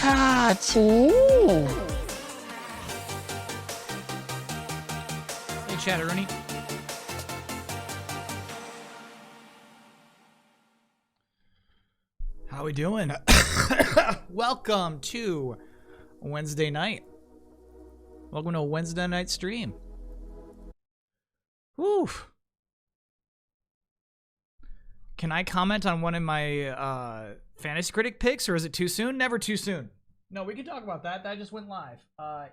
Pikachu. Hey, Chatteroonie. How we doing? Welcome to Wednesday night. Welcome to a Wednesday night stream. Whew. Can I comment on one of my Fantasy Critic picks, or is it too soon? Never too soon. No, we can talk about that. That just went live.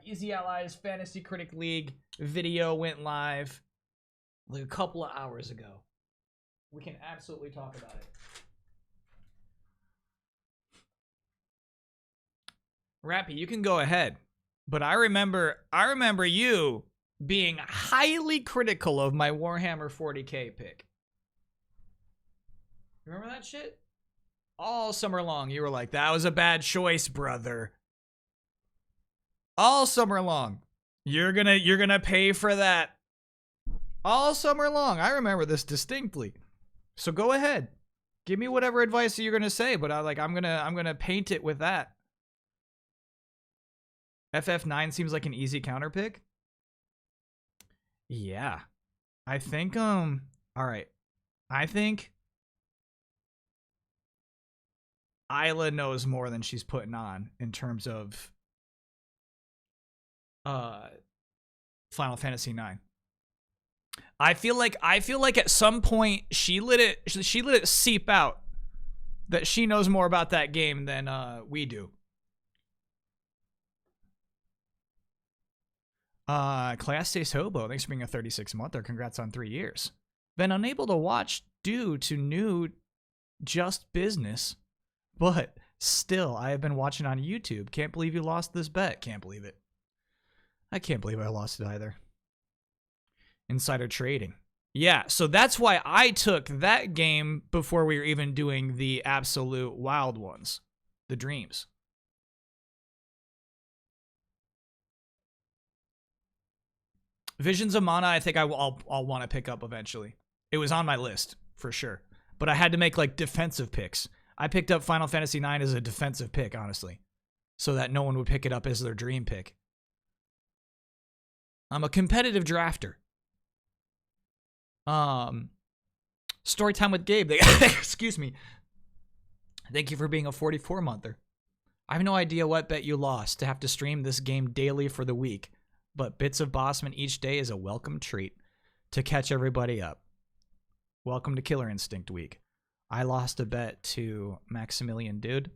Easy Allies Fantasy Critic League video went live like a couple of hours ago. We can absolutely talk about it. Rappy, you can go ahead. But I remember you being highly critical of my Warhammer 40k pick. Remember that shit? All summer long, you were like, that was a bad choice, brother. All summer long. You're gonna pay for that. All summer long. I remember this distinctly. So go ahead. Give me whatever advice you're gonna say, but I'm gonna paint it with that. FF9 seems like an easy counter pick. Yeah. I think all right. I think Isla knows more than she's putting on in terms of Final Fantasy 9. I feel like at some point she let it seep out that she knows more about that game than we do. Class Stays Hobo, thanks for being a 36-monther. Congrats on 3 years. Been unable to watch due to new Just Business, but still, I have been watching on YouTube. Can't believe you lost this bet. Can't believe it. I can't believe I lost it either. Insider trading. Yeah, so that's why I took that game before we were even doing the absolute wild ones. The dreams. Visions of Mana, I think I'll want to pick up eventually. It was on my list, for sure. But I had to make, like, defensive picks. I picked up Final Fantasy IX as a defensive pick, honestly. So that no one would pick it up as their dream pick. I'm a competitive drafter. Storytime with Gabe. Excuse me. Thank you for being a 44-monther. I have no idea what bet you lost to have to stream this game daily for the week. But bits of Bossman each day is a welcome treat to catch everybody up. Welcome to Killer Instinct Week. I lost a bet to Maximilian Dude.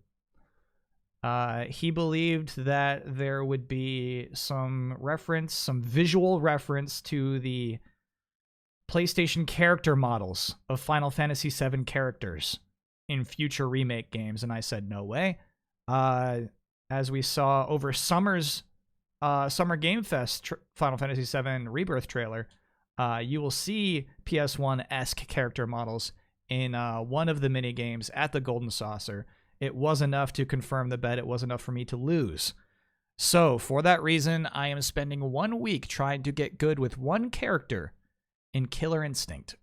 He believed that there would be some visual reference to the PlayStation character models of Final Fantasy VII characters in future remake games, and I said no way. As we saw over Summer Game Fest Final Fantasy VII Rebirth trailer, you will see PS1-esque character models in one of the mini games at the Golden Saucer. It was enough to confirm the bet. It was enough for me to lose. So, for that reason, I am spending 1 week trying to get good with one character in Killer Instinct.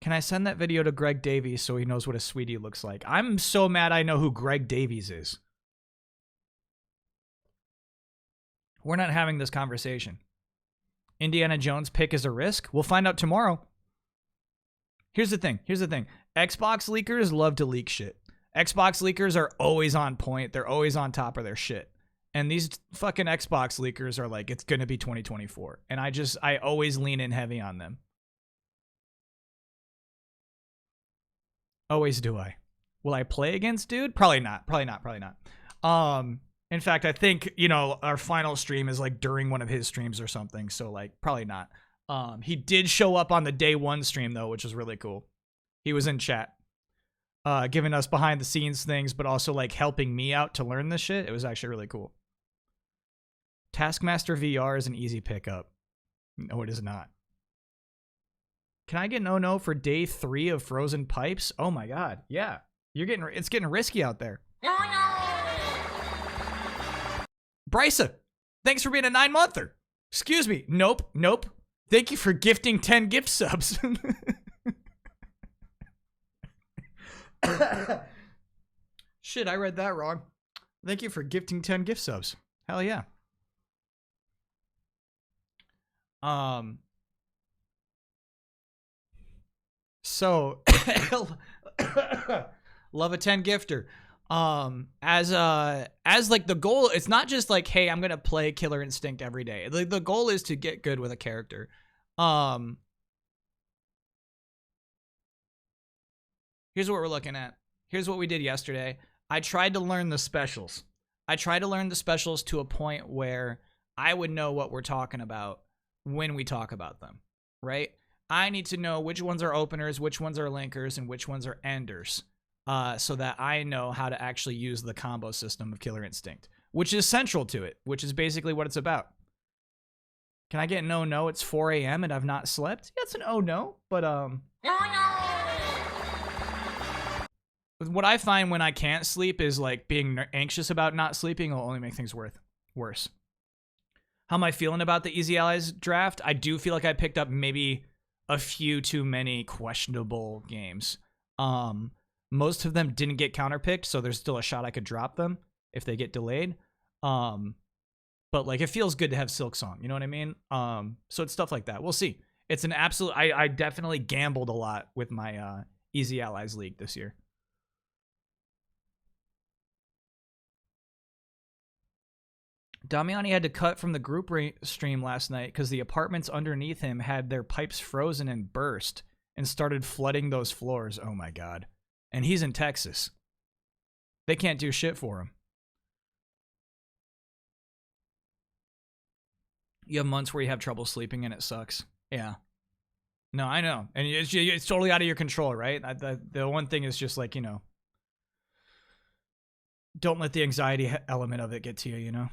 Can I send that video to Greg Davies so he knows what a sweetie looks like? I'm so mad I know who Greg Davies is. We're not having this conversation. Indiana Jones pick is a risk? We'll find out tomorrow. Here's the thing. Xbox leakers love to leak shit. Xbox leakers are always on point. They're always on top of their shit. And these fucking Xbox leakers are like, it's going to be 2024. And I always lean in heavy on them. Always do I. Will I play against Dude? Probably not. In fact, I think, our final stream is like during one of his streams or something. So like, probably not. He did show up on the day one stream though, which was really cool. He was in chat, giving us behind the scenes things, but also like helping me out to learn this shit. It was actually really cool. Taskmaster VR is an easy pickup. No, it is not. Can I get no for day 3 of Frozen Pipes? Oh my god, yeah. It's getting risky out there. Brysa, thanks for being a 9-monther. Excuse me. Nope. Thank you for gifting 10 gift subs. Shit, I read that wrong. Thank you for gifting 10 gift subs. Hell yeah. So love a 10 gifter. As like the goal, it's not just like, hey, I'm gonna play Killer Instinct every day. The goal is to get good with a character. Here's what we're looking at. Here's what we did yesterday. I tried to learn the specials. I tried to learn the specials to a point where I would know what we're talking about when we talk about them, right? I need to know which ones are openers, which ones are linkers, and which ones are enders, so that I know how to actually use the combo system of Killer Instinct, which is central to it, which is basically what it's about. Can I get an oh no? It's 4 a.m. and I've not slept? Yeah, it's an oh no, but what I find when I can't sleep is like being anxious about not sleeping will only make things worse. How am I feeling about the Easy Allies draft? I do feel like I picked up maybe a few too many questionable games. Most of them didn't get counterpicked, so there's still a shot I could drop them if they get delayed. But like it feels good to have Silksong, you know what I mean? So it's stuff like that. We'll see. It's an absolute. I definitely gambled a lot with my Easy Allies League this year. Damiani had to cut from the group stream last night because the apartments underneath him had their pipes frozen and burst and started flooding those floors. Oh my god. And he's in Texas. They can't do shit for him. You have months where you have trouble sleeping and it sucks. Yeah. No, I know. And it's totally out of your control, right? The one thing is just like, you know, don't let the anxiety element of it get to you, you know?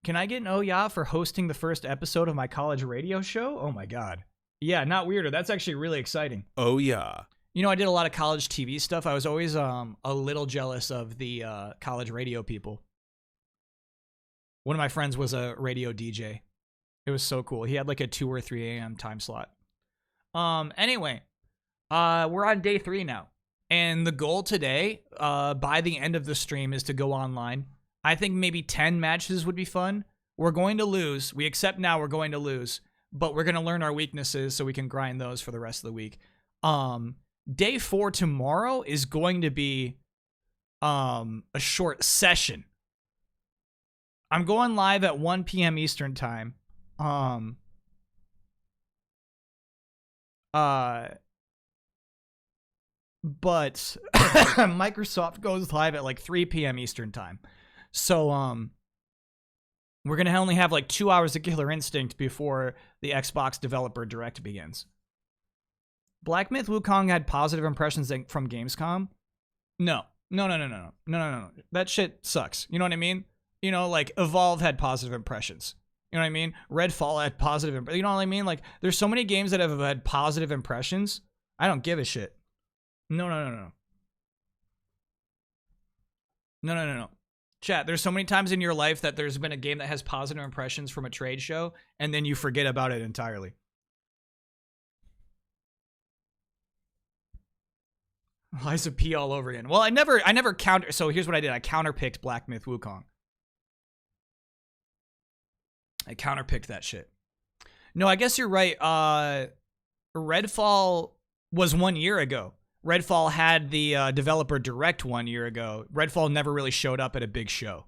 Can I get an oh yeah for hosting the first episode of my college radio show? Oh my god. Yeah, not weirder. That's actually really exciting. Oh yeah. You know, I did a lot of college TV stuff. I was always a little jealous of the college radio people. One of my friends was a radio DJ. It was so cool. He had like a 2 or 3 a.m. time slot. Anyway, we're on day 3 now. And the goal today, by the end of the stream, is to go online. I think maybe 10 matches would be fun. We're going to lose. We accept now we're going to lose. But we're going to learn our weaknesses so we can grind those for the rest of the week. Day 4 tomorrow is going to be a short session. I'm going live at 1 p.m. Eastern time. But Microsoft goes live at like 3 p.m. Eastern time. So we're going to only have like 2 hours of Killer Instinct before the Xbox Developer Direct begins. Black Myth Wukong had positive impressions from Gamescom? No. That shit sucks. You know what I mean? You know, like Evolve had positive impressions. You know what I mean? Redfall had positive impressions. You know what I mean? Like there's so many games that have had positive impressions. I don't give a shit. No. Chat, there's so many times in your life that there's been a game that has positive impressions from a trade show, and then you forget about it entirely. Liza P all over again. Well, I never counter. So here's what I did. I counterpicked Black Myth Wukong. I counterpicked that shit. No, I guess you're right. Redfall was 1 year ago. Redfall had the developer direct 1 year ago. Redfall never really showed up at a big show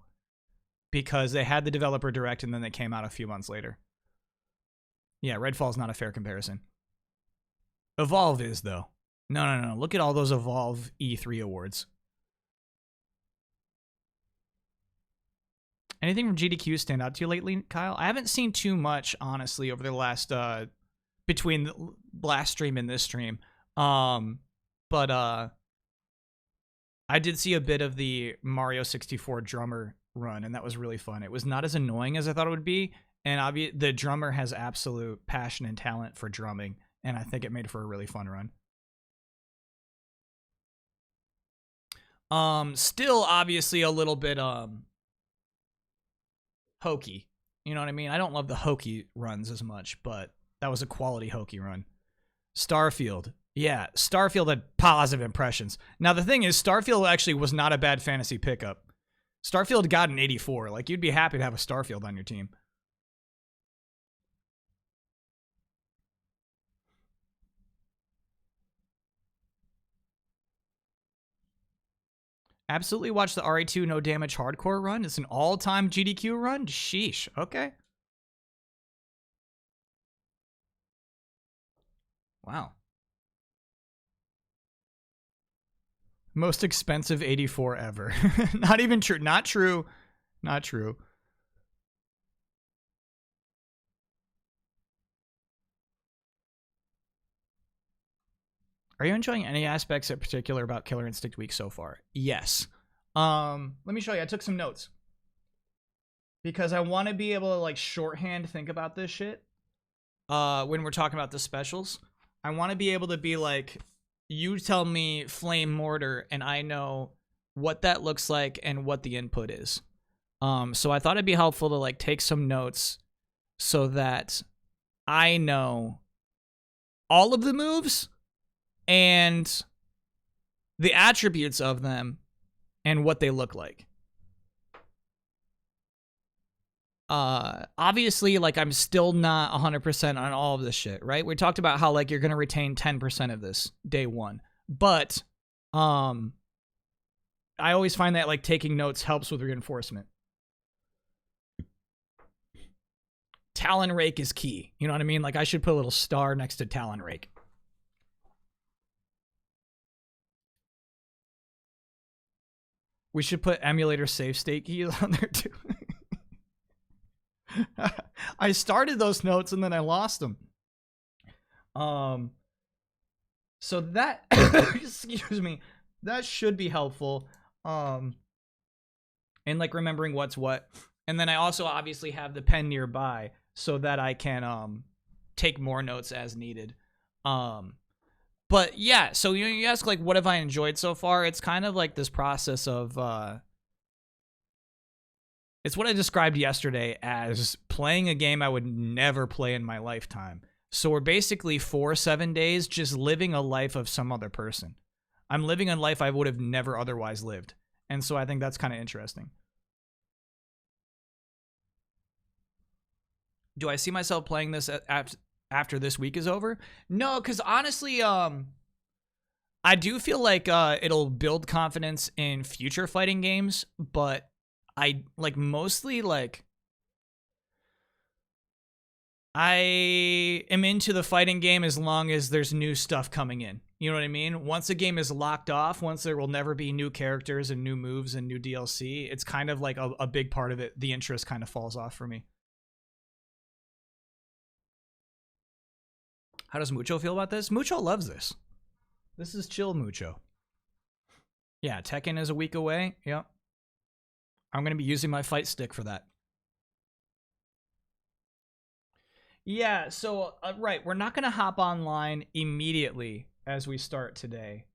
because they had the developer direct and then they came out a few months later. Yeah, Redfall's not a fair comparison. Evolve is, though. No. Look at all those Evolve E3 awards. Anything from GDQ stand out to you lately, Kyle? I haven't seen too much, honestly, over the last, between the last stream and this stream. But I did see a bit of the Mario 64 drummer run, and that was really fun. It was not as annoying as I thought it would be, and the drummer has absolute passion and talent for drumming, and I think it made for a really fun run. Still, obviously, a little bit hokey. You know what I mean? I don't love the hokey runs as much, but that was a quality hokey run. Starfield. Yeah, Starfield had positive impressions. Now, the thing is, Starfield actually was not a bad fantasy pickup. Starfield got an 84. Like, you'd be happy to have a Starfield on your team. Absolutely watch the RE2 no damage hardcore run. It's an all-time GDQ run. Sheesh. Okay. Wow. Most expensive 84 ever. Not even true. Not true. Not true. Are you enjoying any aspects in particular about Killer Instinct Week so far? Yes. Let me show you. I took some notes. Because I want to be able to, like, shorthand think about this shit. When we're talking about the specials. I want to be able to be like, you tell me Flame Mortar, and I know what that looks like and what the input is. So I thought it'd be helpful to, like, take some notes so that I know all of the moves and the attributes of them and what they look like. Obviously, like, I'm still not 100% on all of this shit, right? We talked about how, like, you're gonna retain 10% of this day one, but I always find that, like, taking notes helps with reinforcement. Talon Rake is key. You know what I mean? Like, I should put a little star next to Talon Rake. We should put emulator save state keys on there too. I started those notes and then I lost them. So that excuse me, that should be helpful. And like remembering what's what. And then I also obviously have the pen nearby so that I can take more notes as needed. But yeah, so you ask, like, what have I enjoyed so far? It's kind of like this process of it's what I described yesterday as playing a game I would never play in my lifetime. So we're basically 7 days just living a life of some other person. I'm living a life I would have never otherwise lived. And so I think that's kind of interesting. Do I see myself playing this after this week is over? No, because honestly, I do feel like it'll build confidence in future fighting games, but I like mostly like I am into the fighting game as long as there's new stuff coming in. You know what I mean? Once a game is locked off, once there will never be new characters and new moves and new DLC, it's kind of like a big part of it. The interest kind of falls off for me. How does Mucho feel about this? Mucho loves this. This is chill Mucho. Yeah, Tekken is a week away. Yep. I'm going to be using my fight stick for that. Yeah, so, right, we're not going to hop online immediately as we start today.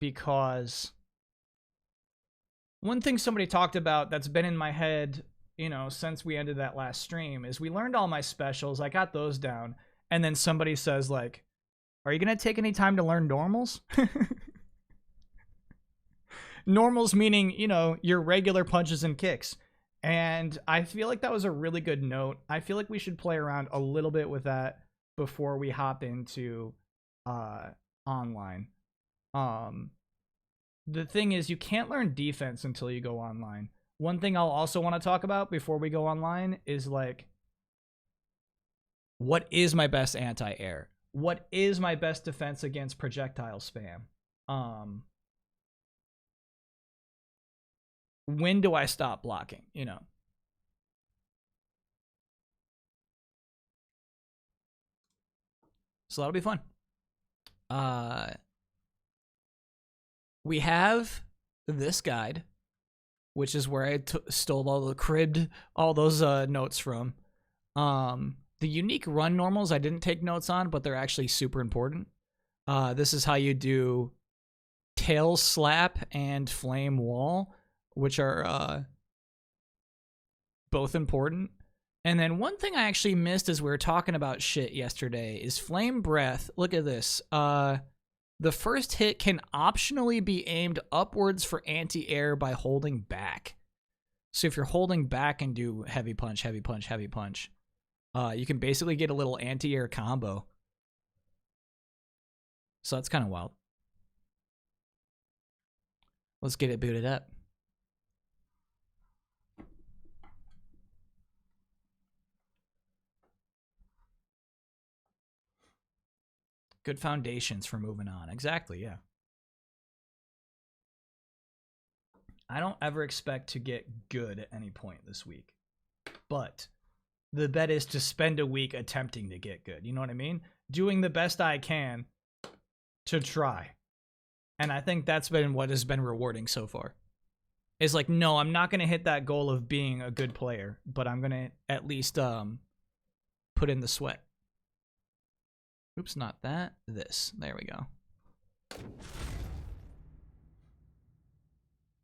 Because one thing somebody talked about that's been in my head, you know, since we ended that last stream is we learned all my specials. I got those down. And then somebody says, like, are you going to take any time to learn normals? Normals meaning, you know, your regular punches and kicks. And I feel like that was a really good note. I feel like we should play around a little bit with that before we hop into online. The thing is, you can't learn defense until you go online. One thing I'll also want to talk about before we go online is, like, what is my best anti-air? What is my best defense against projectile spam? When do I stop blocking, you know? So that'll be fun. We have this guide, which is where I stole cribbed all those notes from. The unique run normals I didn't take notes on, but they're actually super important. This is how you do tail slap and flame wall, which are both important. And then one thing I actually missed as we were talking about shit yesterday is Flame Breath. Look at this. The first hit can optionally be aimed upwards for anti-air by holding back. So if you're holding back and do heavy punch, heavy punch, heavy punch, you can basically get a little anti-air combo. So that's kind of wild. Let's get it booted up. Good foundations for moving on. Exactly, yeah. I don't ever expect to get good at any point this week. But the bet is to spend a week attempting to get good. You know what I mean? Doing the best I can to try. And I think that's been what has been rewarding so far. It's like, no, I'm not going to hit that goal of being a good player, but I'm going to at least put in the sweat. Oops, not that. This. There we go.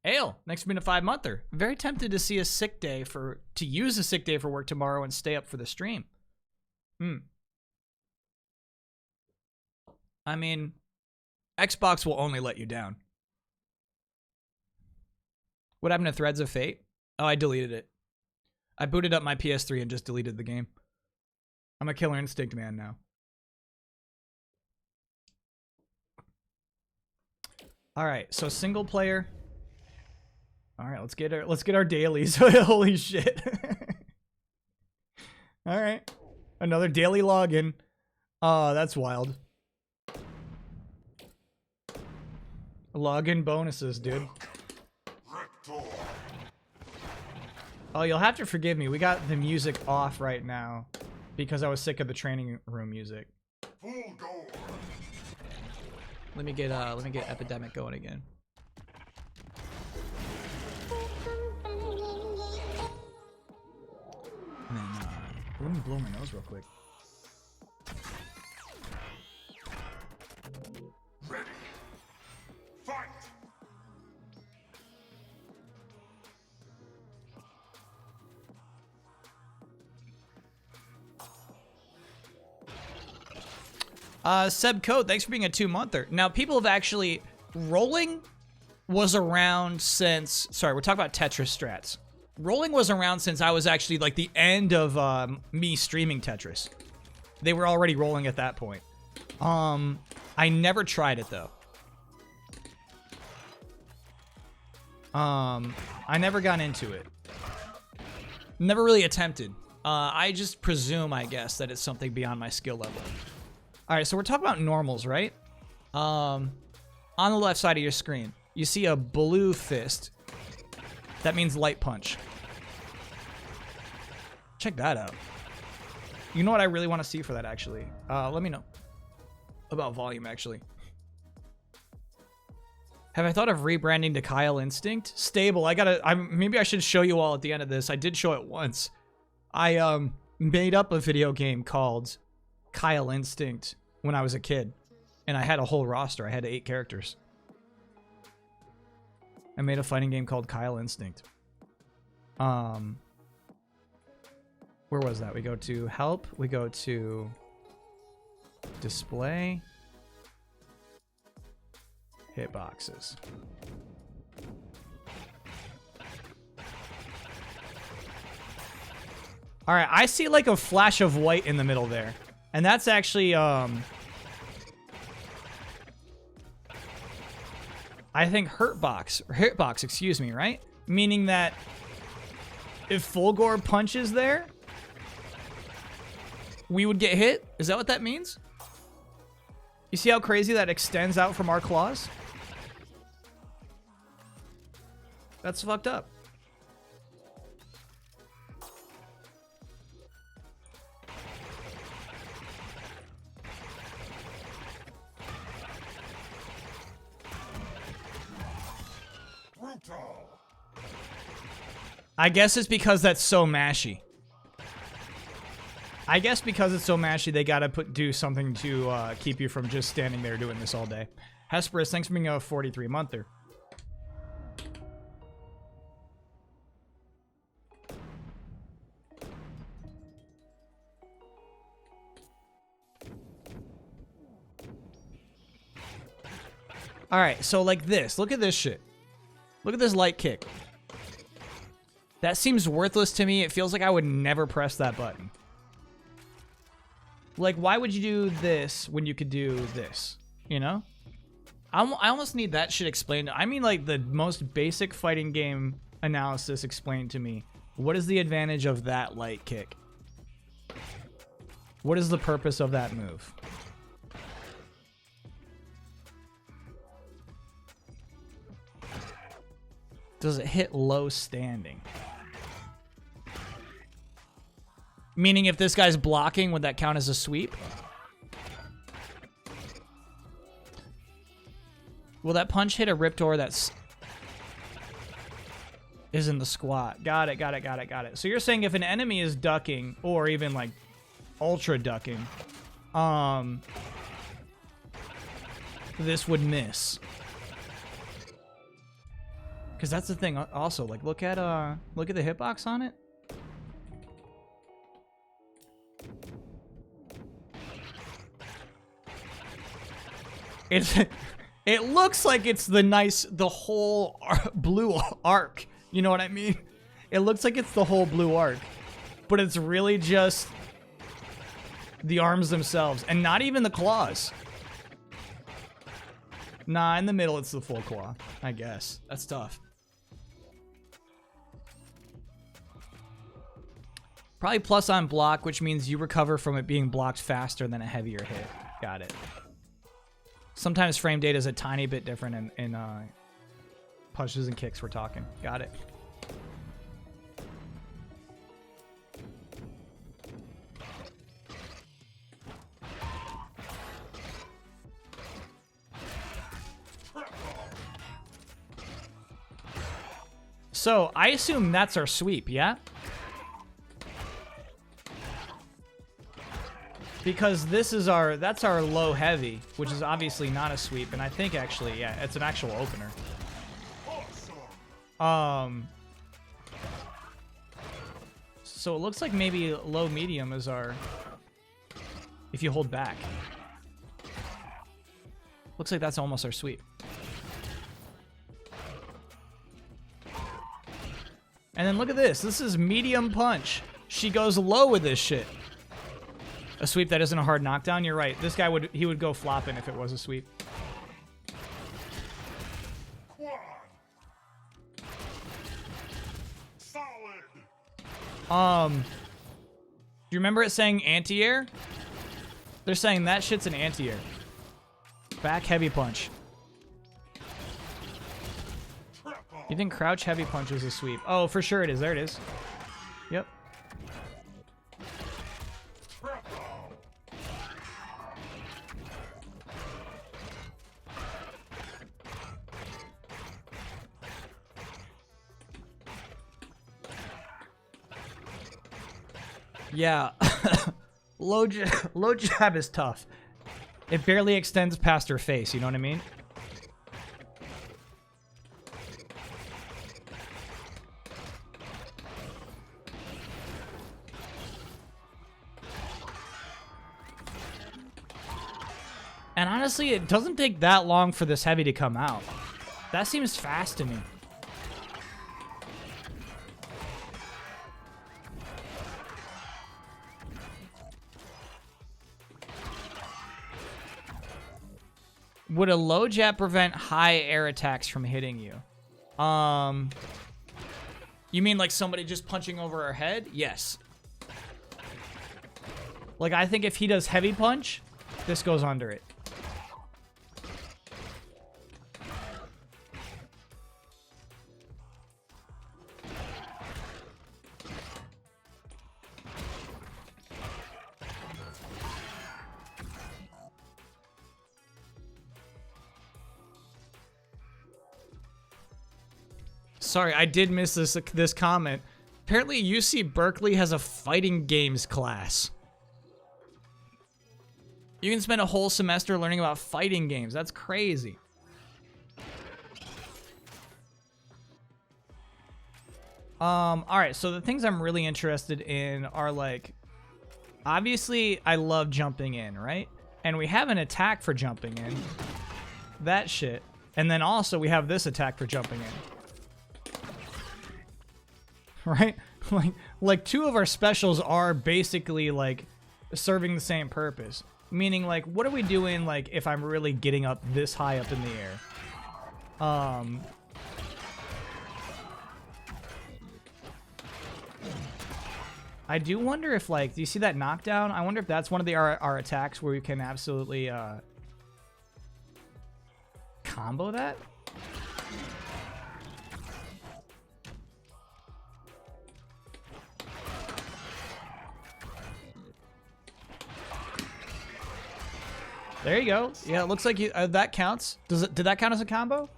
Ale, next being a 5-monther. Very tempted to see a sick day to use a sick day for work tomorrow and stay up for the stream. I mean, Xbox will only let you down. What happened to Threads of Fate? Oh, I deleted it. I booted up my PS3 and just deleted the game. I'm a Killer Instinct man now. All right, so single player. All right, let's get our dailies. Holy shit! All right, another daily login. Oh, that's wild. Login bonuses, dude. Oh, you'll have to forgive me. We got the music off right now because I was sick of the training room music. Let me get Epidemic going again. And then let me blow my nose real quick. Ready. Fight. Seb Code, thanks for being a 2-monther. Now, people have actually... Rolling was around since... Sorry, we're talking about Tetris strats. Rolling was around since I was actually, like, the end of me streaming Tetris. They were already rolling at that point. I never tried it, though. I never got into it. Never really attempted. I just presume, I guess, that it's something beyond my skill level. Alright, so we're talking about normals, right? On the left side of your screen, you see a blue fist. That means light punch. Check that out. You know what I really want to see for that, actually? Let me know. About volume, actually. Have I thought of rebranding to Kyle Instinct? Stable, maybe I should show you all at the end of this. I did show it once. I, made up a video game called Kyle Instinct when I was a kid. And I had a whole roster. I had 8 characters. I made a fighting game called Kyle Instinct. Where was that? We go to help. We go to display. Hitboxes. All right, I see like a flash of white in the middle there. And that's actually, I think hitbox, excuse me, right? Meaning that if Fulgore punches there, we would get hit? Is that what that means? You see how crazy that extends out from our claws? That's fucked up. I guess it's because that's so mashy. I guess because it's so mashy, they gotta do something to keep you from just standing there doing this all day. Hesperus, thanks for being a 43-monther. All right, so like this. Look at this shit. Look at this light kick. That seems worthless to me. It feels like I would never press that button. Like, why would you do this when you could do this? You know? I almost need that shit explained. I mean, like, the most basic fighting game analysis explained to me. What is the advantage of that light kick? What is the purpose of that move? Does it hit low standing? Meaning if this guy's blocking, would that count as a sweep? Will that punch hit a Riptor that's... is in the squat? Got it, got it, got it, got it. So you're saying if an enemy is ducking, or even like ultra ducking, this would miss. Because that's the thing also, like look at the hitbox on it. It looks like it's the whole blue arc. You know what I mean? It looks like it's the whole blue arc, but it's really just the arms themselves and not even the claws. Nah, in the middle it's the full claw, I guess. That's tough. Probably plus on block, which means you recover from it being blocked faster than a heavier hit. Got it. Sometimes frame data is a tiny bit different in punches and kicks we're talking. Got it. So, I assume that's our sweep, yeah? Because that's our low heavy, which is obviously not a sweep, and I think actually, yeah, it's an actual opener. So it looks like maybe low medium is our, if you hold back. Looks like that's almost our sweep. And then look at this. This is medium punch. She goes low with this shit. A sweep that isn't a hard knockdown? You're right. This guy would go flopping if it was a sweep. Quad. Solid. Do you remember it saying anti-air? They're saying that shit's an anti-air. Back heavy punch. You think crouch heavy punch is a sweep? Oh, for sure it is. There it is. Yep. Yeah. low jab is tough. It barely extends past her face, you know what I mean? And honestly, it doesn't take that long for this heavy to come out. That seems fast to me. Would a low jab prevent high air attacks from hitting you? You mean like somebody just punching over her head? Yes. Like, I think if he does heavy punch, this goes under it. Sorry, I did miss this comment. Apparently, UC Berkeley has a fighting games class. You can spend a whole semester learning about fighting games. That's crazy. All right, so the things I'm really interested in are like, obviously, I love jumping in, right? And we have an attack for jumping in. That shit. And then also we have this attack for jumping in. Right? Like two of our specials are basically like serving the same purpose. Meaning like, what are we doing like if I'm really getting up this high up in the air? I do wonder if like, do you see that knockdown? I wonder if that's one of our attacks where we can absolutely combo that? There you go. Yeah, it looks like you, that counts. Did that count as a combo?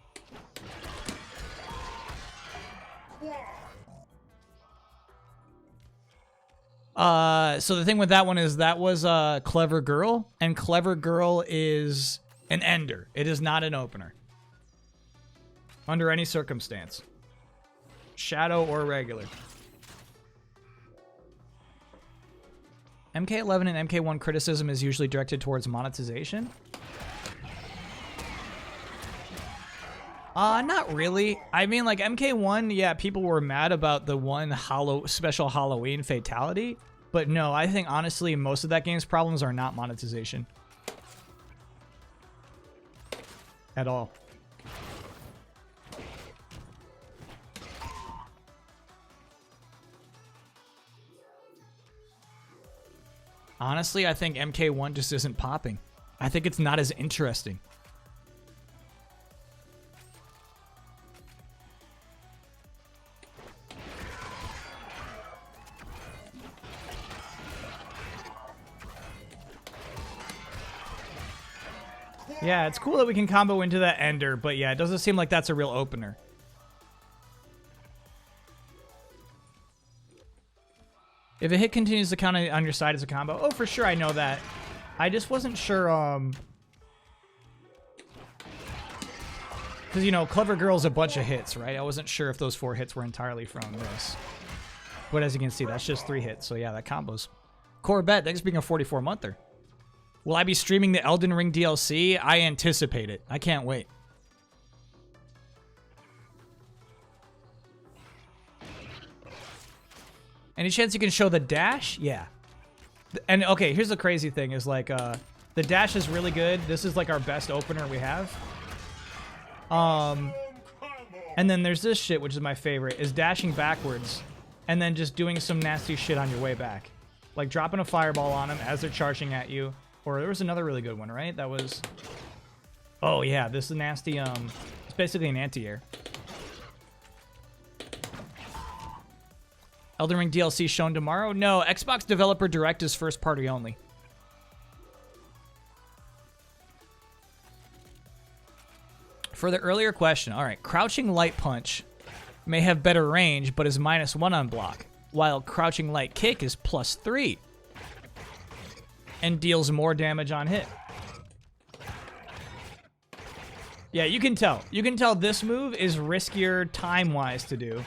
So the thing with that one is that was Clever Girl, and Clever Girl is an ender. It is not an opener. Under any circumstance. Shadow or regular. MK11 and MK1 criticism is usually directed towards monetization. Not really. I mean, like, MK1, yeah, people were mad about the one special Halloween fatality. But no, I think, honestly, most of that game's problems are not monetization. At all. Honestly, I think MK1 just isn't popping. I think it's not as interesting. Yeah, it's cool that we can combo into that ender, but yeah, it doesn't seem like that's a real opener. If a hit continues to count on your side as a combo, oh, for sure, I know that. I just wasn't sure, because, you know, Clever Girl's a bunch of hits, right? I wasn't sure if those 4 hits were entirely from this. But as you can see, that's just 3 hits, so yeah, that combos. Corvette, thanks for being a 44-monther. Will I be streaming the Elden Ring DLC? I anticipate it. I can't wait. Any chance you can show the dash? Yeah. And okay, here's the crazy thing is like, the dash is really good. This is like our best opener we have. And then there's this shit, which is my favorite, is dashing backwards and then just doing some nasty shit on your way back. Like dropping a fireball on them as they're charging at you. Or there was another really good one, right? That was... Oh, yeah, this is nasty, it's basically an anti-air. Elden Ring DLC shown tomorrow? No, Xbox Developer Direct is first party only. For the earlier question, alright, Crouching Light Punch may have better range, but is -1 on block, while Crouching Light Kick is +3. And deals more damage on hit. Yeah, you can tell. You can tell this move is riskier time-wise to do.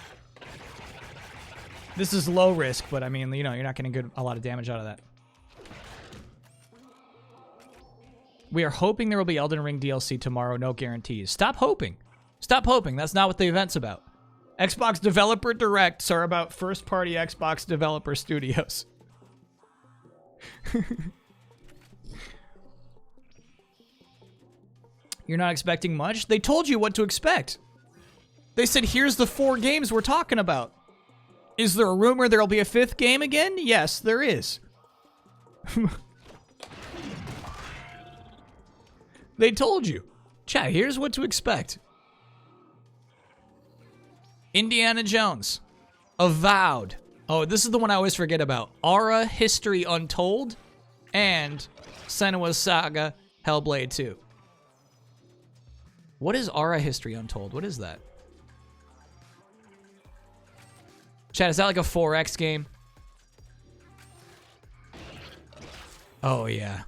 This is low risk, but I mean, you know, you're not going to get a lot of damage out of that. We are hoping there will be Elden Ring DLC tomorrow. No guarantees. Stop hoping. Stop hoping. That's not what the event's about. Xbox Developer Directs are about first-party Xbox developer studios. You're not expecting much? They told you what to expect. They said, here's the 4 games we're talking about. Is there a rumor there'll be a 5th game again? Yes, there is. They told you. Chat, here's what to expect. Indiana Jones. Avowed. Oh, this is the one I always forget about. Aura History Untold. And Senua's Saga Hellblade 2. What is Aura History Untold? What is that? Chat, is that like a 4X game? Oh, yeah.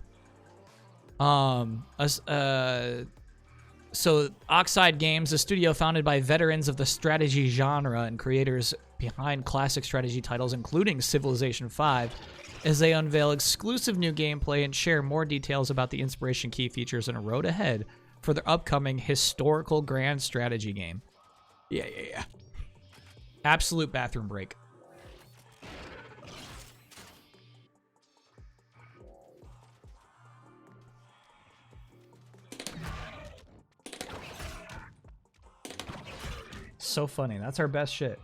So Oxide Games, a studio founded by veterans of the strategy genre and creators behind classic strategy titles, including Civilization V, as they unveil exclusive new gameplay and share more details about the Inspiration Key features and a road ahead for their upcoming historical grand strategy game. Yeah. Absolute bathroom break. So funny. That's our best shit.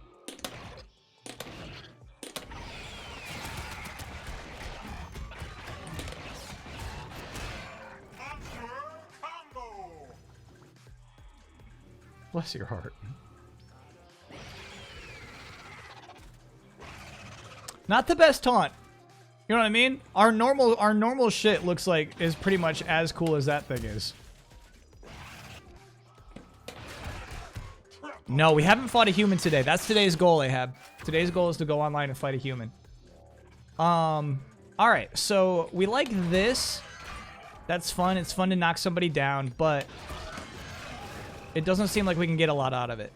Combo. Bless your heart. Not the best taunt. You know what I mean? Our normal shit looks like is pretty much as cool as that thing is. No, we haven't fought a human today. That's today's goal, Ahab. Today's goal is to go online and fight a human. Alright, so we like this. That's fun. It's fun to knock somebody down, but it doesn't seem like we can get a lot out of it.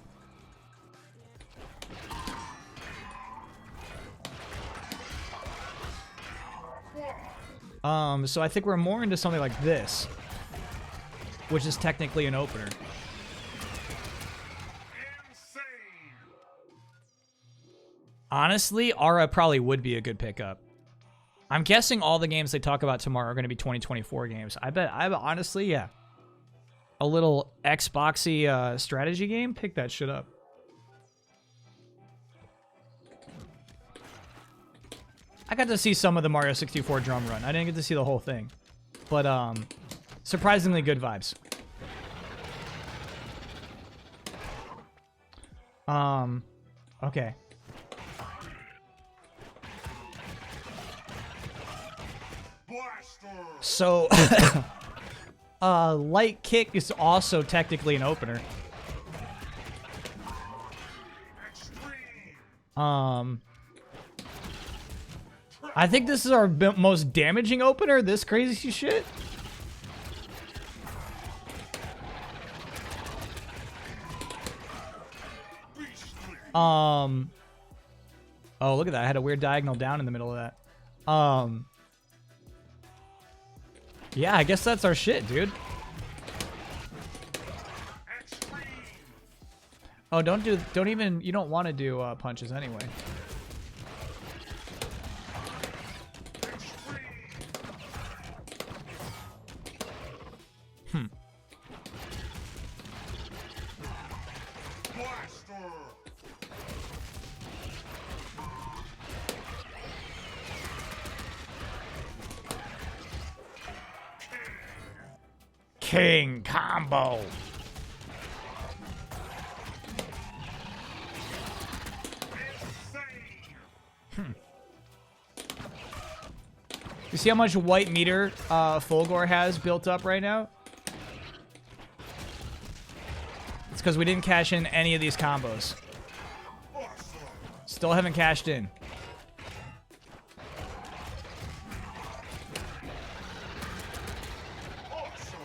So I think we're more into something like this, which is technically an opener. Insane. Honestly, Aura probably would be a good pickup. I'm guessing all the games they talk about tomorrow are going to be 2024 games. I honestly, yeah. A little Xboxy strategy game, pick that shit up. I got to see some of the Mario 64 drum run. I didn't get to see the whole thing. But surprisingly good vibes. Okay. Blaster. So, light kick is also technically an opener. Extreme. I think this is our most damaging opener, this crazy shit. Beastly. Oh, look at that. I had a weird diagonal down in the middle of that. Yeah, I guess that's our shit, dude. Extreme. Oh, you don't want to do punches anyway. Blaster. King combo. Insane. You see how much white meter Fulgore has built up right now? It's because we didn't cash in any of these combos. Awesome. Still haven't cashed in. Awesome.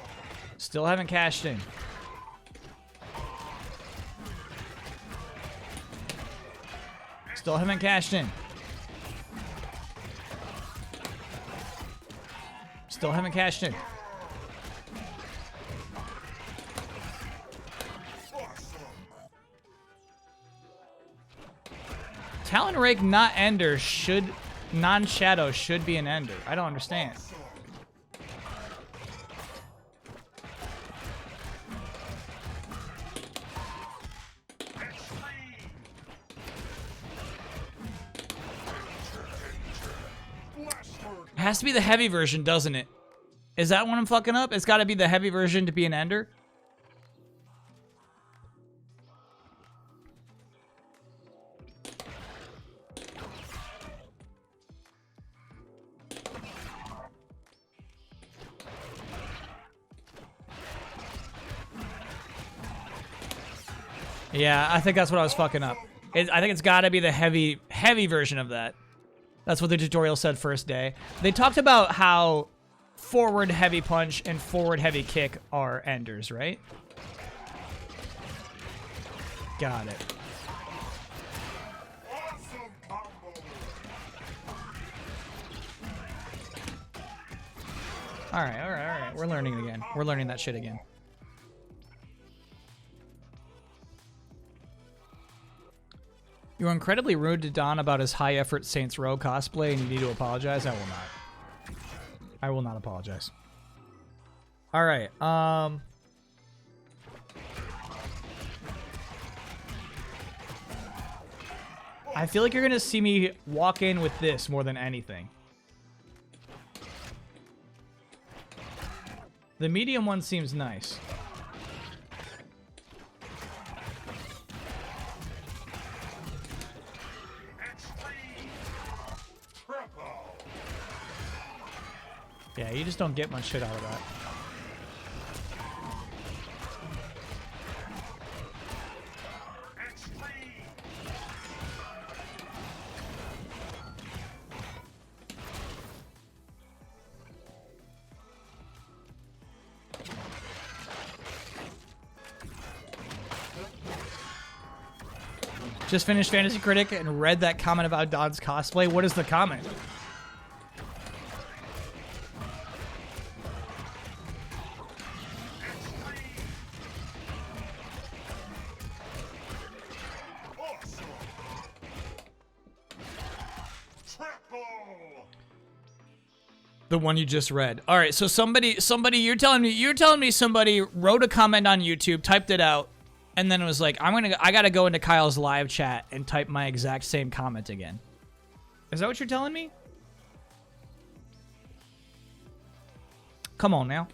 Still haven't cashed in. Still haven't cashed in. Still haven't cashed in. Awesome. Talon Rake, not Ender, should... Non-Shadow should be an Ender. I don't understand. Awesome. Extreme. Blaster. It has to be the heavy version, doesn't it? Is that one I'm fucking up? It's got to be the heavy version to be an Ender? Yeah, I think that's what I was fucking up. I think it's got to be the heavy version of that. That's what the tutorial said first day. They talked about how forward heavy punch and forward heavy kick are enders, right? Got it. Awesome combo. All right. We're learning it again. We're learning that shit again. You were incredibly rude to Don about his high-effort Saints Row cosplay, and you need to apologize. I will not. I will not apologize. All right. I feel like you're gonna see me walk in with this more than anything. The medium one seems nice. Yeah, you just don't get much shit out of that. Just finished Fantasy Critic and read that comment about Don's cosplay. What is the comment? The one you just read. All right, so somebody, you're telling me somebody wrote a comment on YouTube, typed it out, and then it was like, I gotta go into Kyle's live chat and type my exact same comment again. Is that what you're telling me? Come on now.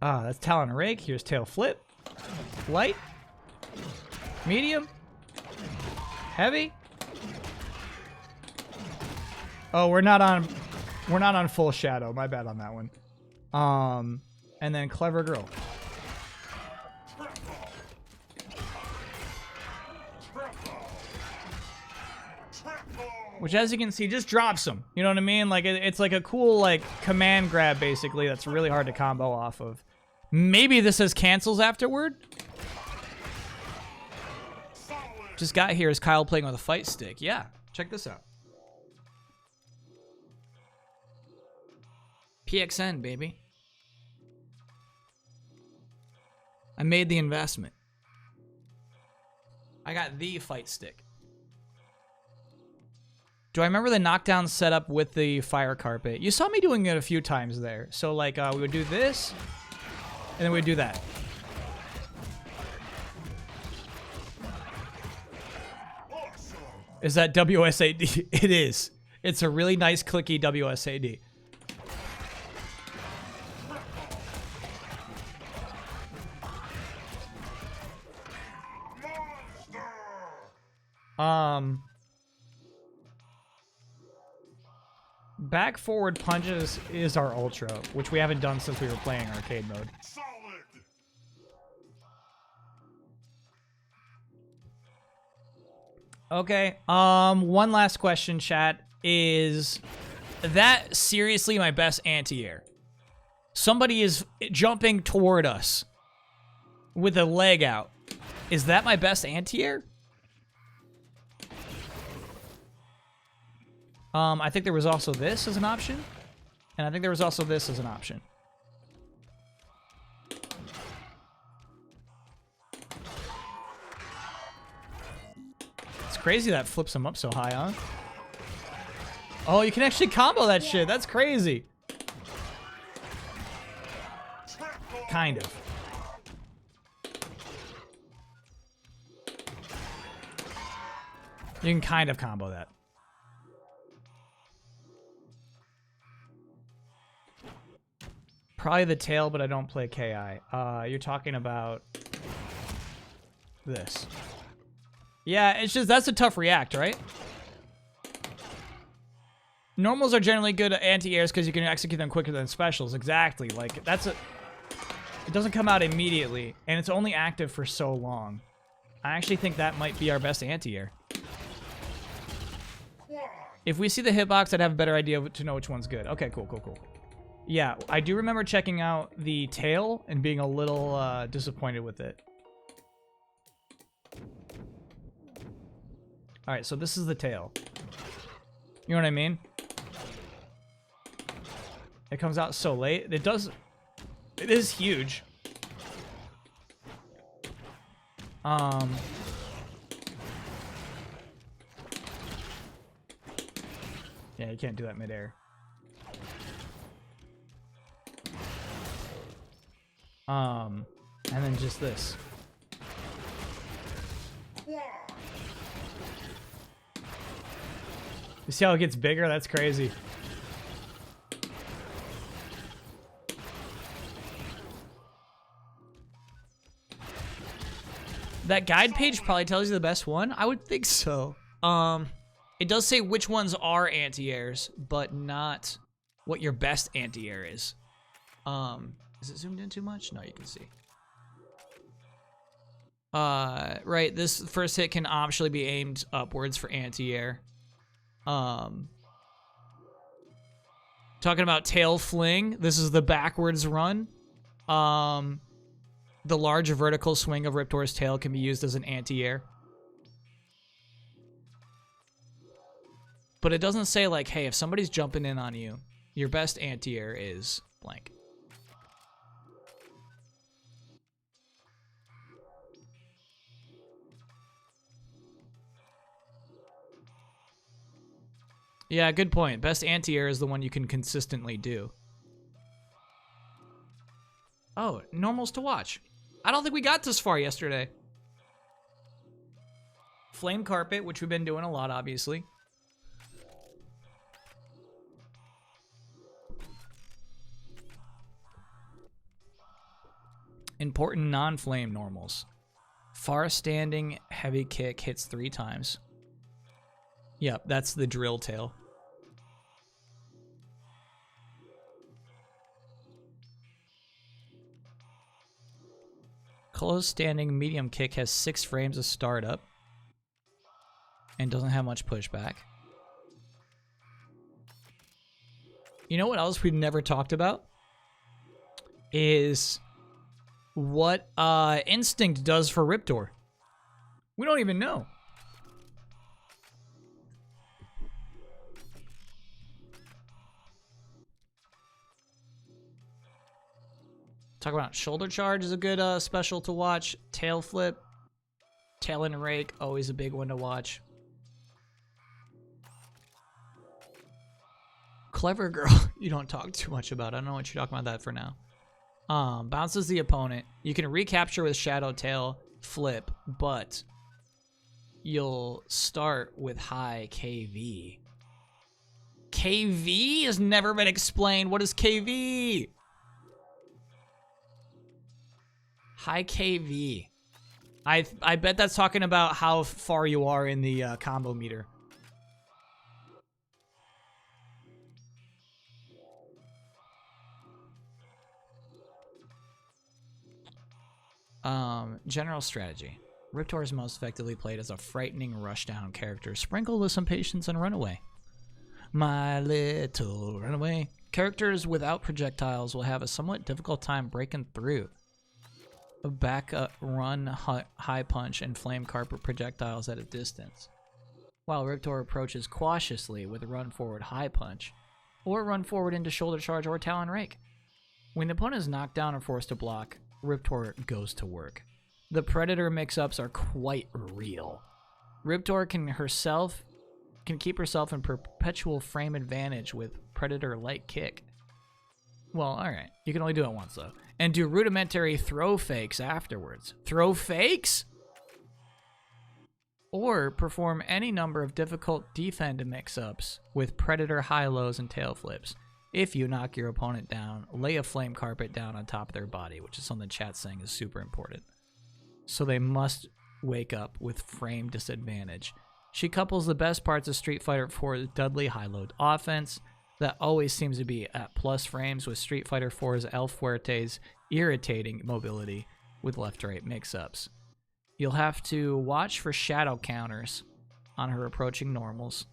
Ah, that's Talon Rake. Here's Tail Flip. Light. Medium. Heavy. Oh, we're not on full shadow. My bad on that one. And then Clever Girl. Which, as you can see, just drops them. You know what I mean? Like, it's like a cool, like, command grab, basically, that's really hard to combo off of. Maybe this has cancels afterward? Just got here is Kyle playing with a fight stick. Yeah, check this out. PXN, baby. I made the investment. I got the fight stick. Do I remember the knockdown setup with the fire carpet? You saw me doing it a few times there. So, like, we would do this, and then we'd do that. Is that WSAD? It is. It's a really nice, clicky WSAD. Back forward punches is our ultra, which we haven't done since we were playing arcade mode. Okay, one last question, chat. Is that seriously my best anti-air? Somebody is jumping toward us with a leg out. Is that my best anti-air? I think there was also this as an option. And I think there was also this as an option. It's crazy that flips him up so high, huh? Oh, you can actually combo that shit. That's crazy. Kind of. You can kind of combo that. Probably the tail, but I don't play KI. You're talking about this. Yeah, it's just, that's a tough react, right? Normals are generally good anti-airs because you can execute them quicker than specials. Exactly. Like, that's a... It doesn't come out immediately, and it's only active for so long. I actually think that might be our best anti-air. If we see the hitbox, I'd have a better idea to know which one's good. Okay, cool, cool, cool. Yeah, I do remember checking out the tail and being a little disappointed with it. Alright, so this is the tail. You know what I mean? It comes out so late. It does... It is huge. Yeah, you can't do that midair. And then just this. You see how it gets bigger? That's crazy. That guide page probably tells you the best one. I would think so. It does say which ones are anti-airs, but not what your best anti-air is. Is it zoomed in too much? No, you can see. Right, this first hit can optionally be aimed upwards for anti-air. Talking about tail fling, this is the backwards run. The large vertical swing of Riptor's tail can be used as an anti-air. But it doesn't say, like, hey, if somebody's jumping in on you, your best anti-air is blank. Yeah, good point. Best anti-air is the one you can consistently do. Oh, normals to watch. I don't think we got this far yesterday. Flame Carpet, which we've been doing a lot, obviously. Important non-flame normals. Far standing heavy kick hits 3 times. Yep, that's the drill tail. Close standing medium kick has 6 frames of startup and doesn't have much pushback. You know what else we've never talked about? Is what Instinct does for Riptor. We don't even know. Talk about shoulder charge is a good special to watch. Tail flip, tail and rake, always a big one to watch. Clever girl, you don't talk too much about. I don't know what you're talking about that for now. Bounces the opponent. You can recapture with shadow tail flip, but you'll start with high KV. KV has never been explained. What is KV? High KV. I bet that's talking about how far you are in the combo meter. General strategy. Riptor is most effectively played as a frightening rushdown character, sprinkled with some patience and runaway. My little runaway. Characters without projectiles will have a somewhat difficult time breaking through a back run, high punch, and flame carpet projectiles at a distance, while Riptor approaches cautiously with a run forward high punch, or run forward into shoulder charge or talon rake. When the opponent is knocked down or forced to block, Riptor goes to work. The Predator mix-ups are quite real. Riptor can keep herself in perpetual frame advantage with Predator-like kick. Well, alright. You can only do it once, though. And do rudimentary throw fakes afterwards. Throw fakes? Or perform any number of difficult defend mix-ups with Predator high-lows and tail flips. If you knock your opponent down, lay a flame carpet down on top of their body, which is something the chat's saying is super important. So they must wake up with frame disadvantage. She couples the best parts of Street Fighter 4's Dudley high-load offense that always seems to be at plus frames with Street Fighter 4's El Fuerte's irritating mobility with left-to-right mix-ups. You'll have to watch for shadow counters on her approaching normals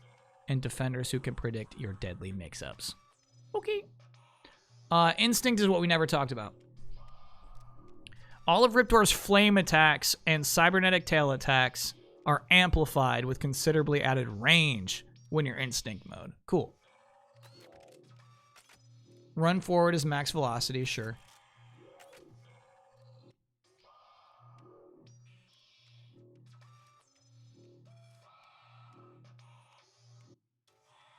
and defenders who can predict your deadly mix-ups. Okay. Instinct is what we never talked about. All of Riptor's flame attacks and cybernetic tail attacks are amplified with considerably added range when you're Instinct mode. Cool. Run forward is max velocity, sure.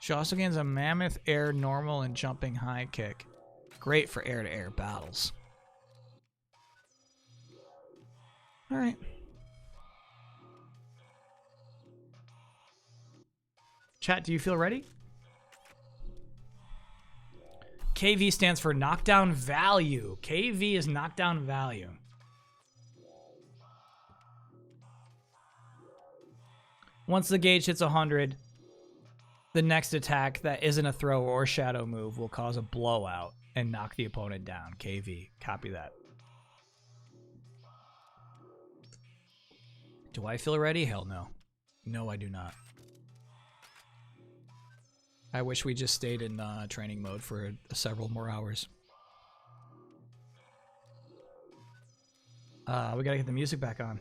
She also gains a mammoth air normal and jumping high kick. Great for air-to-air battles. Alright. Chat, do you feel ready? KV stands for knockdown value. KV is knockdown value. Once the gauge hits 100, the next attack that isn't a throw or shadow move will cause a blowout and knock the opponent down. KV. Copy that. Do I feel ready? Hell no. No, I do not. I wish we just stayed in training mode for several more hours. We gotta get the music back on.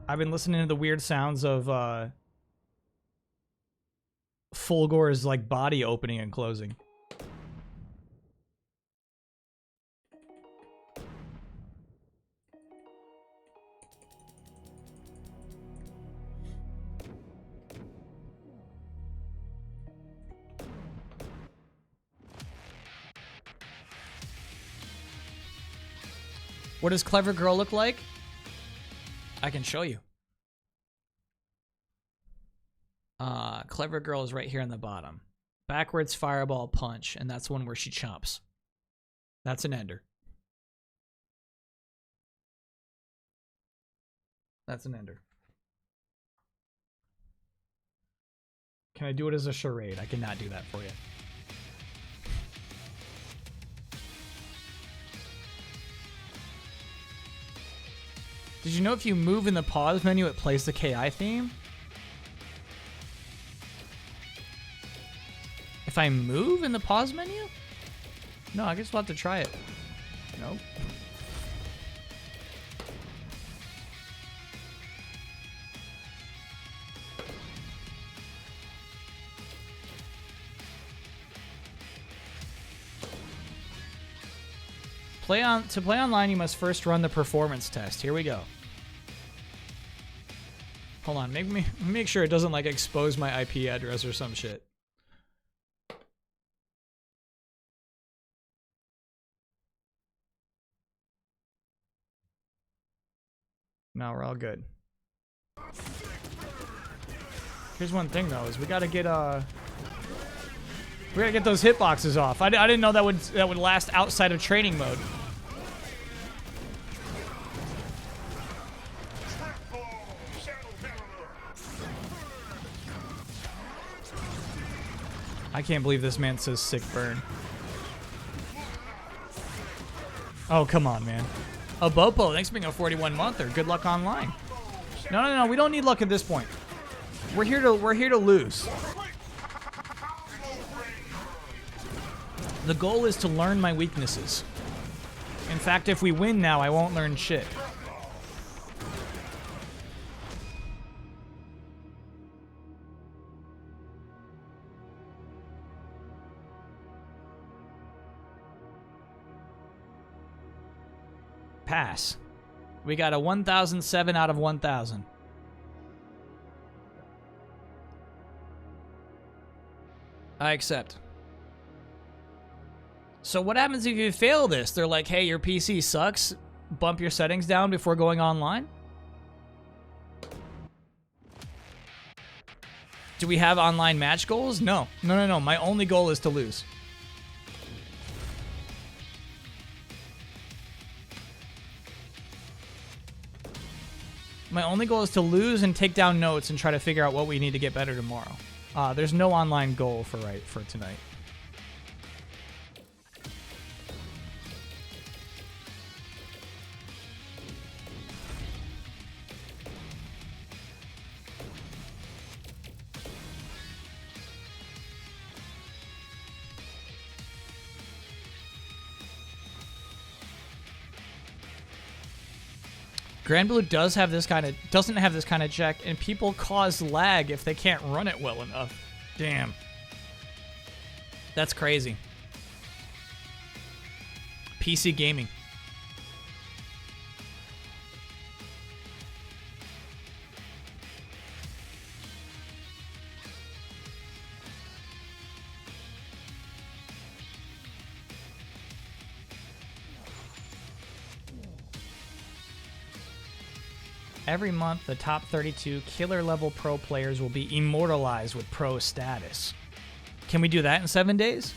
I've been listening to the weird sounds of Fulgor's like body opening and closing. What does Clever Girl look like? I can show you. Clever Girl is right here on the bottom. Backwards fireball punch, and that's one where she chomps. That's an ender. That's an ender. Can I do it as a charade? I cannot do that for you. Did you know if you move in the pause menu, it plays the KI theme? If I move in the pause menu? No, I guess we'll have to try it. Nope. To play online, you must first run the performance test. Here we go. Hold on, make sure it doesn't like expose my IP address or some shit. No, we're all good. Here's one thing though, is we gotta get those hitboxes off. I didn't know that would last outside of training mode. I can't believe this man says sick burn. Oh, come on, man. Abopo, thanks for being a 41-monther. Good luck online. No, we don't need luck at this point. We're here to lose. The goal is to learn my weaknesses. In fact, if we win now, I won't learn shit. Pass. We got a 1007 out of 1000. I accept. So what happens if you fail this? They're like, hey, your PC sucks. Bump your settings down before going online? Do we have online match goals? No. No. My only goal is to lose. My only goal is to lose and take down notes and try to figure out what we need to get better tomorrow. There's no online goal for tonight. Granblue doesn't have this kind of check, and people cause lag if they can't run it well enough. Damn. That's crazy. PC gaming. Every month, the top 32 killer level pro players will be immortalized with pro status. Can we do that in 7 days?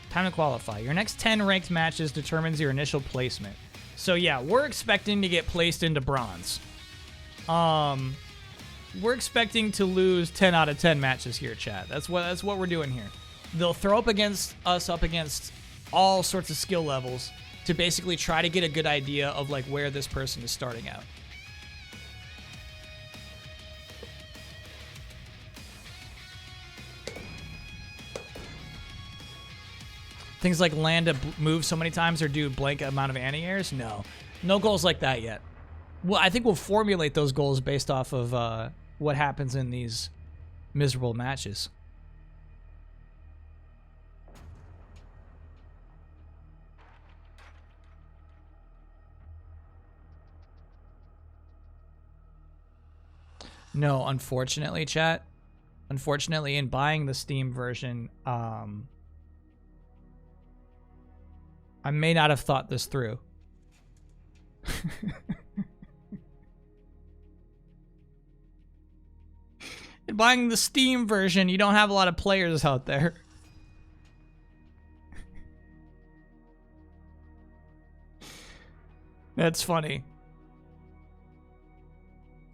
Time to qualify. Your next 10 ranked matches determines your initial placement. So yeah, we're expecting to get placed into bronze. We're expecting to lose 10 out of 10 matches here, chat. That's what we're doing here. They'll throw up against all sorts of skill levels to basically try to get a good idea of like where this person is starting out. Things like land a move so many times or do blank amount of anti-airs? No goals like that yet. Well, I think we'll formulate those goals based off of what happens in these miserable matches. No, unfortunately, chat. Unfortunately, in buying the Steam version, I may not have thought this through. In buying the Steam version, you don't have a lot of players out there. That's funny.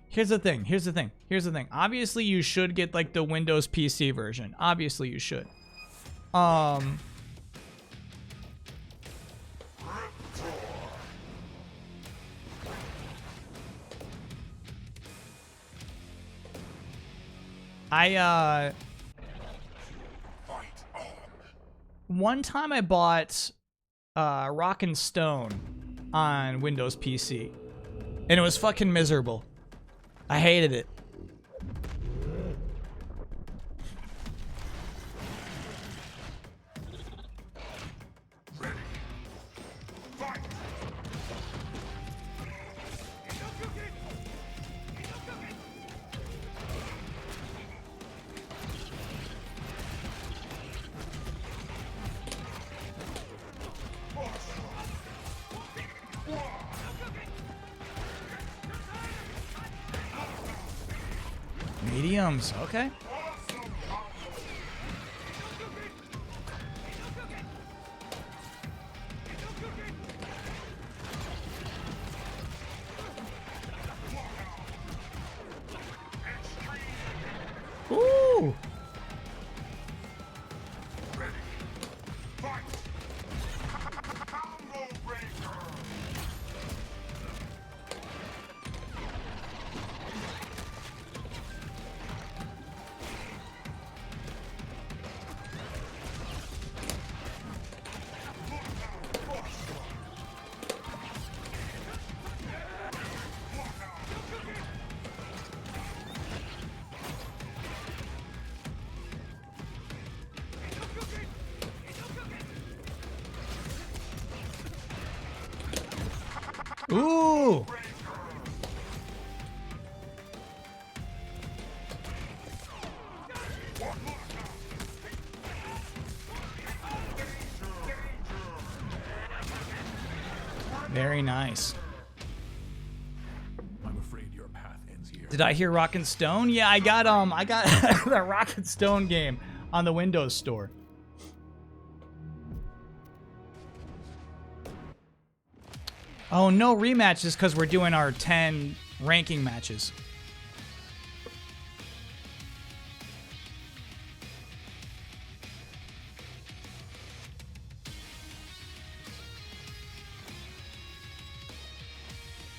Here's the thing. Obviously, you should get like the Windows PC version. Obviously, you should. One time I bought Rockin' Stone on Windows PC, and it was fucking miserable. I hated it. Mediums, okay. Ooh. Ooh. Very nice. I'm afraid your path ends here. Did I hear Rockin' Stone? Yeah, I got that Rockin' Stone game on the Windows Store. Oh, no rematches because we're doing our 10 ranking matches.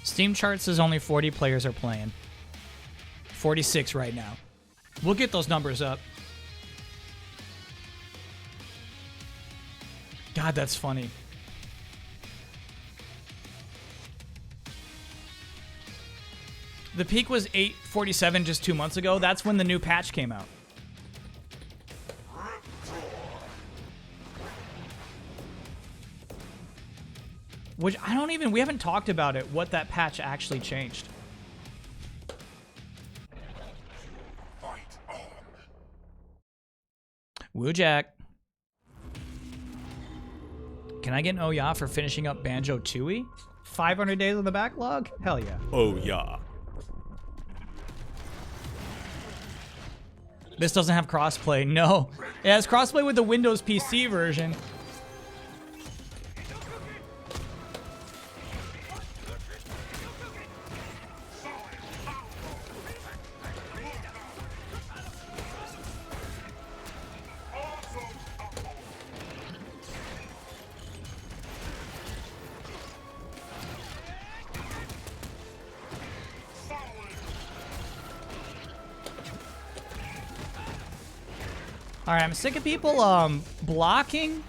Steam chart says only 40 players are playing. 46 right now. We'll get those numbers up. God, that's funny. The peak was 847 just 2 months ago. That's when the new patch came out. Which I don't even, we haven't talked about it, what that patch actually changed. Fight on. Woo Jack. Can I get an Ouya for finishing up Banjo-Tooie? 500 days on the backlog? Hell yeah. Oh yeah. This doesn't have crossplay. No. It has crossplay with the Windows PC version. All right, I'm sick of people blocking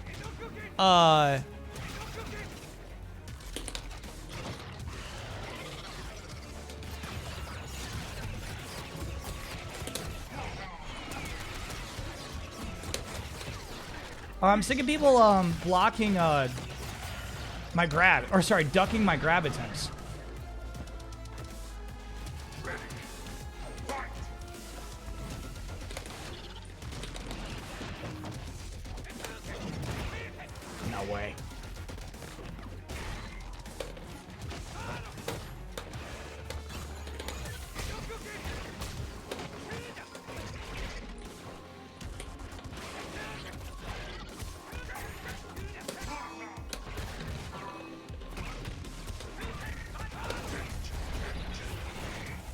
I'm sick of people blocking my grab, or sorry, ducking my grab attempts. No way.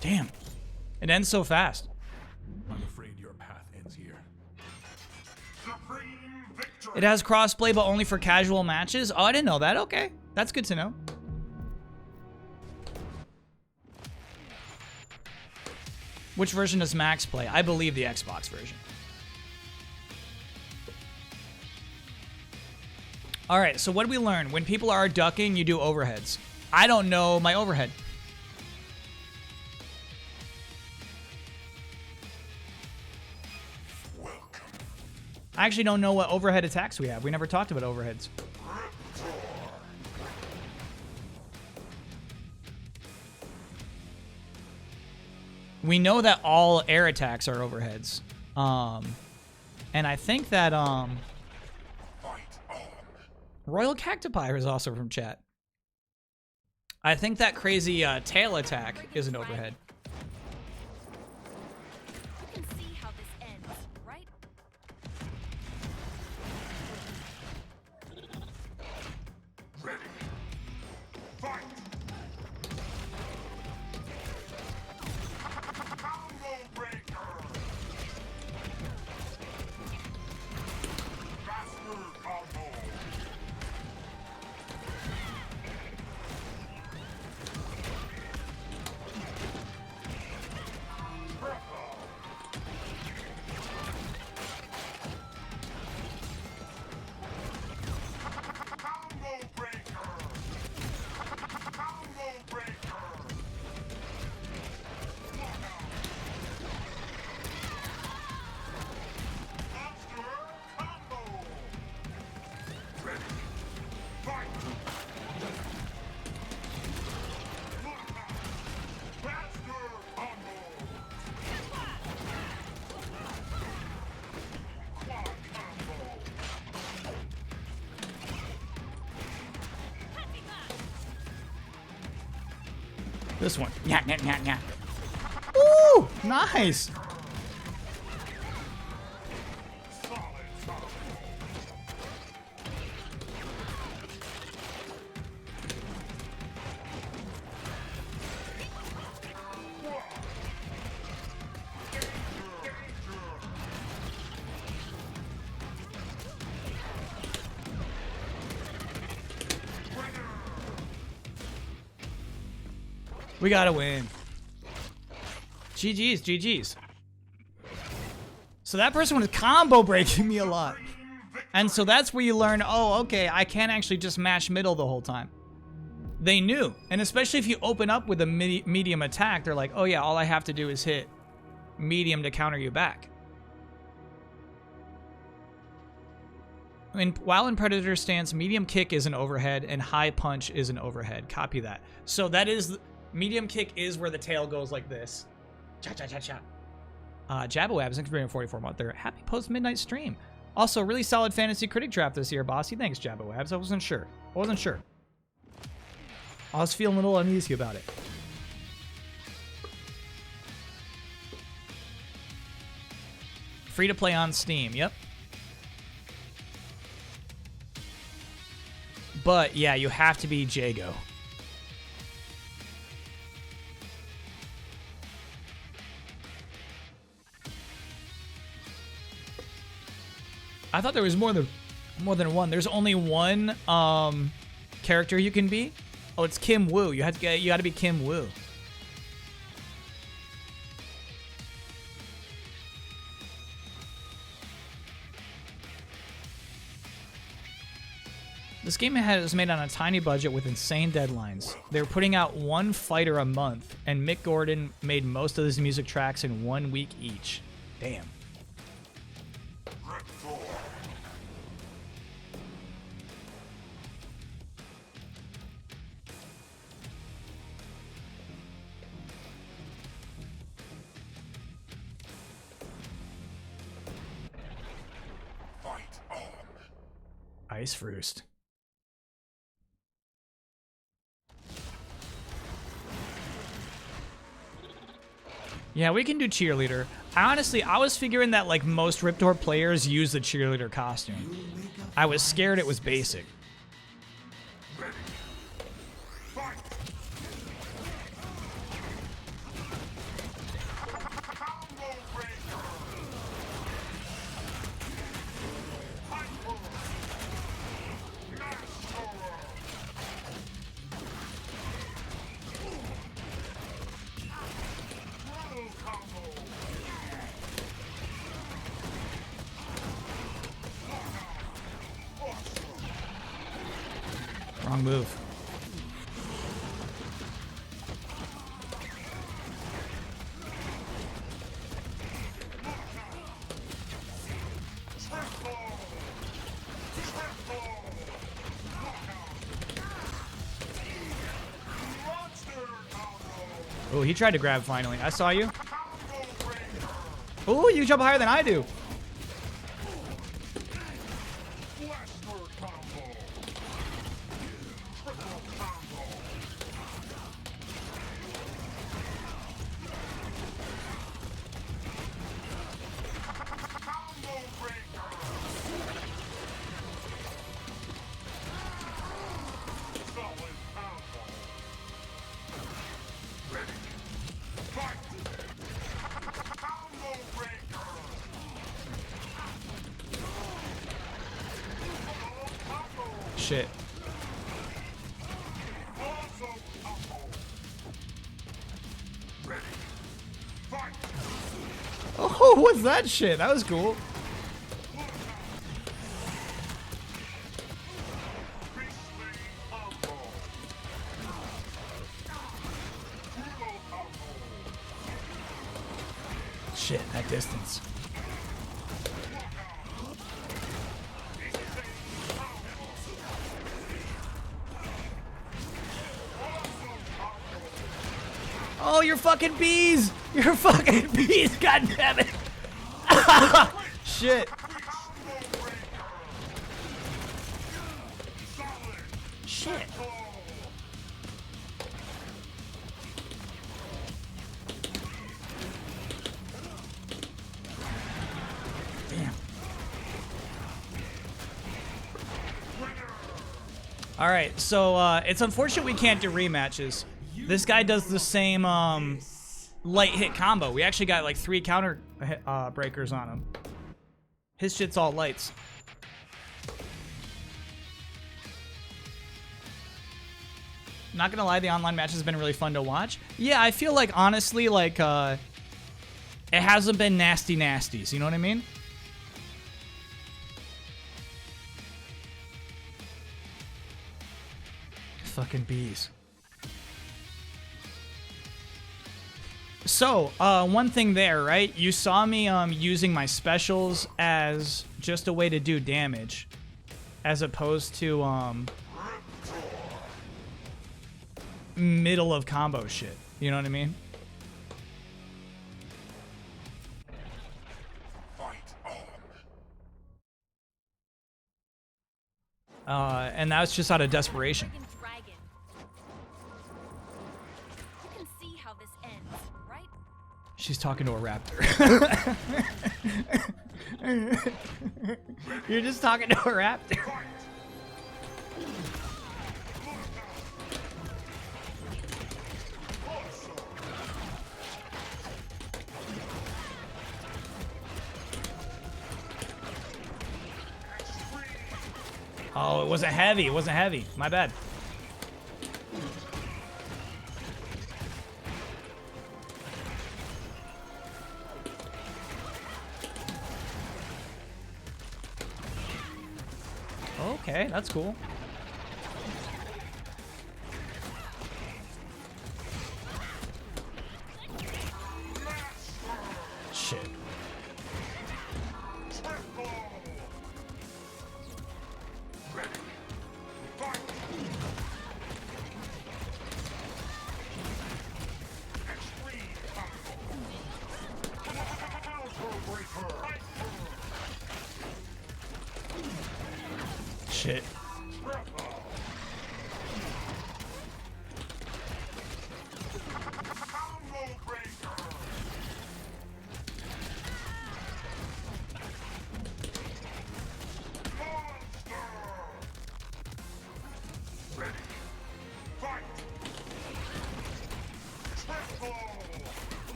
Damn. It ends so fast. I'm afraid your path ends here. Supreme victory. It has crossplay, but only for casual matches. Oh, I didn't know that. Okay. That's good to know. Which version does Max play? I believe the Xbox version. All right, so what did we learn? When people are ducking, you do overheads. I don't know my overhead. I actually don't know what overhead attacks we have. We never talked about overheads. We know that all air attacks are overheads. And I think that Fight on. Royal Cactipire is also from chat. I think that crazy tail attack is an overhead. You can see how this ends, right? Ready. Fight. Combo breaker. Master combo. Combo breaker. Combo breaker. Master combo. Ready. Fight. Master combo. Quad combo. This one. Nyah, nyah, nyah, nyah. Ooh, nice. Solid combo. We gotta win. GG's, GG's. So that person was combo breaking me a lot. And so that's where you learn, oh, okay, I can't actually just mash middle the whole time. They knew. And especially if you open up with a medium attack, they're like, oh yeah, all I have to do is hit medium to counter you back. I mean, while in Predator stance, medium kick is an overhead and high punch is an overhead. Copy that. So that is, medium kick is where the tail goes like this. Cha cha cha cha. Jabawabs, thanks for being a 44 month there. Happy post midnight stream. Also, really solid fantasy critic draft this year, bossy. Thanks, Jabawabs. I wasn't sure. I was feeling a little uneasy about it. Free to play on Steam. Yep. But yeah, you have to be Jago. I thought there was more than one. There's only one character you can be. Oh, it's Kim Woo. You got to be Kim Woo. This game was made on a tiny budget with insane deadlines. They were putting out one fighter a month, and Mick Gordon made most of his music tracks in 1 week each. Damn. Ice Roost. Yeah, we can do cheerleader. Honestly, I was figuring that like most Riptor players use the cheerleader costume. I was scared it was basic. Wrong move. Oh, he tried to grab finally. I saw you. Oh, you jump higher than I do. Shit. Oh, what's that shit? That was cool. Shit, that distance. Oh, you're fucking bees! You're fucking bees! God damn it! Shit! Shit! Damn. All right, so it's unfortunate we can't do rematches. This guy does the same light hit combo. We actually got like 3 counter breakers on him. His shit's all lights. Not gonna lie, the online match has been really fun to watch. Yeah, I feel like, honestly, like, it hasn't been nasty nasties, you know what I mean? Fucking bees. So, one thing there, right? You saw me using my specials as just a way to do damage, as opposed to middle of combo shit. You know what I mean? And that's just out of desperation. Friggin' dragon. You can see how this ends, right? She's talking to a raptor. You're just talking to a raptor. Oh, it wasn't heavy. It wasn't heavy. My bad. Okay, that's cool. Shit. Shit.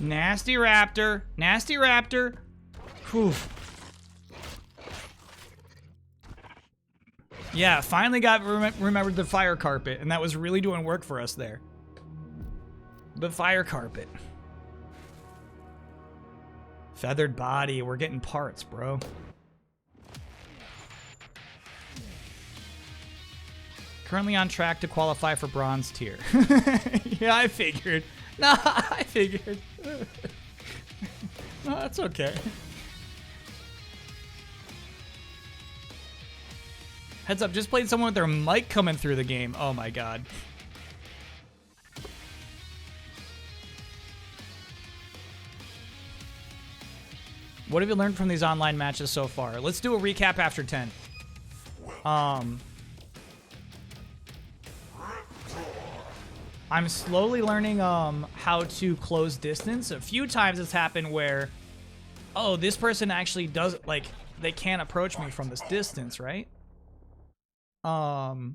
Nasty raptor. Nasty raptor. Whew. Yeah, finally got remembered the fire carpet, and that was really doing work for us there. The fire carpet. Feathered body. We're getting parts, bro. Currently on track to qualify for bronze tier. Yeah, I figured. Nah, I figured. No, that's okay. Heads up, just played someone with their mic coming through the game. Oh my god. What have you learned from these online matches so far? Let's do a recap after 10. I'm slowly learning how to close distance. A few times it's happened where, oh, this person actually does, like, they can't approach me from this distance, right? So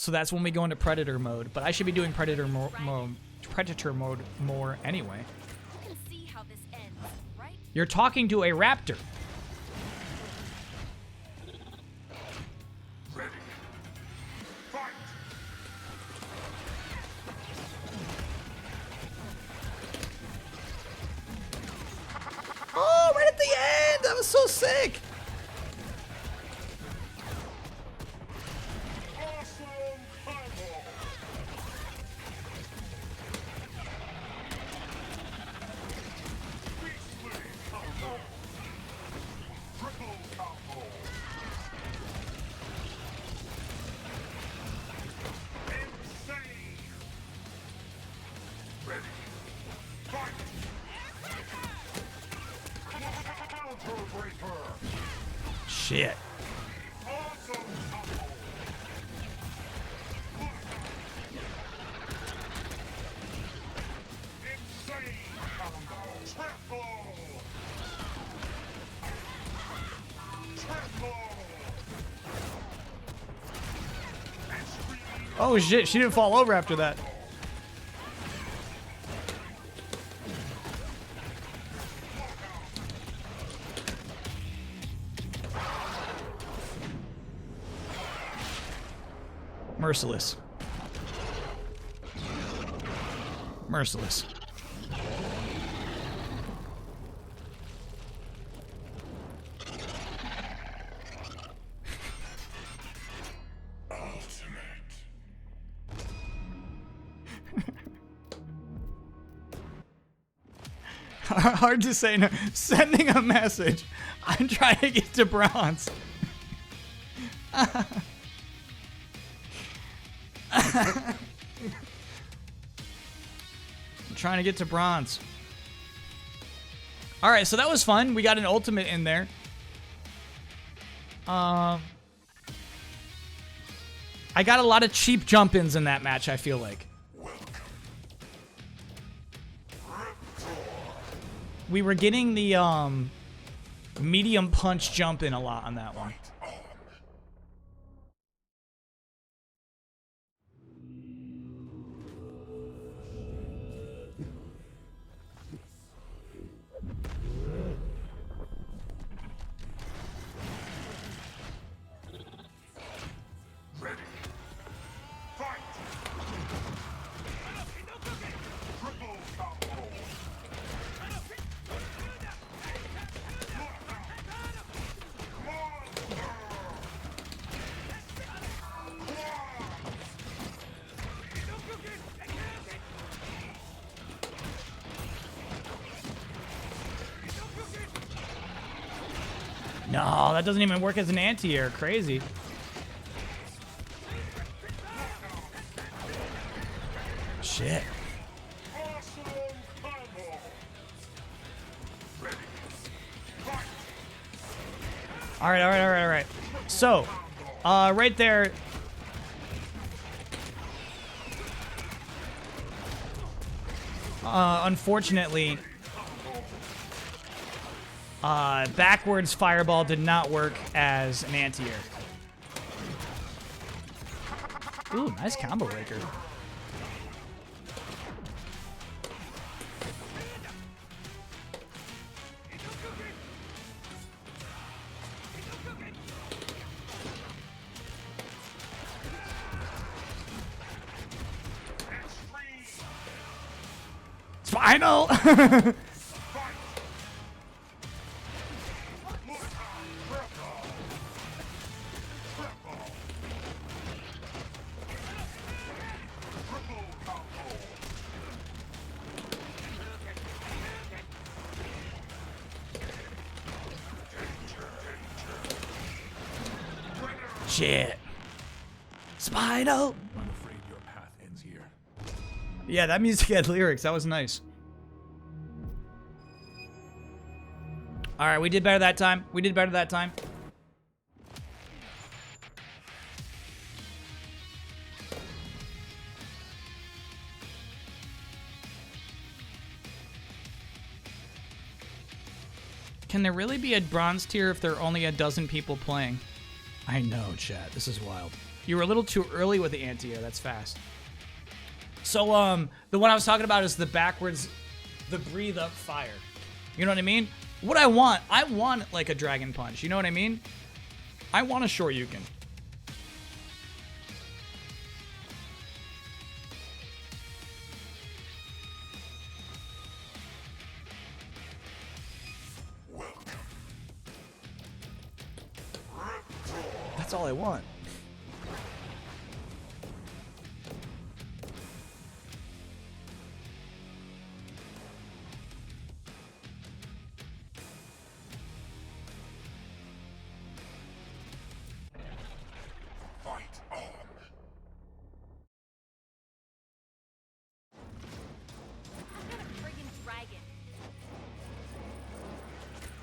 that's when we go into Predator mode. But I should be doing Predator mode more anyway. You can see how this ends, right? You're talking to a raptor. Oh, right at the end! That was so sick! Awesome combo. Beastly combo. Triple combo. Insane. Ready. Fight. Counter breaker. Shit. Awesome combo. Oh shit, she didn't fall over after that. Merciless. Merciless. Hard to say no. Sending a message. I'm trying to get to bronze. I'm trying to get to bronze. All right, so that was fun. We got an ultimate in there. I got a lot of cheap jump-ins in that match, I feel like. We were getting the medium punch jump in a lot on that one. Ready. Fight. Triple combo. No, that doesn't even work as an anti-air. Crazy. Shit. Awesome combo. Ready. Fight. All right, all right, all right, all right. So, right there. Unfortunately, backwards fireball did not work as an anti-air. Ooh, nice combo breaker. Final. Shit. Spino. I'm afraid your path ends here. Yeah, that music had lyrics. That was nice. All right, we did better that time. We did better that time. Can there really be a bronze tier if there are only a dozen people playing? I know, chat. This is wild. You were a little too early with the anti-air. That's fast. So, the one I was talking about is the backwards, the breathe up fire. You know what I mean? What I want like a dragon punch. You know what I mean? I want a Shoryuken. That's all I want. Fight on. I've got a friggin' dragon.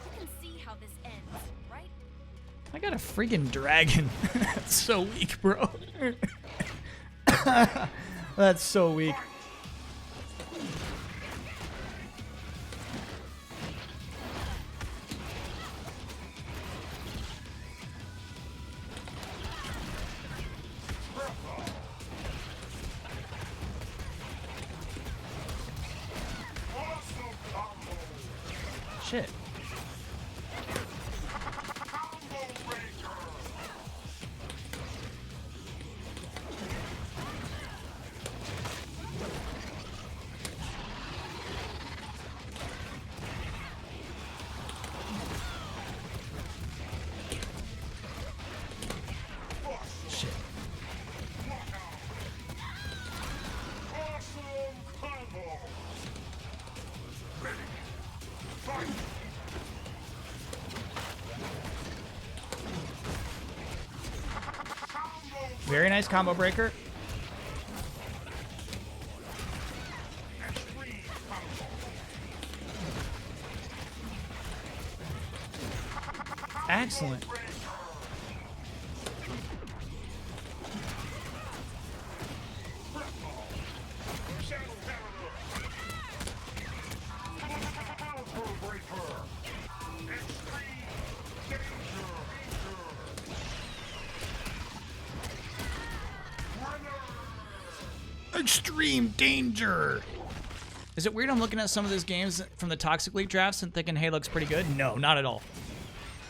You can see how this ends, right? I got a friggin' dragon. That's so weak, bro. That's so weak. shit. Shit. Awesome combo. Ready. Fight. Very nice combo breaker. Extreme combo. Excellent. Shadow Barrier. Counter breaker. Extreme danger. Extreme danger. Is it weird I'm looking at some of these games from the Toxic League drafts and thinking, hey, looks pretty good? No, not at all.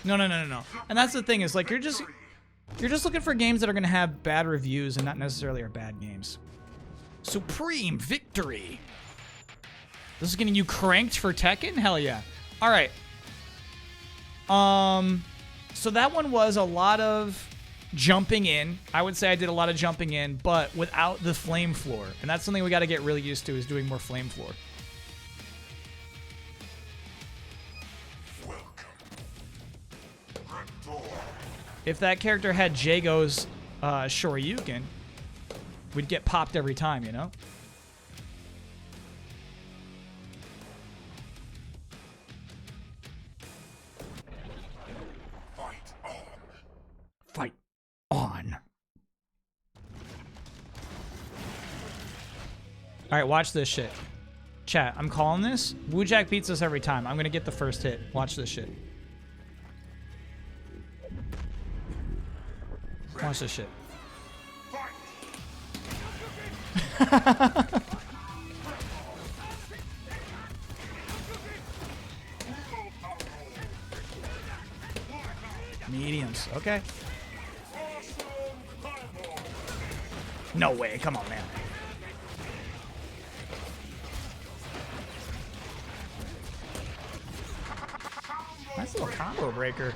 No. And that's the thing is, like, you're just looking for games that are going to have bad reviews and not necessarily are bad games. Supreme victory. This is getting you cranked for Tekken? Hell yeah. All right. So that one was a lot of jumping in. I would say I did a lot of jumping in, but without the flame floor. And that's something we got to get really used to, is doing more flame floor. If that character had Jago's Shoryuken, we'd get popped every time, you know? Fight on. Fight on. All right, watch this shit. Chat, I'm calling this. Woojack beats us every time. I'm going to get the first hit. Watch this shit. Watch this shit. Mediums. Okay. No way. Come on, man. Nice little combo breaker.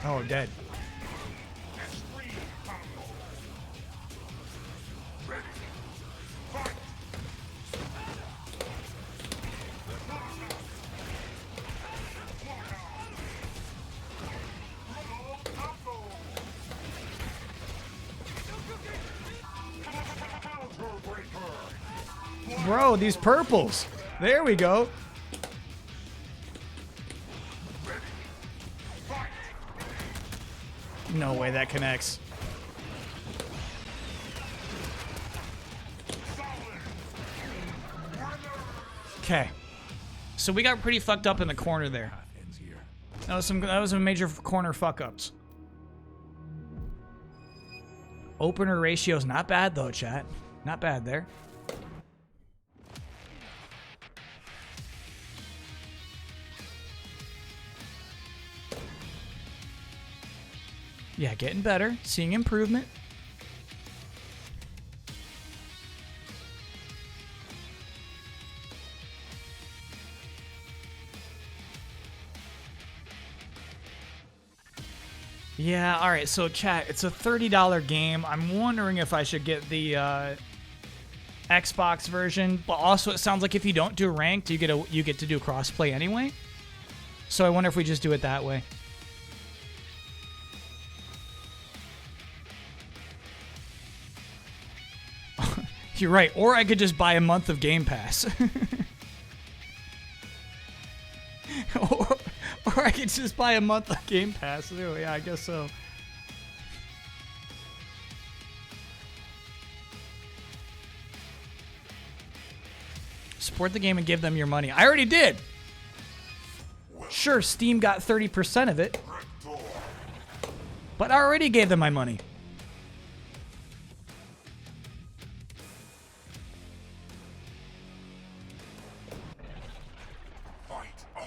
Oh, dead. Bro, these purples. There we go. No way that connects. Okay. So we got pretty fucked up in the corner there. That was some major corner fuck ups. Opener ratio's not bad though, chat. Not bad there. Yeah, getting better. Seeing improvement. Yeah, alright, so chat, it's a $30 game. I'm wondering if I should get the Xbox version, but also it sounds like if you don't do ranked, you get to do crossplay anyway. So I wonder if we just do it that way. You're right, or I could just buy a month of Game Pass. or I could just buy a month of Game Pass. Yeah, I guess so. Support the game and give them your money. I already did. Sure, Steam got 30% of it, but I already gave them my money. Fight on.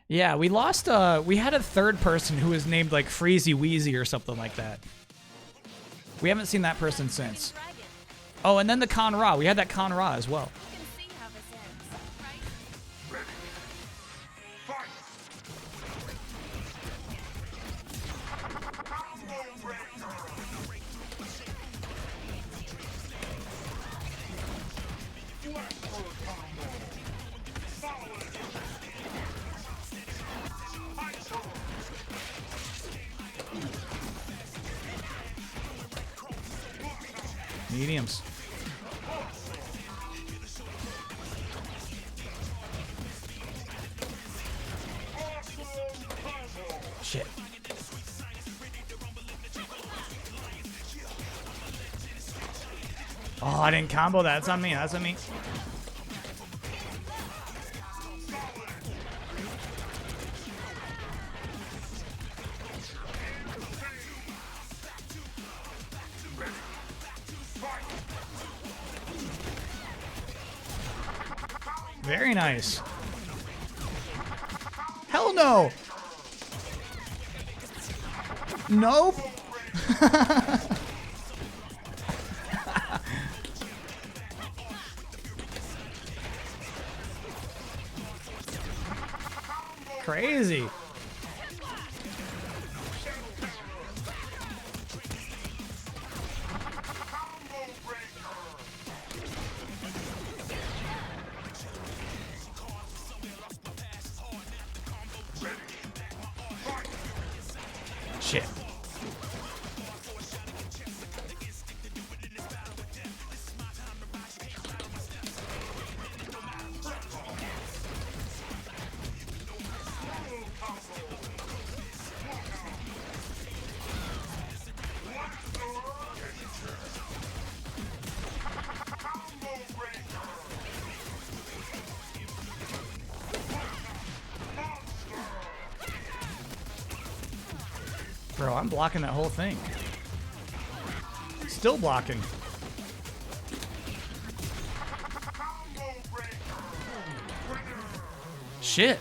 Yeah, we lost, we had a third person who was named like Freezy Wheezy or something like that. We haven't seen that person since. Dragon. Oh, and then the Con Ra. We had that Con Ra as well. You can see how this ends, right? Fight. Combo breaker. Blackbird combo. Follow it. Python. Mediums. Awesome combo. Shit. Oh, I didn't combo that. That's on me. That's on me. Very nice. Hell no. Nope. Crazy. Combo breaker. Shit. Combo breaker. Bro, I'm blocking that whole thing. Still blocking. Combo breaker. Winner. Shit.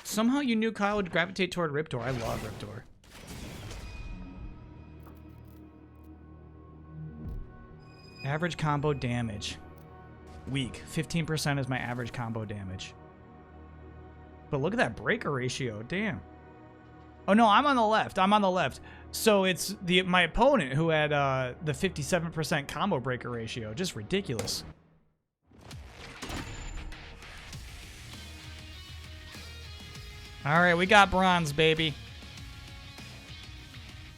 Somehow you knew Kyle would gravitate toward Riptor. I love Riptor. Average combo damage. Weak. 15% is my average combo damage. But look at that breaker ratio. Damn. Oh no, I'm on the left. I'm on the left. So it's my opponent who had the 57% combo breaker ratio. Just ridiculous. All right, we got bronze, baby.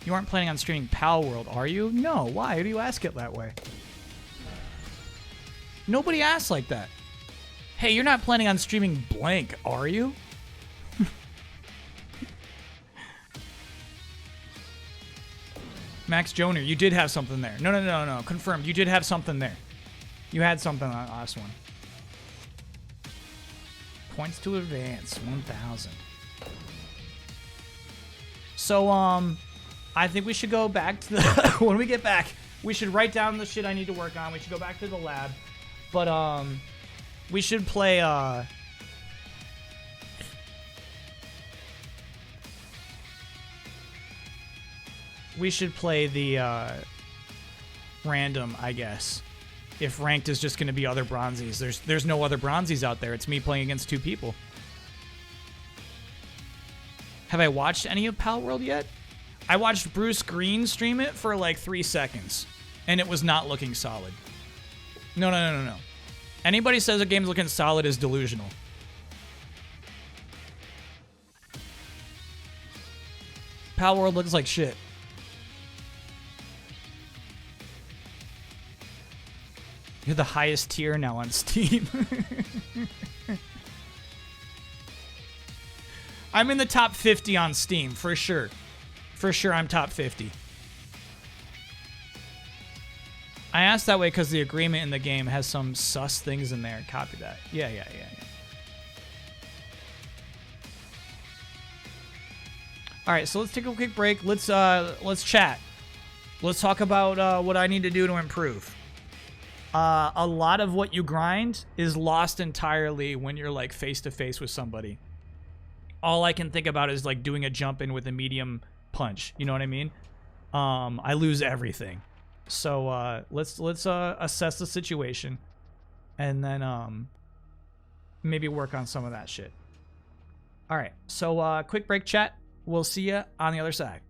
You aren't planning on streaming Pal World, are you? No. Why do you ask it that way? Nobody asks like that. Hey, you're not planning on streaming blank, are you? Max Joner, you did have something there. No. Confirmed. You did have something there. You had something on the last one. Points to advance, 1,000. So, I think we should go back to the... when we get back, we should write down the shit I need to work on. We should go back to the lab. But, we should play, we should play the, random, I guess. If ranked is just going to be other bronzies. There's no other bronzies out there. It's me playing against two people. Have I watched any of Pal World yet? I watched Bruce Green stream it for like 3 seconds, and it was not looking solid. No. Anybody says a game's looking solid is delusional. Pal World looks like shit. You're the highest tier now on Steam. I'm in the top 50 on Steam, for sure. For sure, I'm top 50. I asked that way because the agreement in the game has some sus things in there. Copy that. Yeah. All right, so let's take a quick break. Let's chat. Let's talk about what I need to do to improve. A lot of what you grind is lost entirely when you're like face to face with somebody. All I can think about is like doing a jump in with a medium punch. You know what I mean? I lose everything. So let's assess the situation, and then maybe work on some of that shit. All right, so quick break, chat. We'll see you on the other side.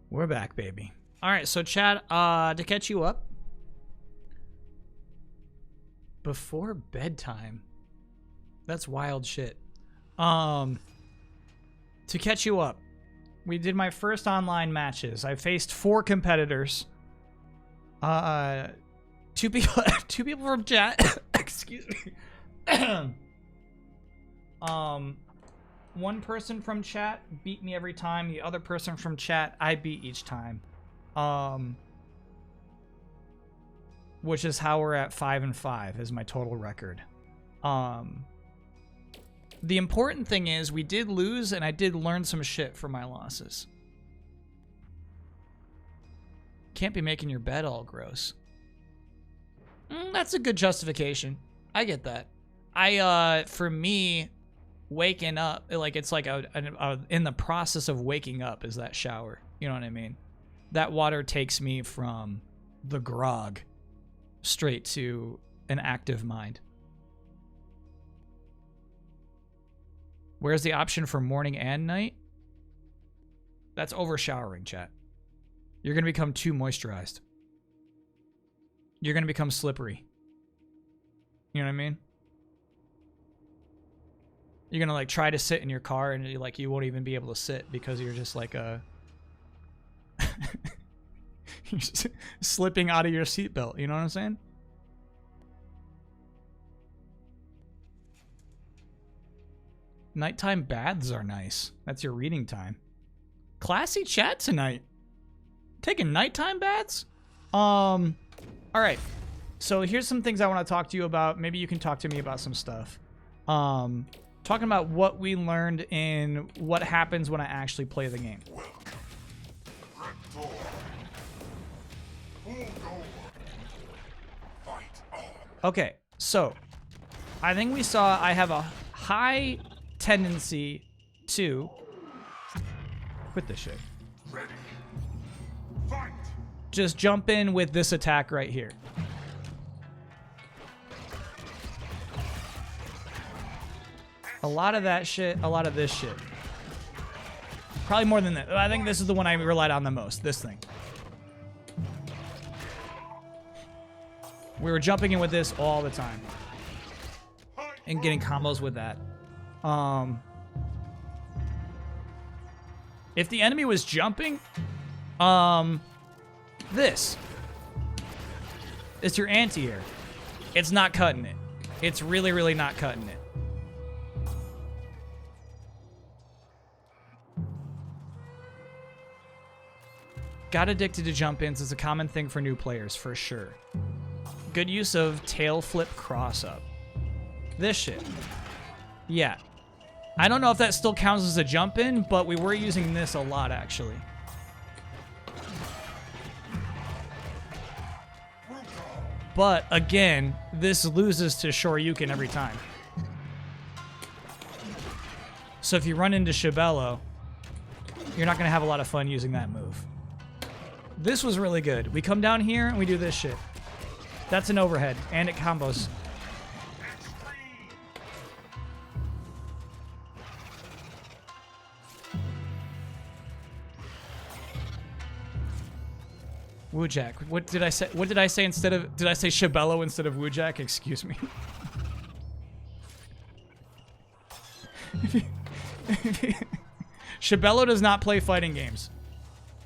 We're back, baby. All right, so chat, to catch you up, before bedtime, that's wild shit. To catch you up, we did my first online matches. I faced 4 competitors. 2 people from chat. Excuse me. One person from chat beat me every time. The other person from chat, I beat each time. Which is how we're at 5-5 is my total record. The important thing is we did lose, and I did learn some shit from my losses. Can't be making your bed all gross. That's a good justification. I get that. For me, waking up, like, it's like in the process of waking up is that shower. You know what I mean? that water takes me from the grog straight to an active mind. Where's the option for morning and night? That's overshowering, chat. You're going to become too moisturized. You're going to become slippery. You know what I mean? You're going to like try to sit in your car and you won't even be able to sit because you're just like a you're just slipping out of your seatbelt, you know what I'm saying? Nighttime baths are nice. That's your reading time. Classy chat tonight. Taking nighttime baths? All right. So here's some things I want to talk to you about. Maybe you can talk to me about some stuff. Talking about what we learned in what happens when I actually play the game. Rector. Hold on. Fight on. Okay, so I think we saw I have a high tendency to quit this shit. Ready. Fight. Just jump in with this attack right here. A lot of that shit, a lot of this shit. Probably more than that. I think this is the one I relied on the most, this thing. We were jumping in with this all the time. And getting combos with that. If the enemy was jumping, this. It's your anti-air. It's not cutting it. It's really, really not cutting it. Got addicted to jump-ins is a common thing for new players, for sure. Good use of tail flip cross-up. This shit. Yeah. I don't know if that still counts as a jump-in, but we were using this a lot, actually. But, again, this loses to Shoryuken every time. So if you run into Shibello, you're not going to have a lot of fun using that move. This was really good. We come down here and we do this shit. That's an overhead, and it combos. Woojack. What did I say? What did I say instead of? Did I say Shibello instead of Woojack? Excuse me. Shibello does not play fighting games.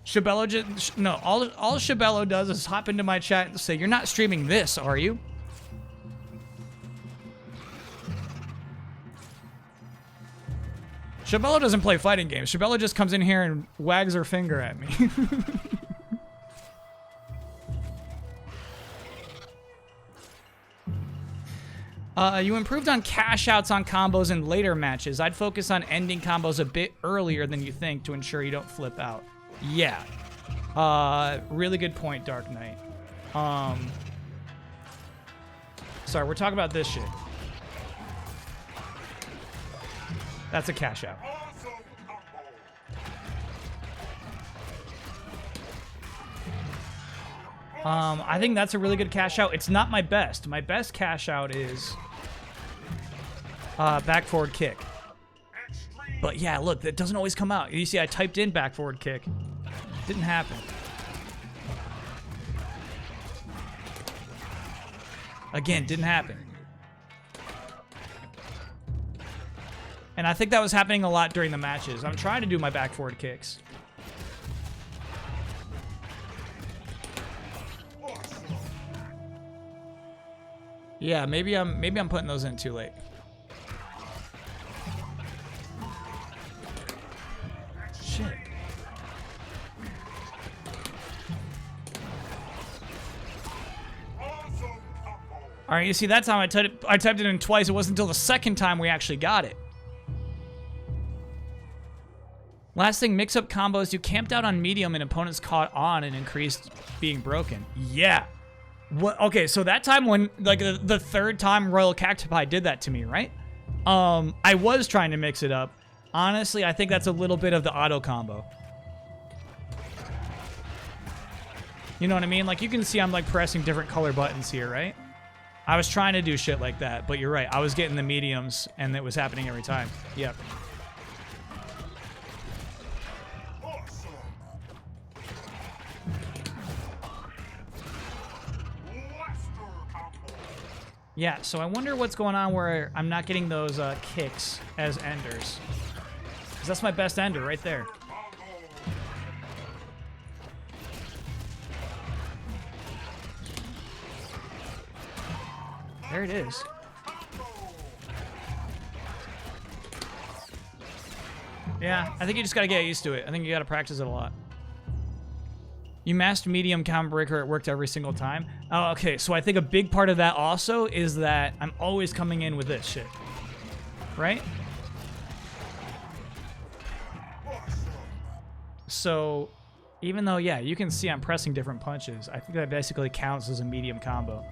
Shibello just no. All Shibello does is hop into my chat and say, "You're not streaming this, are you?" Shibello doesn't play fighting games. Shibello just comes in here and wags her finger at me. You improved on cash outs on combos in later matches. I'd focus on ending combos a bit earlier than you think to ensure you don't flip out. Yeah. Really good point, Dark Knight. Sorry, we're talking about this shit. That's a cash out. I think that's a really good cash out. It's not my best. My best cash out is back forward kick. But yeah, look, that doesn't always come out. You see, I typed in back forward kick. Didn't happen. Again, didn't happen. And I think that was happening a lot during the matches. I'm trying to do my back forward kicks. Yeah, maybe I'm putting those in too late. Shit. All right, you see, that time I typed it in twice. It wasn't until the second time we actually got it. Last thing, mix-up combos. You camped out on medium and opponents caught on and increased being broken. Yeah. What? Okay, so that time when, like, the third time Royal Cacti did that to me, right? I was trying to mix it up. Honestly, I think that's a little bit of the auto combo. You know what I mean? Like, you can see I'm, like, pressing different color buttons here, right? I was trying to do shit like that, but you're right. I was getting the mediums, and it was happening every time. Yep. Awesome. Blaster combo. Yeah, so I wonder what's going on where I'm not getting those kicks as enders. Because that's my best ender right there. There it is. Yeah, I think you just gotta get used to it. I think you gotta practice it a lot. You mastered medium combo breaker, it worked every single time. Oh, okay, so I think a big part of that also is that I'm always coming in with this shit. Right? So, even though, yeah, you can see I'm pressing different punches, I think that basically counts as a medium combo.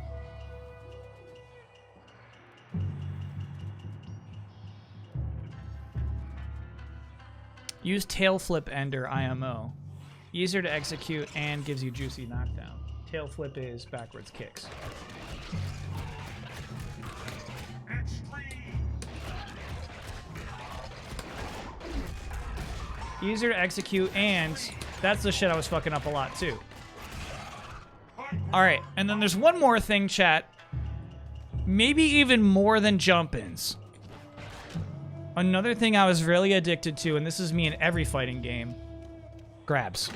Use tail flip ender IMO. Easier to execute and gives you juicy knockdown. Tail flip is backwards kicks. Easier to execute, and that's the shit I was fucking up a lot too. Alright, and then there's one more thing, chat. Maybe even more than jump-ins. Another thing I was really addicted to, and this is me in every fighting game, grabs.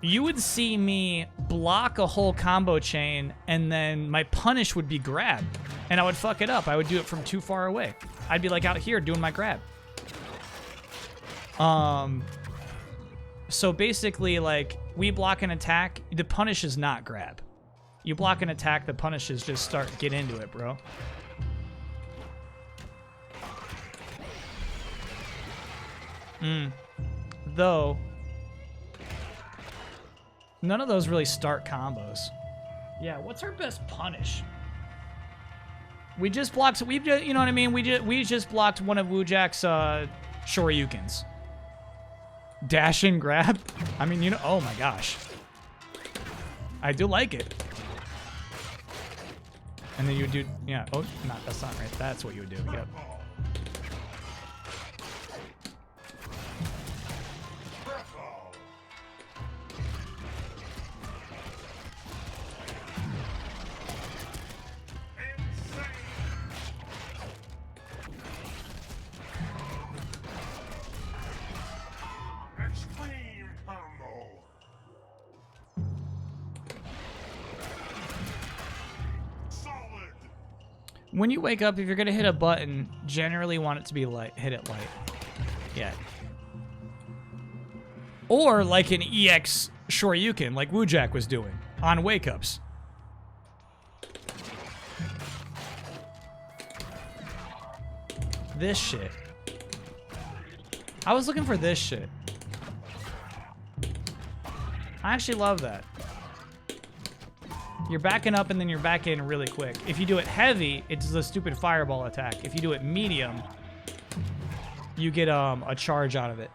You would see me block a whole combo chain, and then my punish would be grab. And I would fuck it up. I would do it from too far away. I'd be like out here doing my grab. So basically, like, we block an attack, the punish is not grab. You block an attack, the punish is just get into it, bro. Though, none of those really start combos. Yeah, what's our best punish? We just blocked, you know what I mean? We just blocked one of Wujak's Shoryukens. Dash and grab? I mean, you know, oh my gosh. I do like it. And then you would do, yeah, oh, no, that's not right. That's what you would do, yep. Extreme combo. Solid. When you wake up, if you're gonna hit a button, generally want it to be light. Hit it light. Yeah. Or like an EX Shoryuken, like Wujak was doing on wake ups. This shit. I was looking for this shit. I actually love that. You're backing up and then you're back in really quick. If you do it heavy, it's the stupid fireball attack. If you do it medium, you get a charge out of it.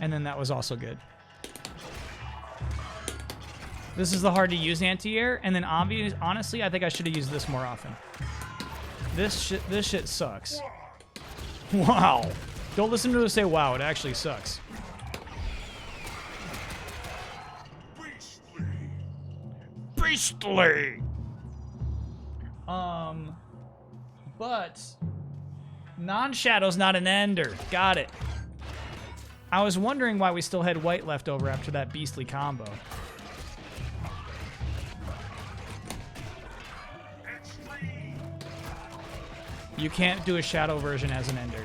And then that was also good. This is the hard to use anti-air, and then honestly, I think I should have used this more often. This shit sucks. Wow. Don't listen to it say wow, it actually sucks. Beastly. But non-shadow's not an ender. Got it. I was wondering why we still had white left over after that beastly combo. You can't do a shadow version as an ender.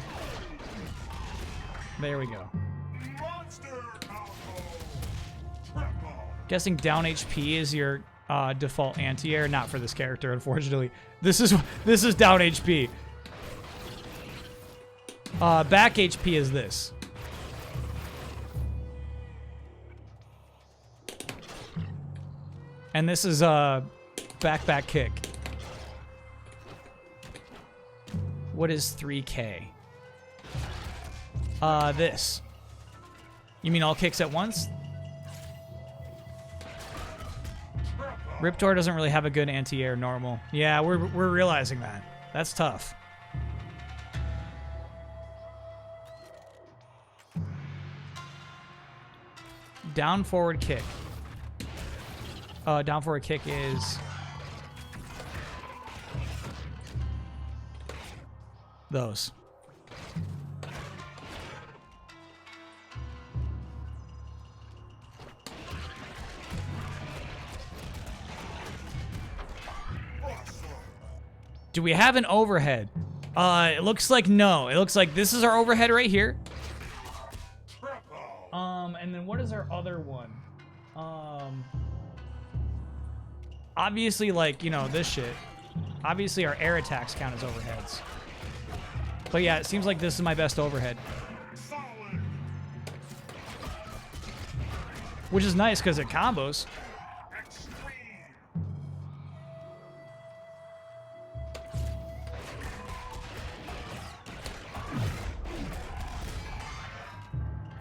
There we go. Guessing down HP is your default anti-air, not for this character, unfortunately. This is down HP. Back HP is this. And this is back kick. What is 3K? This. You mean all kicks at once? Riptor doesn't really have a good anti-air normal. Yeah, we're realizing that. That's tough. Down forward kick. Down forward kick is those. Do we have an overhead? It looks like no. It looks like this is our overhead right here. And then what is our other one? Obviously, like, you know, this shit. Obviously, our air attacks count as overheads. But yeah, it seems like this is my best overhead. Solid. Which is nice because it combos. Extreme.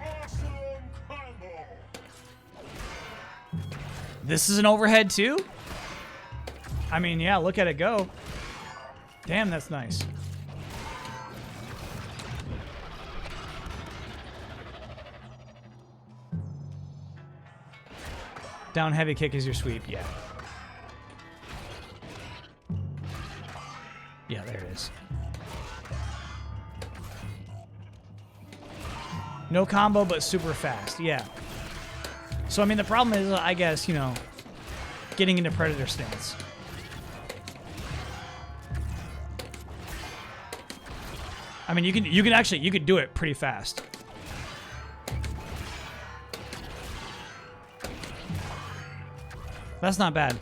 Awesome combo. This is an overhead too? I mean, yeah, look at it go. Damn, that's nice. Down heavy kick is your sweep, yeah. Yeah, there it is. No combo, but super fast, yeah. So, I mean, the problem is, I guess, you know, getting into Predator stance. I mean, you can do it pretty fast. That's not bad.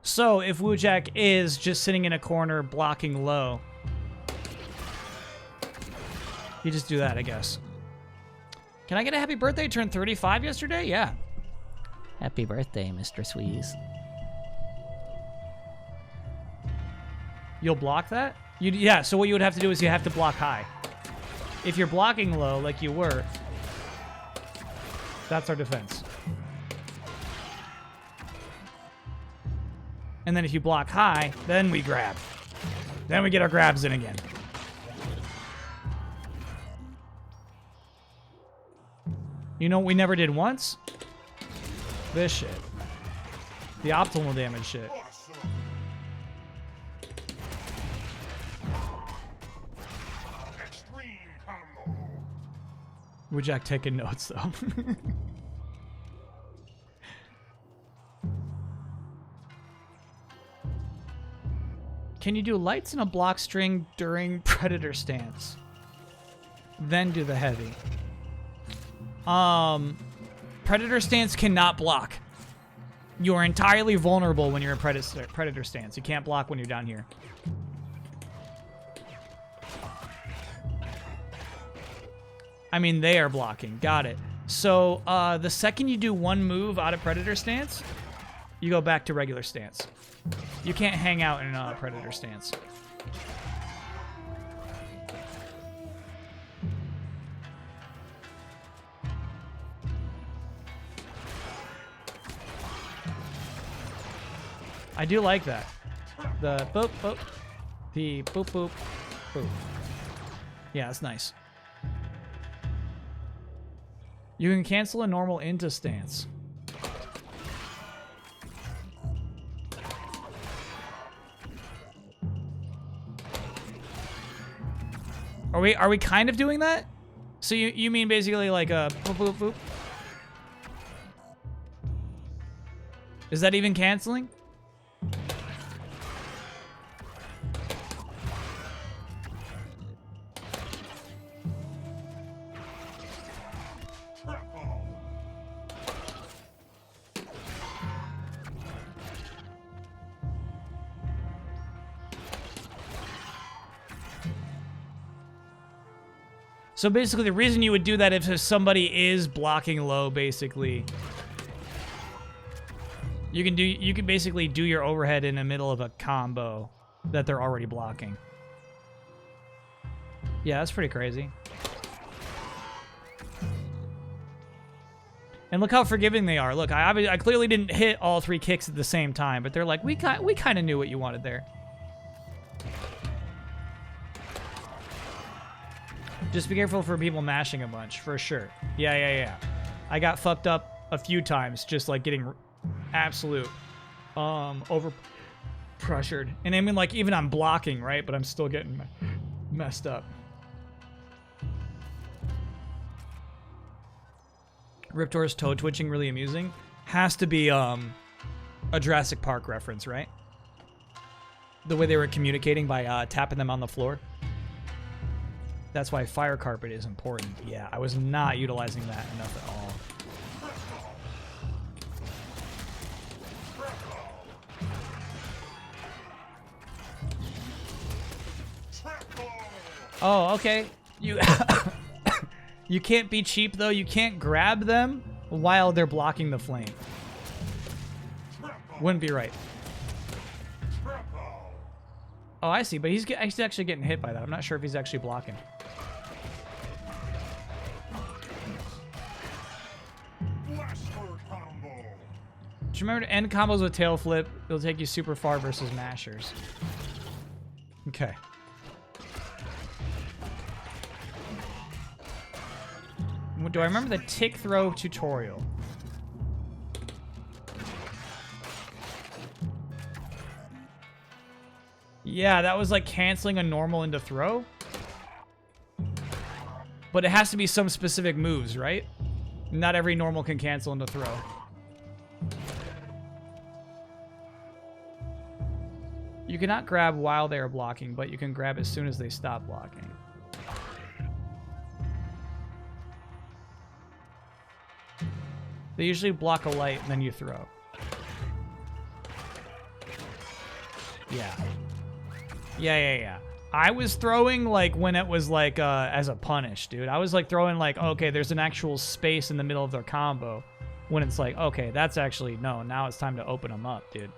So, if Woojack is just sitting in a corner blocking low, you just do that, I guess. Can I get a happy birthday? Turned 35 yesterday? Yeah. Happy birthday, Mr. Squeeze. You'll block that? Yeah, so what you would have to do is you have to block high. If you're blocking low, like you were, that's our defense. And then if you block high, then we grab. Then we get our grabs in again. You know what we never did once? This shit. The optimal damage shit. Awesome. Extreme combo. Woojack taking notes though. Can you do lights in a block string during Predator stance? Then do the heavy. Predator stance cannot block. You are entirely vulnerable when you're in Predator stance. You can't block when you're down here. I mean, they are blocking. Got it. So, the second you do one move out of Predator stance, you go back to regular stance. You can't hang out in a Predator stance. I do like that. The boop, boop. The boop, boop, boop. Yeah, that's nice. You can cancel a normal into stance. Are we kind of doing that? So you mean basically like a boop, boop, boop? Is that even canceling? So basically, the reason you would do that if somebody is blocking low, basically, you can basically do your overhead in the middle of a combo that they're already blocking. Yeah, that's pretty crazy. And look how forgiving they are. Look, I clearly didn't hit all 3 kicks at the same time, but they're like, we kind of knew what you wanted there. Just be careful for people mashing a bunch, for sure. Yeah. I got fucked up a few times, just like getting absolute over pressured. And I mean, like, even I'm blocking, right? But I'm still getting messed up. Riptor's toe twitching really amusing. Has to be a Jurassic Park reference, right? The way they were communicating by tapping them on the floor. That's why fire carpet is important. Yeah, I was not utilizing that enough at all. Oh, okay. You you can't be cheap though. You can't grab them while they're blocking the flame. Wouldn't be right. Oh, I see. But he's actually getting hit by that. I'm not sure if he's actually blocking. Just remember to end combos with tail flip. It'll take you super far versus mashers. Okay. Do I remember the tick throw tutorial? Yeah, that was like canceling a normal into throw. But it has to be some specific moves, right? Not every normal can cancel into throw. You cannot grab while they are blocking, but you can grab as soon as they stop blocking. They usually block a light and then you throw. Yeah. I was throwing like when it was like as a punish, dude. I was like throwing like, okay, there's an actual space in the middle of their combo. When it's like, okay, that's actually, no, now it's time to open them up, dude.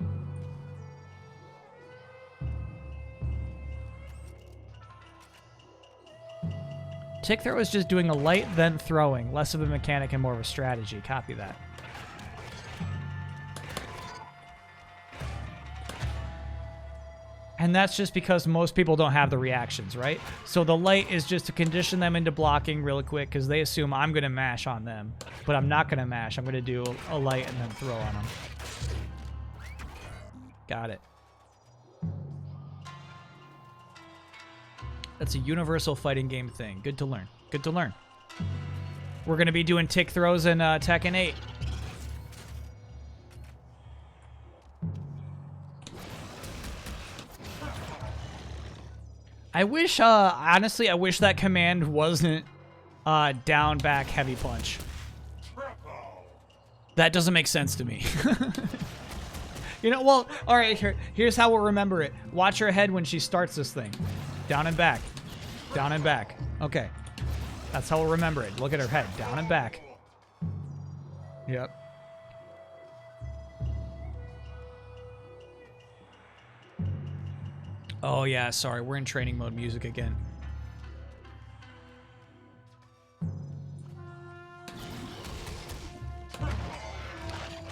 Tick throw is just doing a light, then throwing. Less of a mechanic and more of a strategy. Copy that. And that's just because most people don't have the reactions, right? So the light is just to condition them into blocking really quick because they assume I'm going to mash on them. But I'm not going to mash. I'm going to do a light and then throw on them. Got it. That's a universal fighting game thing. Good to learn. Good to learn. We're going to be doing tick throws in Tekken 8. I wish, honestly, I wish that command wasn't down, back, heavy punch. That doesn't make sense to me. You know, well, all right, here's how we'll remember it. Watch her head when she starts this thing. Down and back. Down and back. Okay. That's how we'll remember it. Look at her head. Down and back. Yep. Oh, yeah, sorry. We're in training mode music again.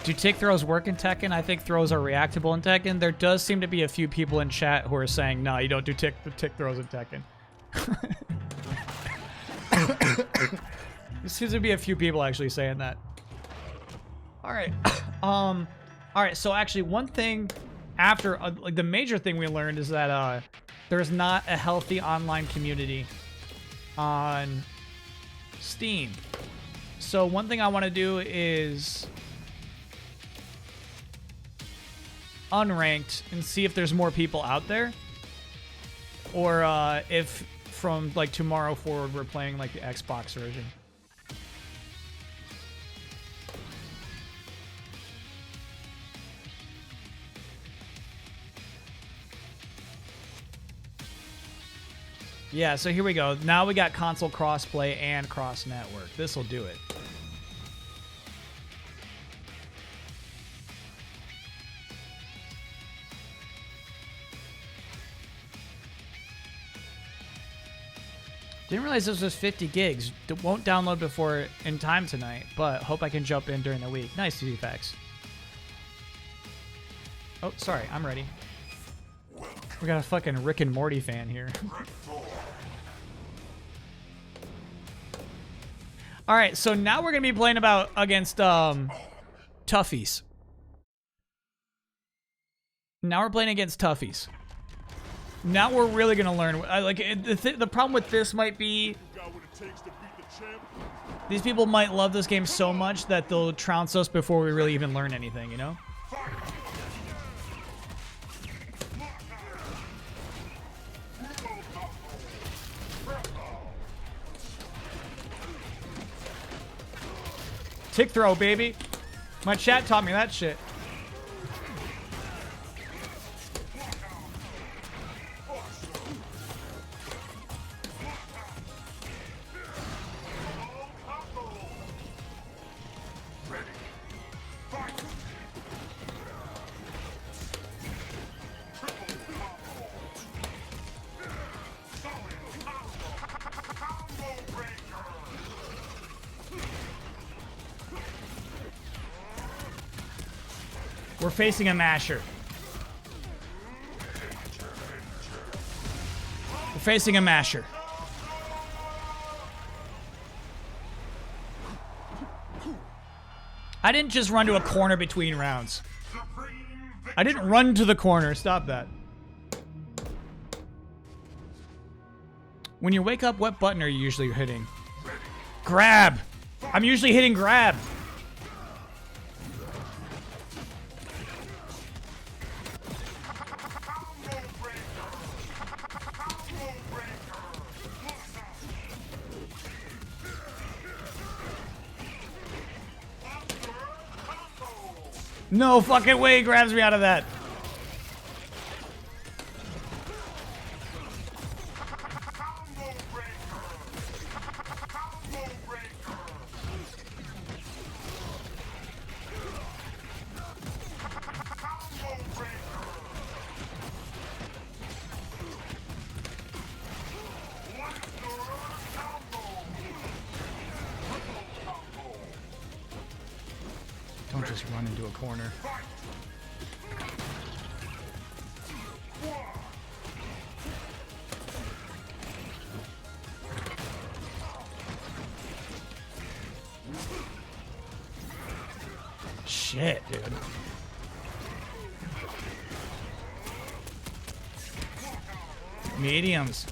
Do tick throws work in Tekken? I think throws are reactable in Tekken. There does seem to be a few people in chat who are saying, no, you don't do tick throws in Tekken. There seems to be a few people actually saying that. All right. All right, so actually one thing after, like the major thing we learned is that there's not a healthy online community on Steam. So one thing I want to do is unranked and see if there's more people out there, or if from like tomorrow forward we're playing like the Xbox version. Yeah, so here we go. Now we got console crossplay and cross network. This will do it. Didn't realize this was 50 gigs. Won't download before in time tonight, but hope I can jump in during the week. Nice, TZFX. Oh, sorry. I'm ready. We got a fucking Rick and Morty fan here. All right, so now we're going to be playing against Toughies. Now we're playing against Toughies. Now we're really going to learn. The problem with this might be these people might love this game so much that they'll trounce us before we really even learn anything, you know? Tick throw, baby. My chat taught me that shit. We're facing a masher. We're facing a masher. I didn't just run to a corner between rounds. I didn't run to the corner. Stop that. When you wake up, what button are you usually hitting? Grab. I'm usually hitting grab. No fucking way he grabs me out of that. Don't just run into a corner. Shit, dude. Mediums.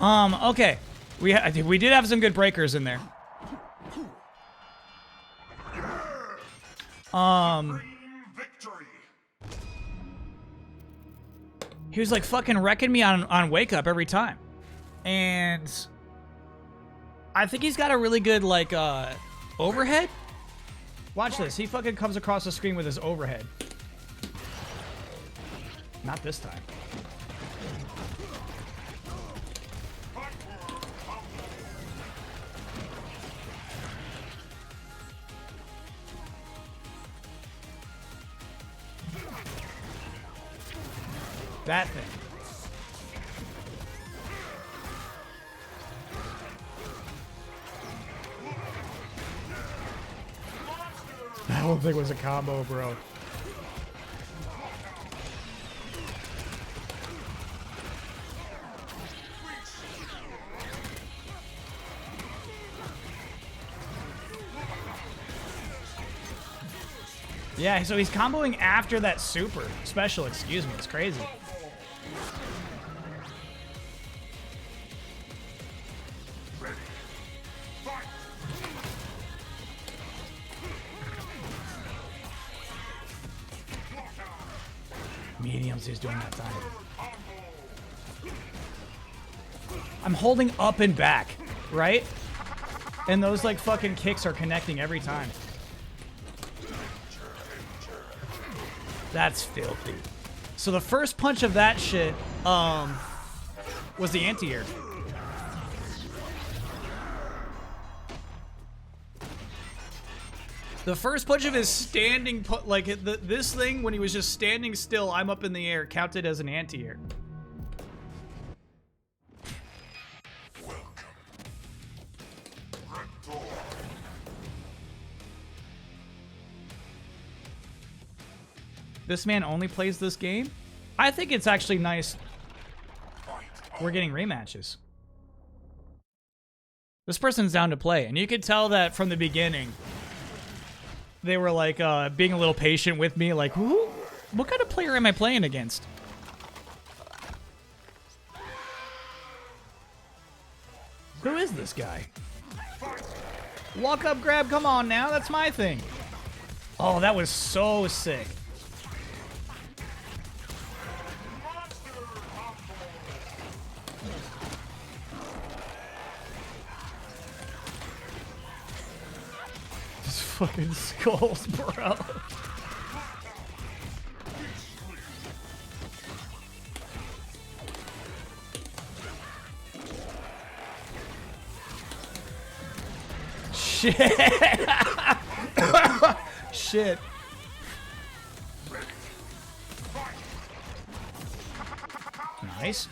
Okay. We did have some good breakers in there. He was like fucking wrecking me on Wake Up every time. And I think he's got a really good like overhead. Watch this. He fucking comes across the screen with his overhead. Not this time. That thing. That whole thing was a combo, bro. Yeah, so he's comboing after that super special, excuse me. It's crazy. Mediums he's doing that time. I'm holding up and back, right? And those like fucking kicks are connecting every time. That's filthy. So the first punch of that shit was the anti-air. The first punch of his standing, like this thing when he was just standing still, I'm up in the air, counted as an anti-air. This man only plays this game? I think it's actually nice we're getting rematches. This person's down to play, and you could tell that from the beginning. They were like being a little patient with me, like, what kind of player am I playing against? Who is this guy? Walk up, grab, come on now, that's my thing. Oh, that was so sick. These fucking skulls, bro. Shit. Shit. Nice.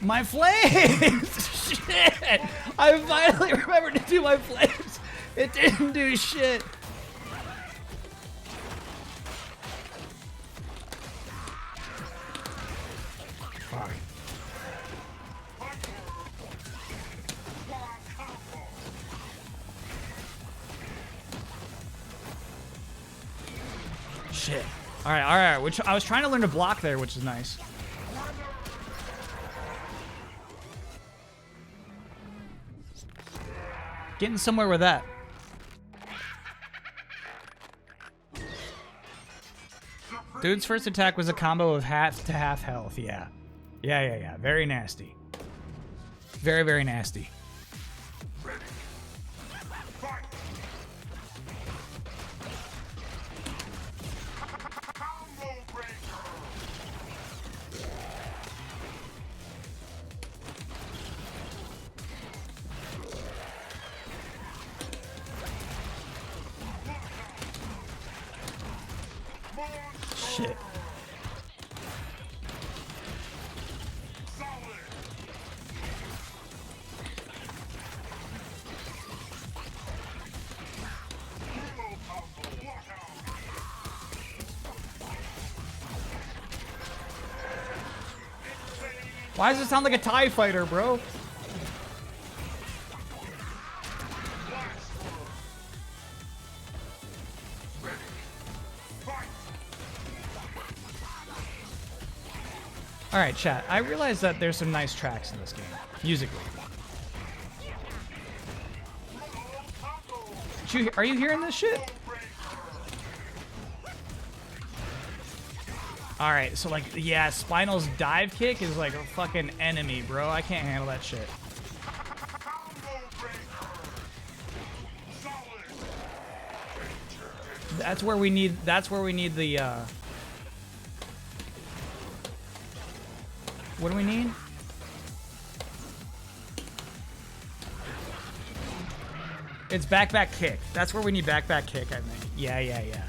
My flames! Shit! I finally remembered to do my flames. It didn't do shit. Fuck. Shit. Alright, alright. Which I was trying to learn to block there, which is nice. Getting somewhere with that. Dude's first attack was a combo of half to half health. Yeah. Yeah. Very nasty. Very, very nasty. Shit. Why does it sound like a TIE fighter, bro? Alright, chat. I realize that there's some nice tracks in this game, musically. Are you hearing this shit? Alright, so like, yeah, Spinal's dive kick is like a fucking enemy, bro. I can't handle that shit. That's where we need the, what do we need? It's back kick. That's where we need back kick, I think. Yeah.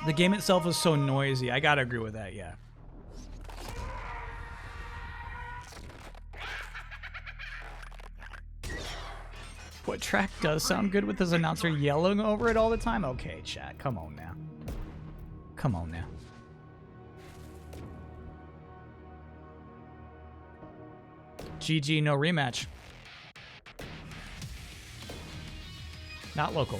The game itself is so noisy. I gotta agree with that, yeah. What track does sound good with this announcer yelling over it all the time? Okay, chat, come on now. Come on now. GG, no rematch. Not local.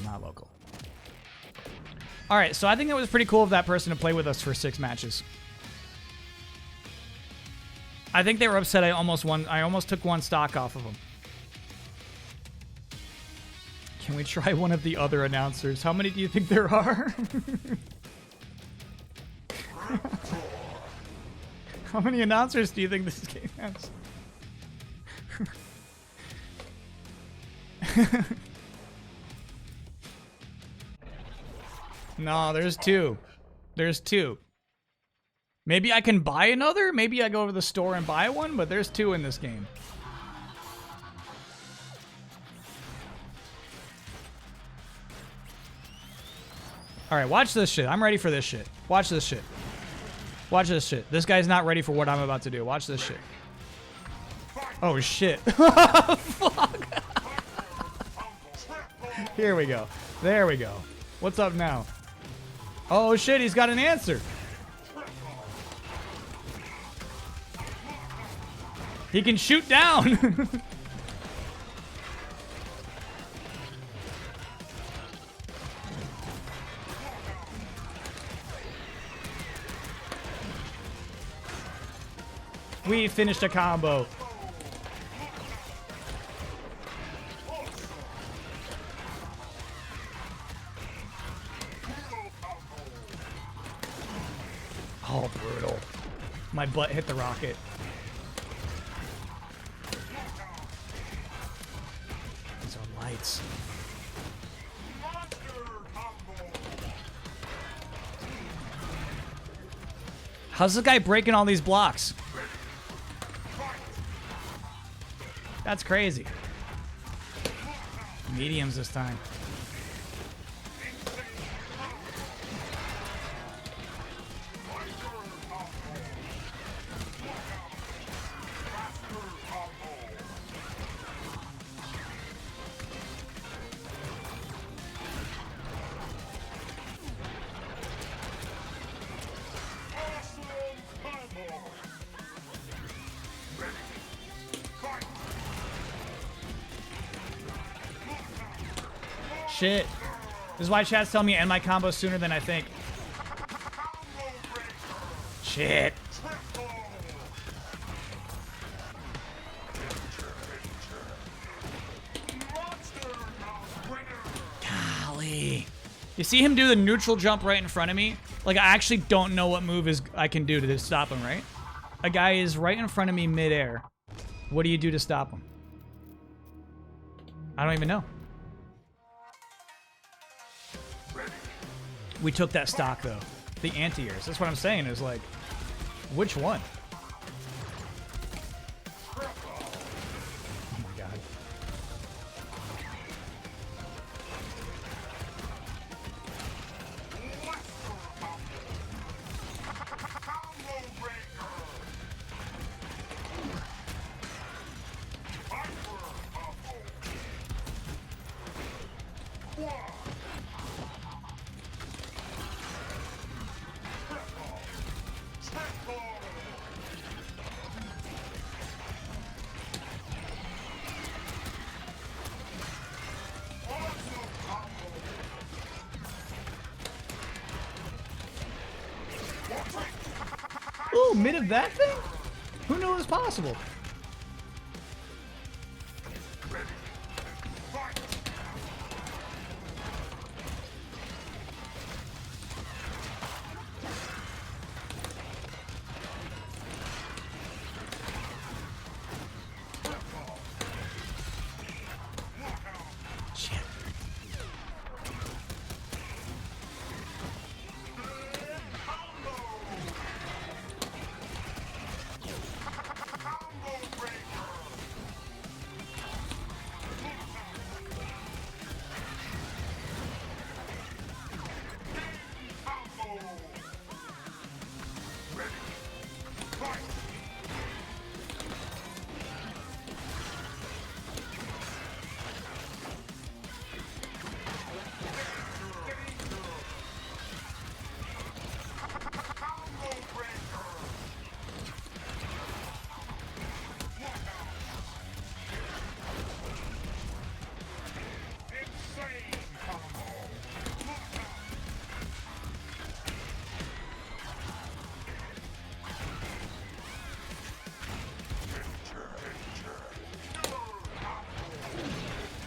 Alright, so I think it was pretty cool of that person to play with us for 6 matches. I think they were upset I almost took 1 stock off of them. Can we try one of the other announcers? How many do you think there are? How many announcers do you think this game has? No, there's 2. There's 2. Maybe I can buy another? Maybe I go over to the store and buy one, but there's 2 in this game. All right, watch this shit. I'm ready for this shit. Watch this shit. Watch this shit. This guy's not ready for what I'm about to do. Watch this shit. Oh, shit. Fuck. Here we go. There we go. What's up now? Oh, shit. He's got an answer. He can shoot down. We finished a combo. Oh, brutal. My butt hit the rocket. These are lights. How's this guy breaking all these blocks? That's crazy. Mediums this time. Shit. This is why chat's telling me to end my combo sooner than I think. Shit. Golly. You see him do the neutral jump right in front of me? Like, I actually don't know what move I can do to stop him, right? A guy is right in front of me midair. What do you do to stop him? I don't even know. We took that stock, though. The anti-airs. That's what I'm saying, is like, which one? Oh my god. Ooh, mid of that thing? Who knew it was possible? Shit.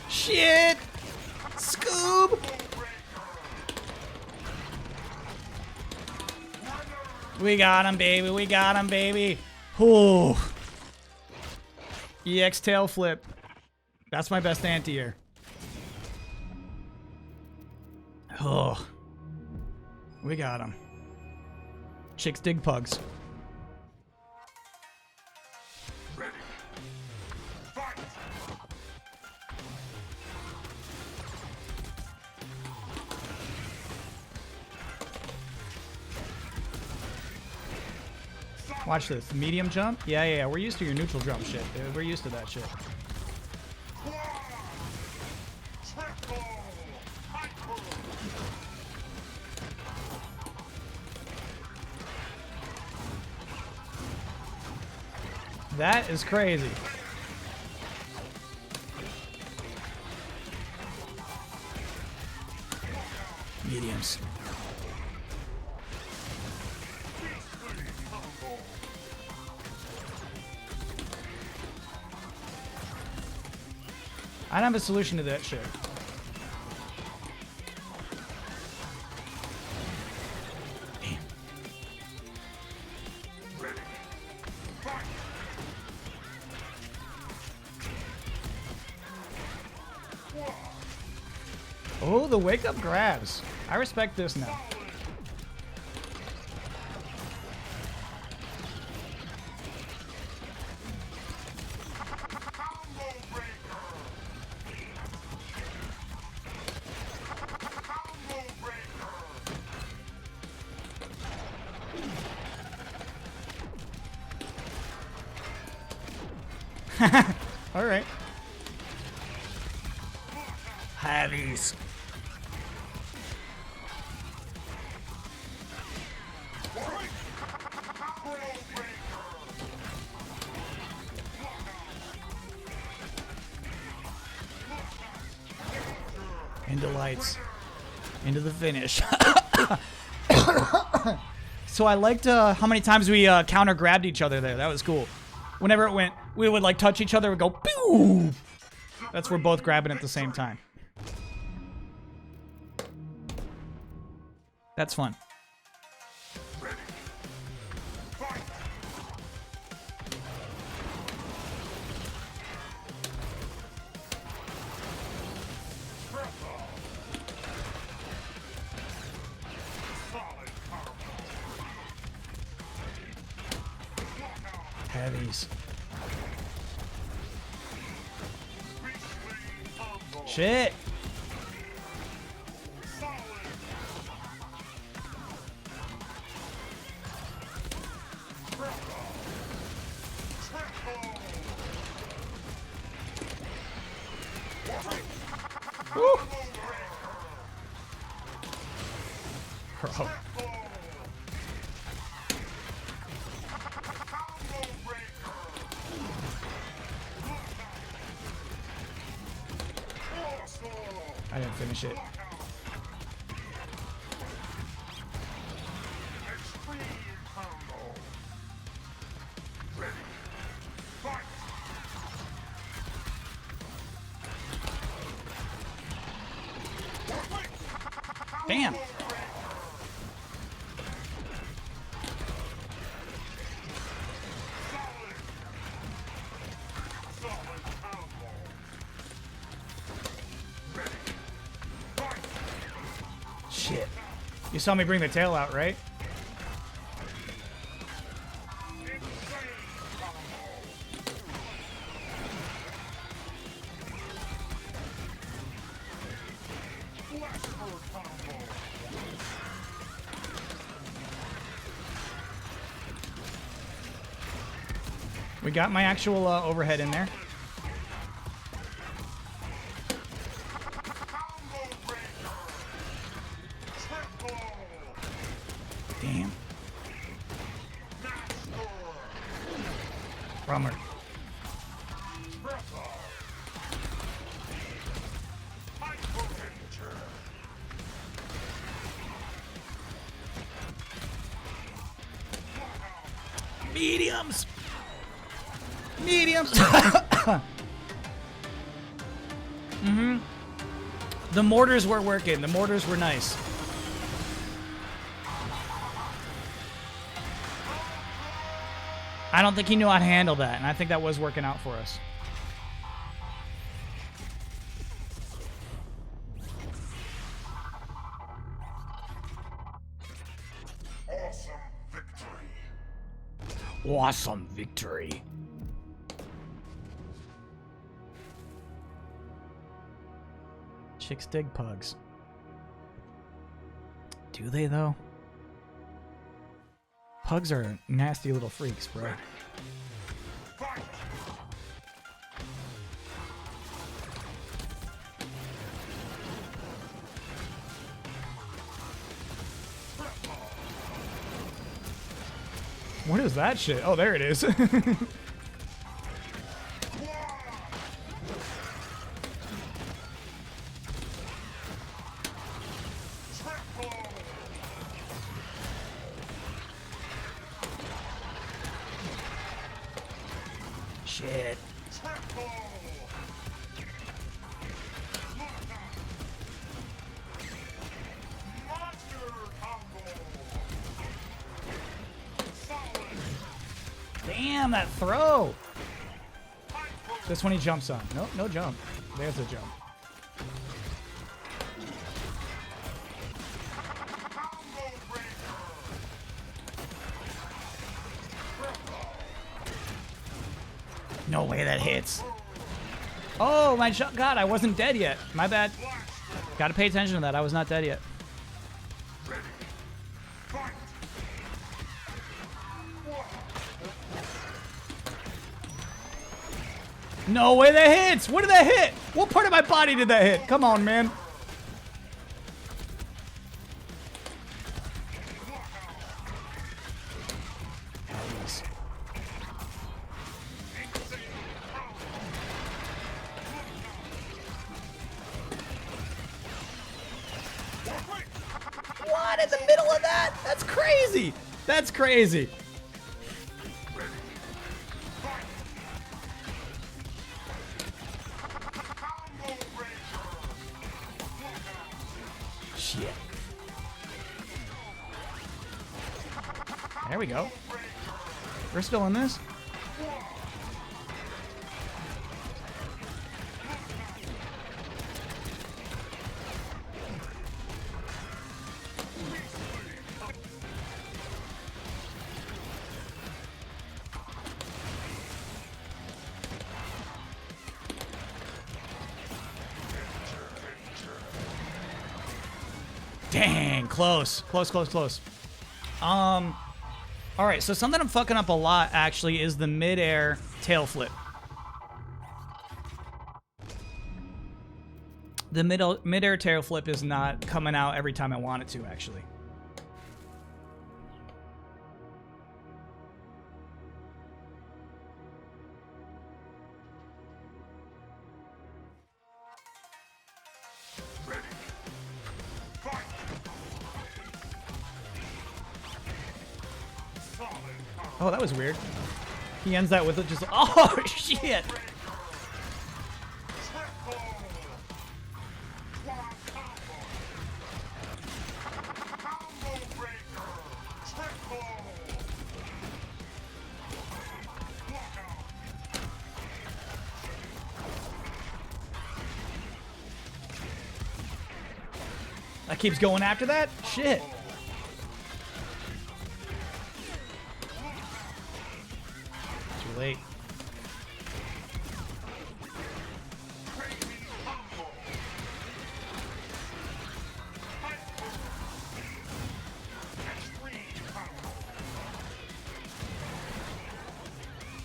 Shit! Scoob! We got him, baby. We got him, baby. Ooh. EX tail flip. That's my best anti-air. Oh. We got him. Chicks dig pugs. Watch this. Medium jump? Yeah, yeah, yeah. We're used to your neutral jump shit, dude. We're used to that shit. Triple. Hyper. That is crazy. Mediums. I don't have a solution to that shit. Damn. Oh, the wake up grabs. I respect this now. All right. Heavies. Into lights. Into the finish. So I liked how many times we counter grabbed each other there. That was cool. Whenever it went, we would like touch each other and go, pew! That's we're both grabbing at the same time. That's fun. Heavies. Shit. Woo. Bro. I didn't finish it. Extreme combo. Ready. Fight. Damn. Solid combo. Shit. You saw me bring the tail out, right? We got my actual overhead in there. Damn. Bummer. Mediums. Mediums. Mm-hmm. The mortars were working. The mortars were nice. I don't think he knew how to handle that, and I think that was working out for us. Awesome victory. Awesome victory. Chicks dig pugs. Do they, though? Pugs are nasty little freaks, bro. Fight! What is that shit? Oh, there it is. Shit. Damn, that throw. This one he jumps on. Nope, no jump. There's a jump. No way that hits. Oh, my shot. God, I wasn't dead yet. My bad. Gotta pay attention to that. I was not dead yet. No way that hits! What did that hit? What part of my body did that hit? Come on, man. What in the middle of that? That's crazy. That's crazy. Shit. There we go. We're still in this. Dang, close. Close. All right, so something I'm fucking up a lot, actually, is the mid-air tail flip. The mid-air tail flip is not coming out every time I want it to, actually. Oh, that was weird. He ends that with it just... Oh, shit! That keeps going after that? Shit. Too late.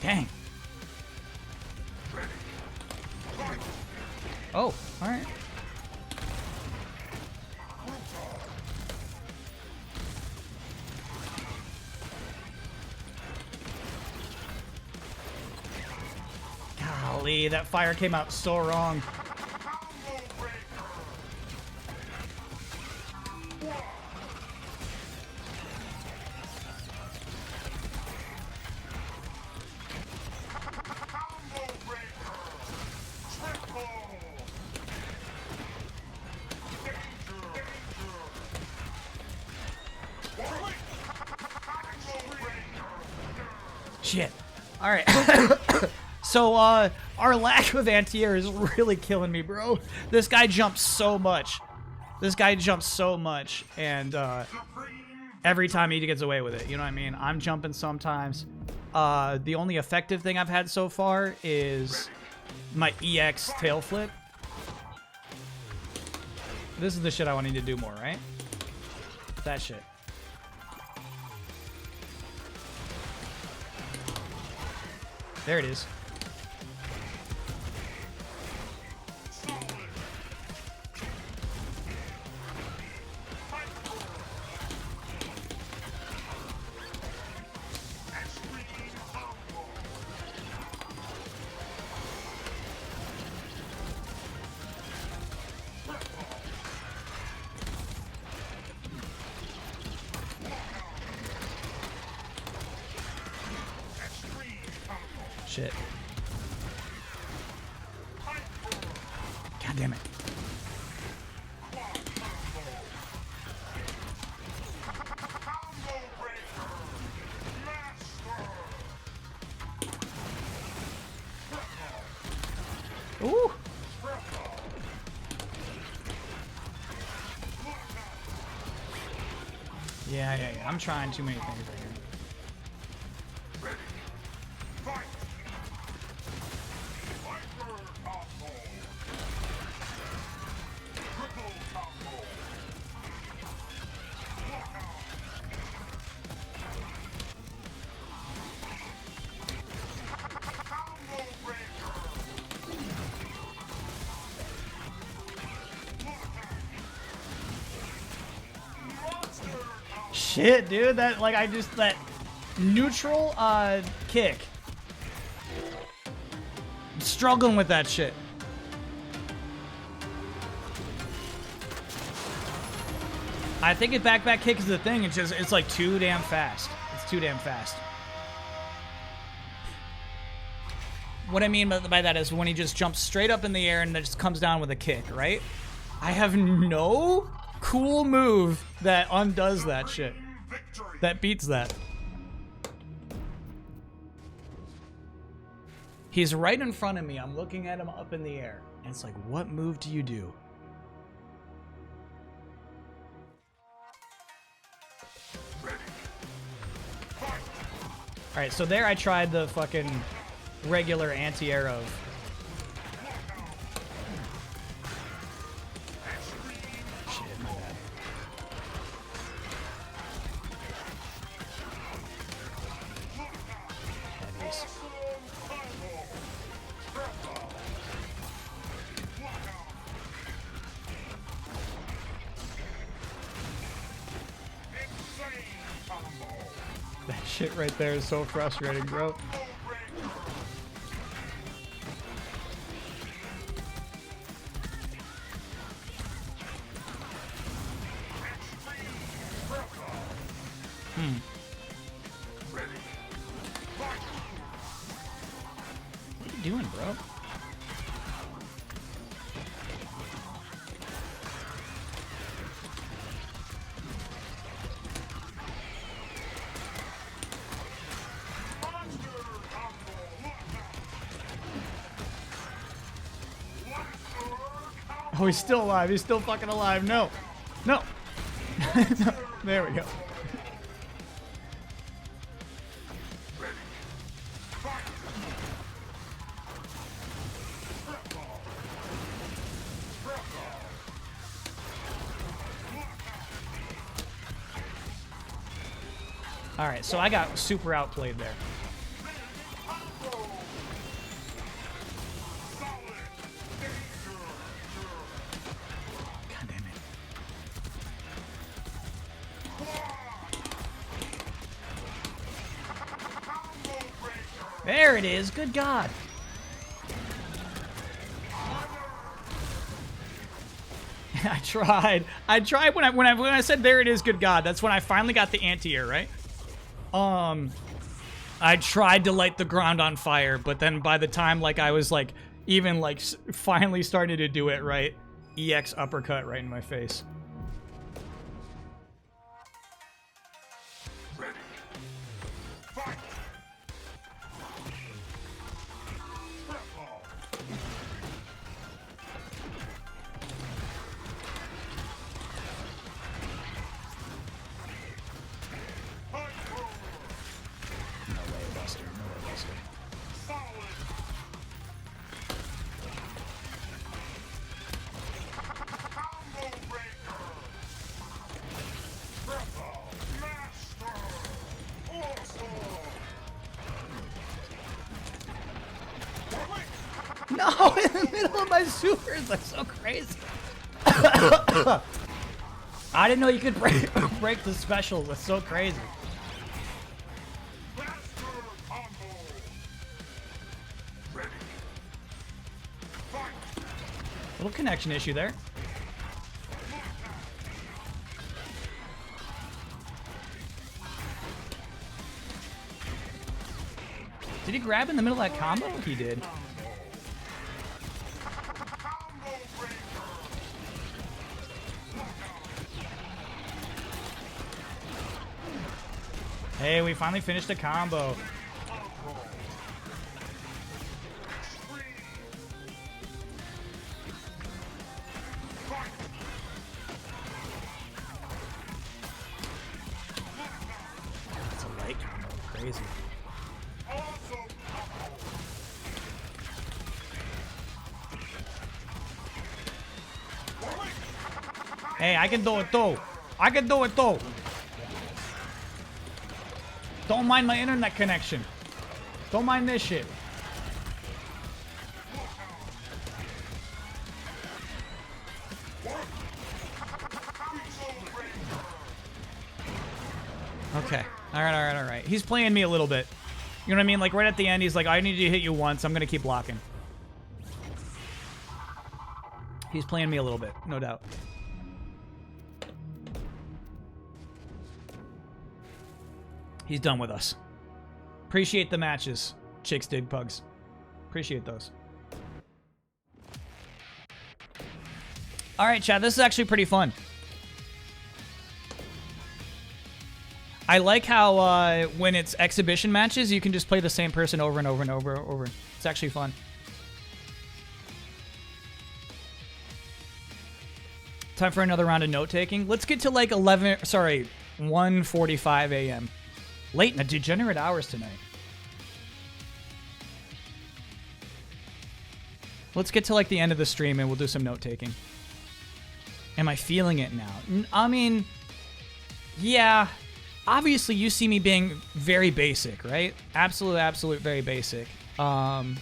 Dang. Oh, alright. Golly, that fire came out so wrong. Shit. Alright. So, our lack of anti-air is really killing me, bro. This guy jumps so much. And, every time he gets away with it, you know what I mean? I'm jumping sometimes. The only effective thing I've had so far is my EX tail flip. This is the shit I want to do more, right? That shit. There it is. Shit. God damn it. Ooh. Yeah. I'm trying too many things right here. Shit, dude, that that neutral kick. I'm struggling with that shit. I think a back kick is the thing. It's like too damn fast. It's too damn fast. What I mean by that is when he just jumps straight up in the air and then just comes down with a kick, right? I have no cool move that undoes that shit. That beats that. He's right in front of me. I'm looking at him up in the air. And it's like, what move do you do? Alright, so there I tried the fucking regular anti-air of. Shit, my bad. Heavies. That shit right there is so frustrating, bro. What are you doing, bro? Oh, he's still alive. He's still fucking alive. No. No. No. There we go. All right, so I got super outplayed there. God damn it. There it is. Good God. I tried when I said there it is, good God. That's when I finally got the anti-air, right? I tried to light the ground on fire, but then by the time like I was like even like finally starting to do it right, EX uppercut right in my face. No, in the middle of my supers. That's so crazy. I didn't know you could break the special. That's so crazy. Master combo. Ready. Fight. Little connection issue there. Did he grab in the middle of that combo? He did. Hey, we finally finished a combo. That's a light combo. Crazy. Hey, I can do it too. I can do it too. Don't mind my internet connection. Don't mind this shit. Okay. All right. He's playing me a little bit. You know what I mean? Like right at the end, he's like, I need to hit you once. I'm going to keep blocking. He's playing me a little bit, no doubt. He's done with us. Appreciate the matches, Chicks Dig Pugs. Appreciate those. All right, chat. This is actually pretty fun. I like how when it's exhibition matches, you can just play the same person over and over and over and over. It's actually fun. Time for another round of note-taking. Let's get to like 1:45 a.m. Late in the degenerate hours tonight. Let's get to like the end of the stream and we'll do some note-taking. Am I feeling it now? I mean, yeah. Obviously, you see me being very basic, right? Absolute, very basic. That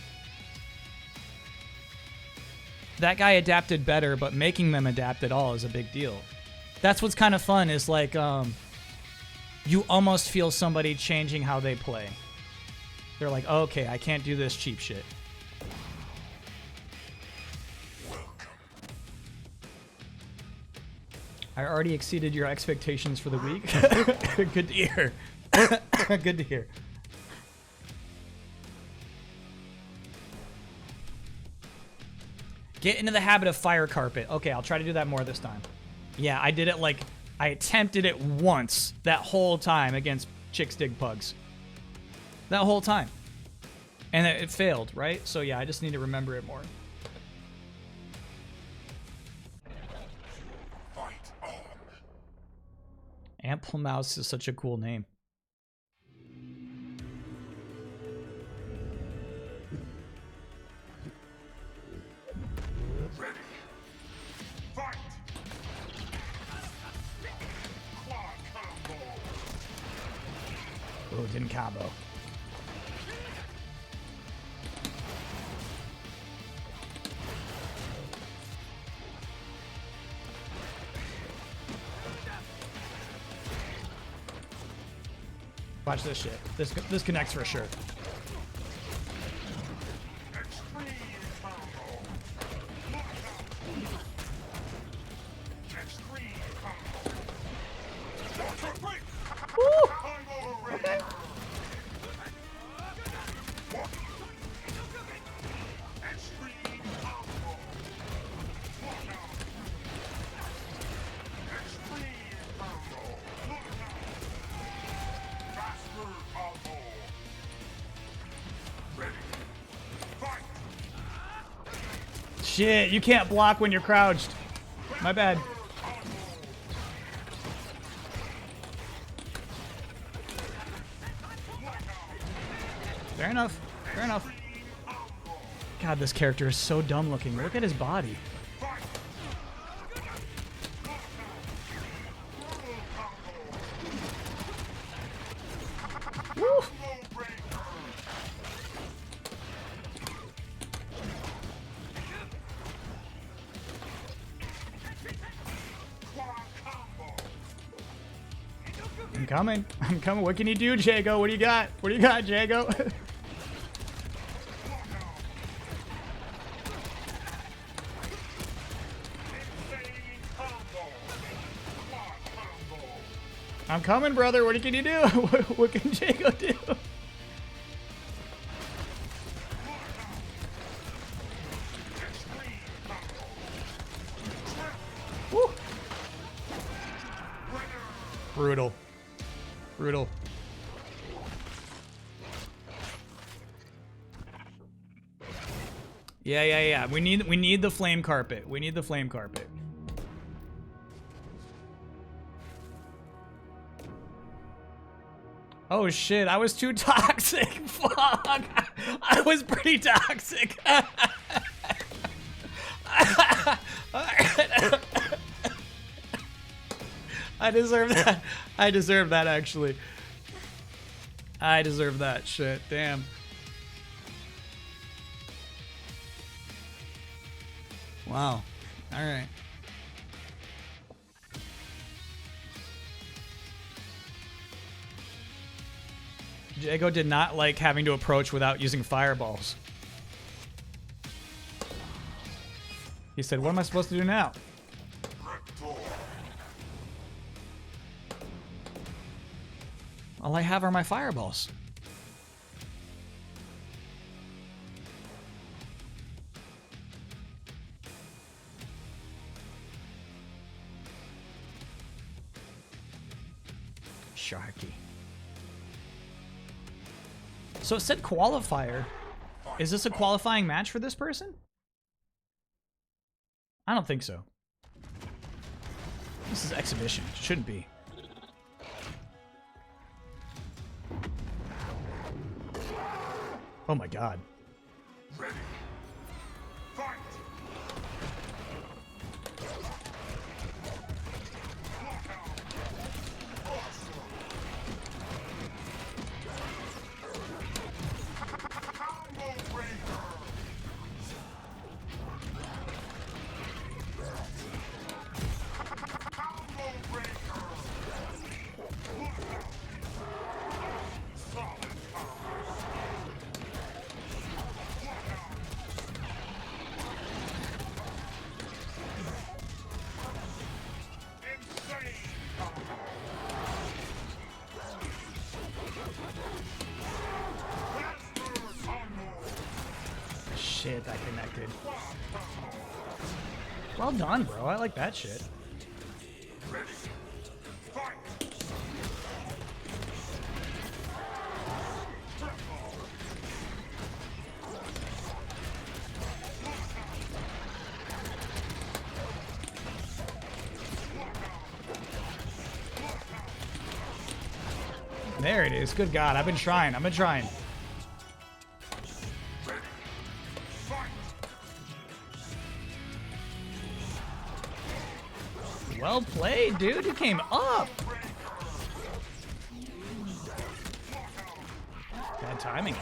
guy adapted better, but making them adapt at all is a big deal. That's what's kind of fun is like, you almost feel somebody changing how they play. They're like, okay, I can't do this cheap shit. I already exceeded your expectations for the week. Good to hear. Good to hear. Get into the habit of fire carpet. Okay, I'll try to do that more this time. Yeah, I did it like... I attempted it once that whole time against Chicks Dig Pugs. That whole time. And it failed, right? So yeah, I just need to remember it more. Fight on. Ample Mouse is such a cool name. Ready. Fight. Quad combo. Oh, didn't combo. Watch this shit. This connects for sure. Extreme combo. Extreme combo. Water break. Combo ready. Extreme combo. Extreme combo. Master combo. Ready. Fight. Shit, you can't block when you're crouched. My bad. Fair enough. Fair enough. God, this character is so dumb looking. Look at his body. Woo. I'm coming. I'm coming. What can you do, Jago? What do you got? What do you got, Jago? Insane combo. Quad combo. I'm coming, brother. What can you do? What can Jago do? Extreme combo. Woo. Brutal. Brutal. Yeah. We need the flame carpet. We need the flame carpet. Oh shit, I was too toxic. Fuck. I was pretty toxic. I deserve that. I deserve that, actually. I deserve that shit. Damn. Wow. All right. Jago did not like having to approach without using fireballs. He said, what am I supposed to do now? All I have are my fireballs. Sharky. So it said qualifier. Is this a qualifying match for this person? I don't think so. This is exhibition. It shouldn't be. Oh my god. Ready. Fight. Combo breaker. Combo breaker. Solid combo. Insane combo. Master combo. Shit, that connected. Well done, bro. I like that shit. Ready. Fight. There it is. Good God. I've been trying. Fight. Well played, dude. You came up. Bad timing.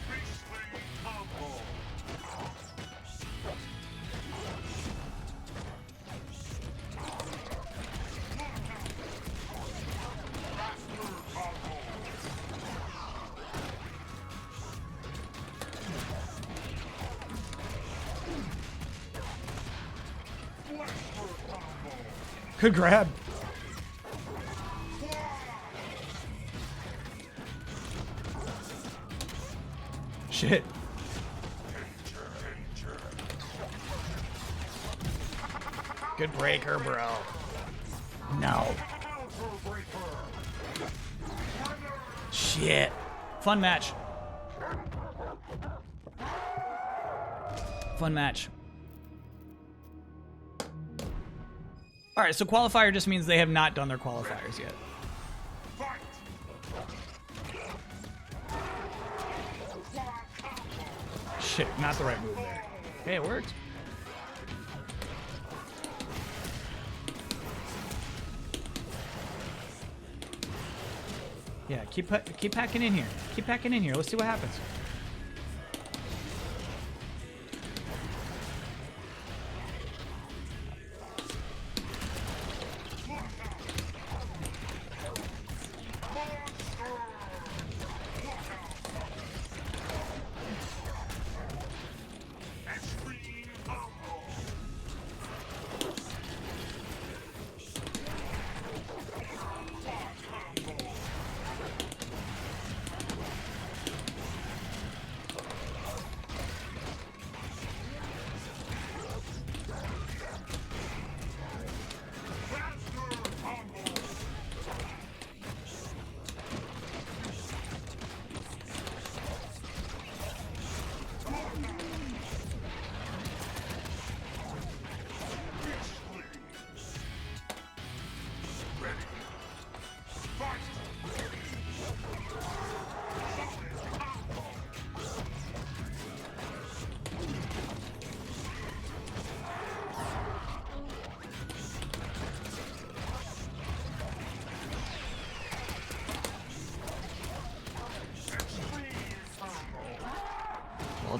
Beastly combo. Master combo. Blaster combo. Good grab. Shit. Good breaker, bro. No. Counter breaker. Shit. Fun match. Fun match. All right, so qualifier just means they have not done their qualifiers yet. Fight. Shit, not the right move there. Hey, it worked. Yeah, keep packing in here. Keep packing in here. Let's see what happens.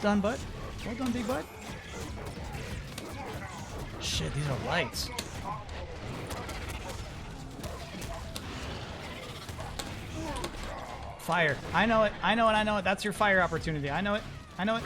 done, bud. Well done, big bud. Shit, these are lights. Fire. I know it. I know it. I know it. That's your fire opportunity. I know it. I know it.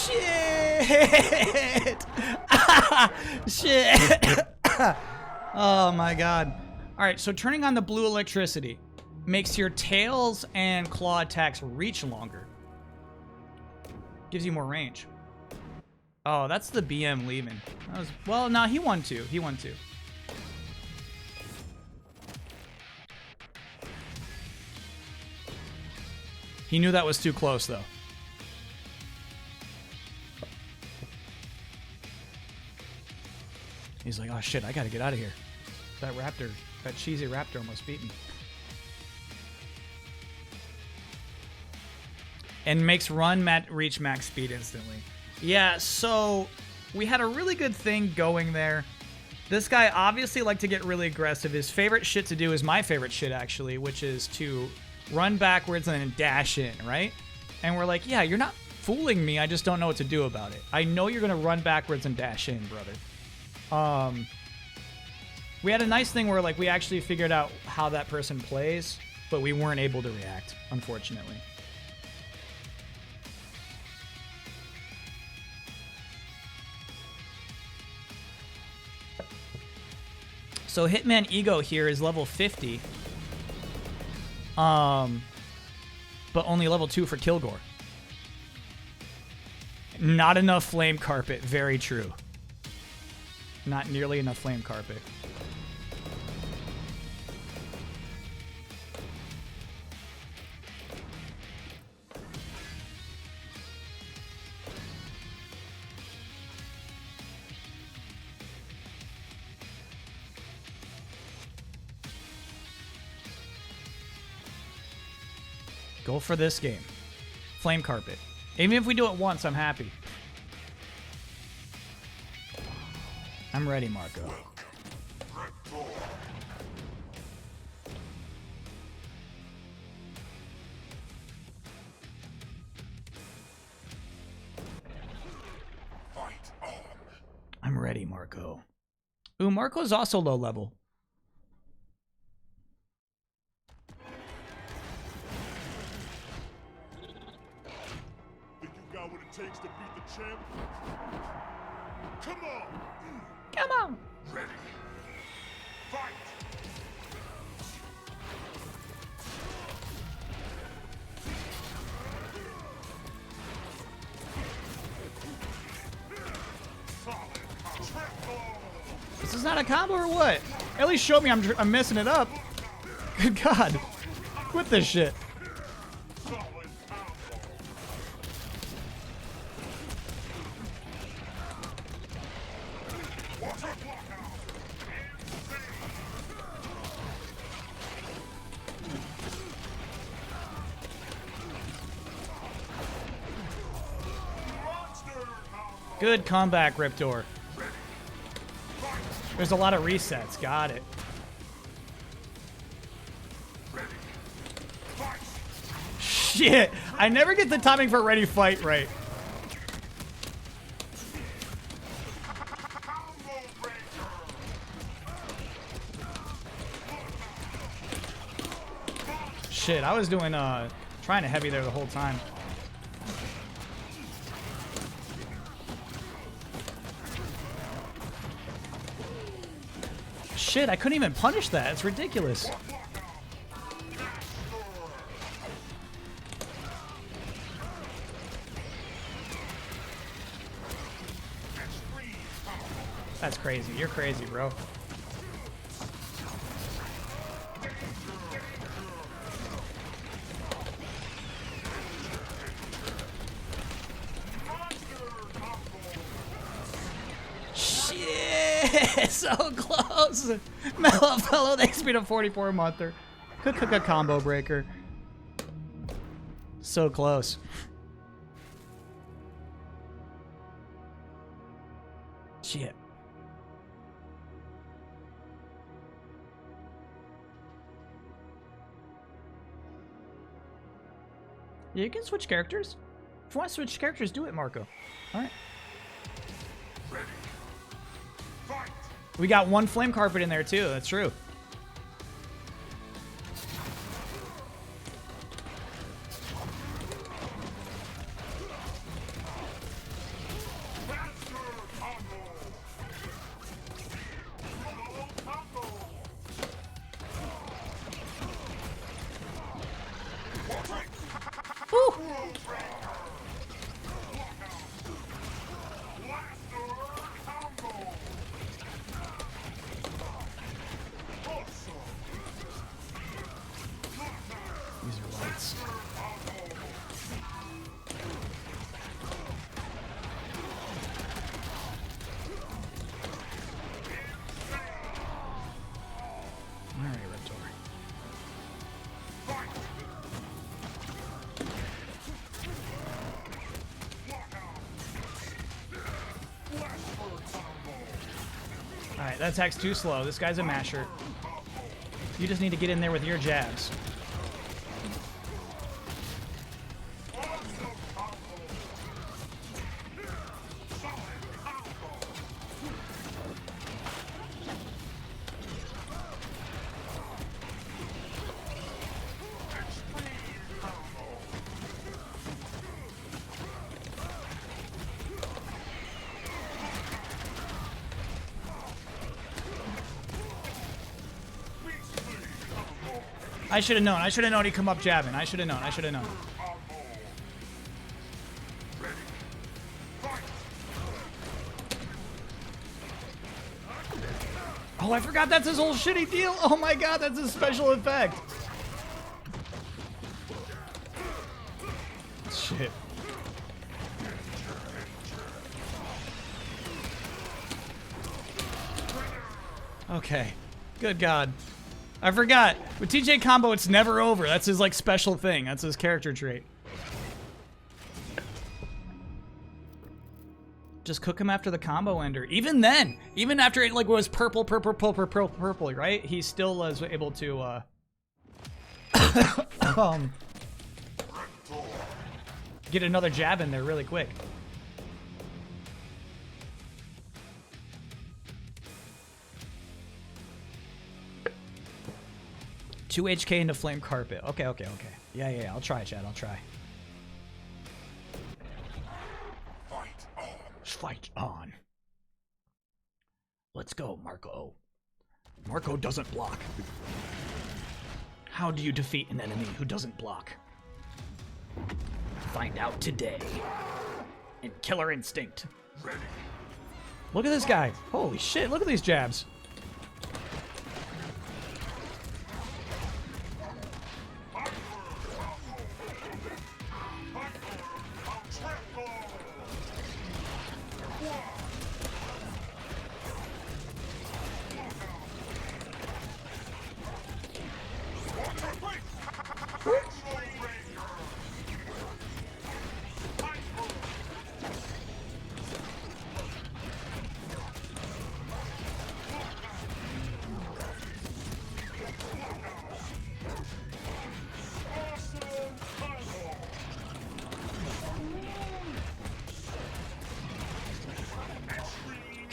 Shit! Shit! Oh my god. Alright, so turning on the blue electricity makes your tails and claw attacks reach longer. Gives you more range. Oh, that's the BM leaving. That was, well, no, he won too. He won too. He knew that was too close, though. He's like, oh shit, I gotta get out of here. That raptor, that cheesy raptor almost beat me. And makes run reach max speed instantly. Yeah, so we had a really good thing going there. This guy obviously liked to get really aggressive. His favorite shit to do is my favorite shit, actually, which is to run backwards and then dash in, right? And we're like, yeah, you're not fooling me. I just don't know what to do about it. I know you're going to run backwards and dash in, brother. We had a nice thing where, like, we actually figured out how that person plays, but we weren't able to react, unfortunately. So Hitman Ego here is level 50. But only level 2 for Kilgore. Not enough flame carpet, very true. Not nearly enough flame carpet. Go for this game. Flame carpet. Even if we do it once, I'm happy. I'm ready, Marco. I'm ready, Marco. Ooh, Marco's also low level. What it takes to beat the champ? Come on! Come on! Ready. Fight! This is not a combo or what? At least show me I'm messing it up. Good God. Quit this shit. Good comeback, Riptor. There's a lot of resets. Got it. Shit! I never get the timing for ready fight right. Shit, I was doing trying to heavy there the whole time. Shit, I couldn't even punish that. It's ridiculous. That's crazy. You're crazy, bro. Shit, so close. Mellow Fellow, thanks for the 44 monther. Combo breaker. So close. Shit. Yeah, you can switch characters. If you want to switch characters, do it, Marco. All right. Ready. Fight. We got one flame carpet in there too. That's true. Master combo. Combo. Woo! These are lights. All right, Raptor. All right, that attack's too slow. This guy's a masher. You just need to get in there with your jabs. I should have known. I should have known he'd come up jabbing. I should have known. I should have known. Oh, I forgot that's his whole shitty deal. Oh my god, that's his special effect. Shit. Okay. Good god. I forgot. With TJ Combo, it's never over. That's his, like, special thing. That's his character trait. Just cook him after the combo ender. Even then, even after it, like, was purple, right? He still was able to, get another jab in there really quick. Two HK into Flame Carpet. Okay. Yeah. I'll try, Chad. I'll try. Fight on. Let's go, Marco. Marco doesn't block. How do you defeat an enemy who doesn't block? Find out today. In Killer Instinct. Ready. Look at this guy. Holy shit, look at these jabs.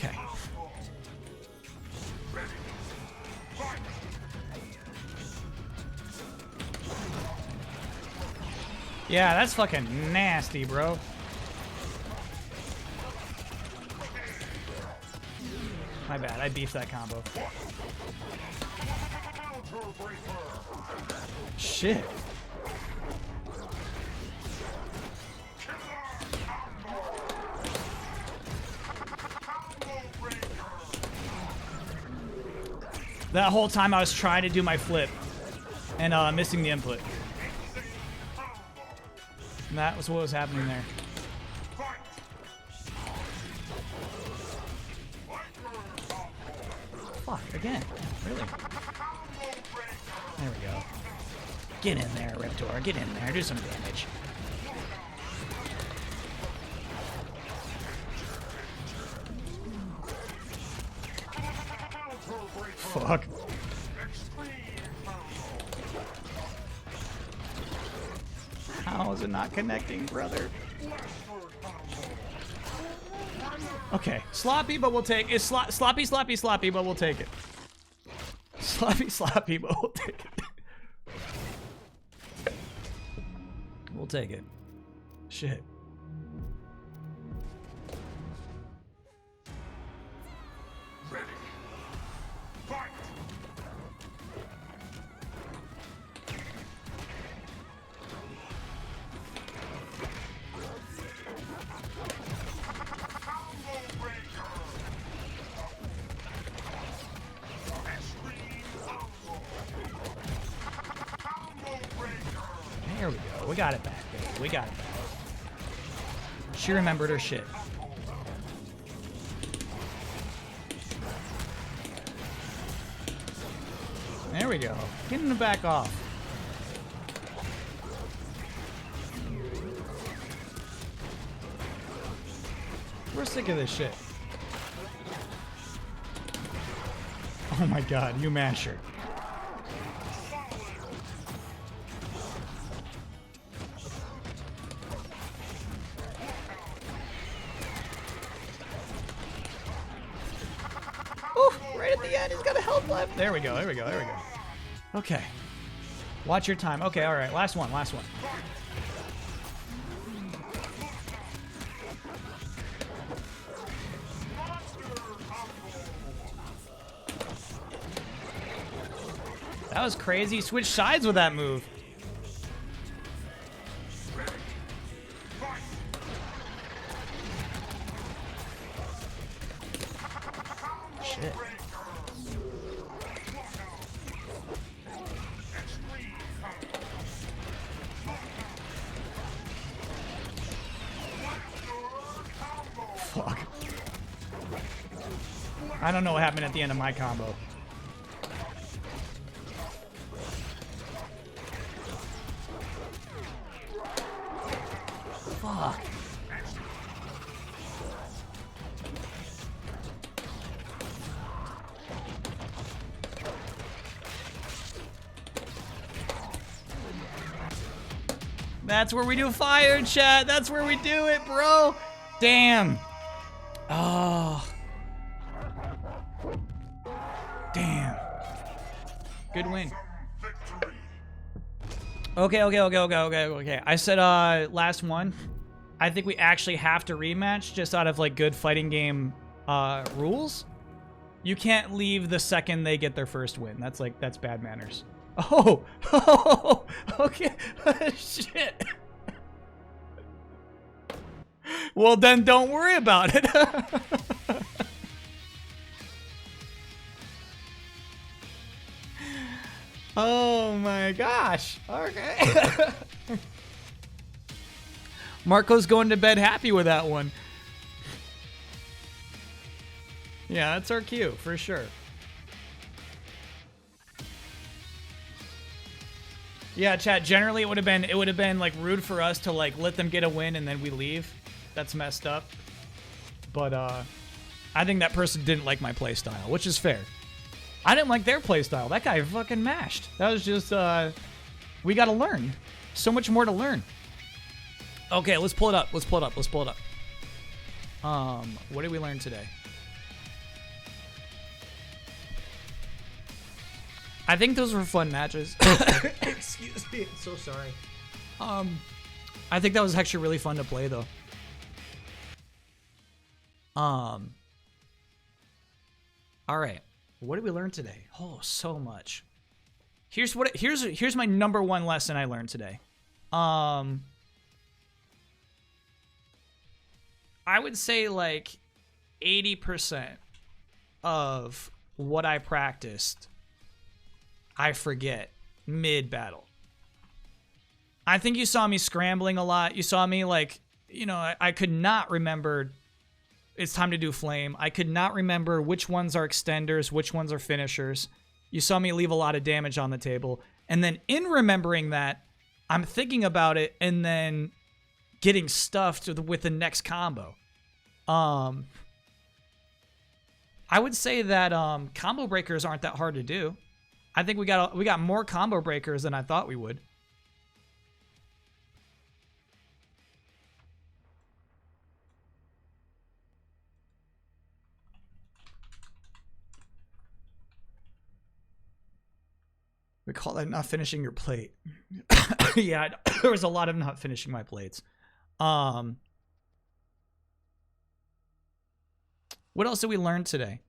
Okay. Yeah, that's fucking nasty, bro. My bad, I beefed that combo. Shit. That whole time I was trying to do my flip and missing the input. And that was what was happening there. Again. Really? There we go. Get in there, Riptor. Get in there. Do some damage. Fuck. How is it not connecting, brother? Okay, sloppy, but we'll take it. Sloppy, but we'll take it. Sloppy, but we'll take it. We'll take it. Shit. Ready. Fight. There we go. We got it back, baby. We got it back. She remembered her shit. There we go. Get him to back off. We're sick of this shit. Oh my god, you masher. Right at the end, he's got a health left. There we go, there we go, there we go. Okay. Watch your time. Okay, alright, last one, last one. That was crazy. Switch sides with that move. Shit. Fuck. I don't know what happened at the end of my combo. Fuck. That's where we do fire, chat. That's where we do it, bro. Damn. Oh. Damn. Good win. Okay. I said last one. I think we actually have to rematch just out of like good fighting game rules. You can't leave the second they get their first win. That's bad manners. Oh, okay. Shit. Well, then don't worry about it. Oh my gosh. Okay. Marco's going to bed happy with that one. Yeah, that's our cue for sure. Yeah, chat, generally it would have been like rude for us to like let them get a win and then we leave. That's messed up. But I think that person didn't like my playstyle, which is fair. I didn't like their playstyle. That guy fucking mashed. That was just we got to learn. So much more to learn. Okay, let's pull it up. Let's pull it up. What did we learn today? I think those were fun matches. Excuse me, I'm so sorry. I think that was actually really fun to play though. All right. What did we learn today? Oh, so much. Here's my number one lesson I learned today. I would say like 80% of what I practiced I forget mid-battle. I think you saw me scrambling a lot. You saw me like, you know, I could not remember it's time to do flame. I could not remember which ones are extenders, which ones are finishers. You saw me leave a lot of damage on the table. And then in remembering that, I'm thinking about it and then getting stuffed with the next combo. I would say that combo breakers aren't that hard to do. I think we got more combo breakers than I thought we would. We call that not finishing your plate. Yeah, there was a lot of not finishing my plates. What else did we learn today?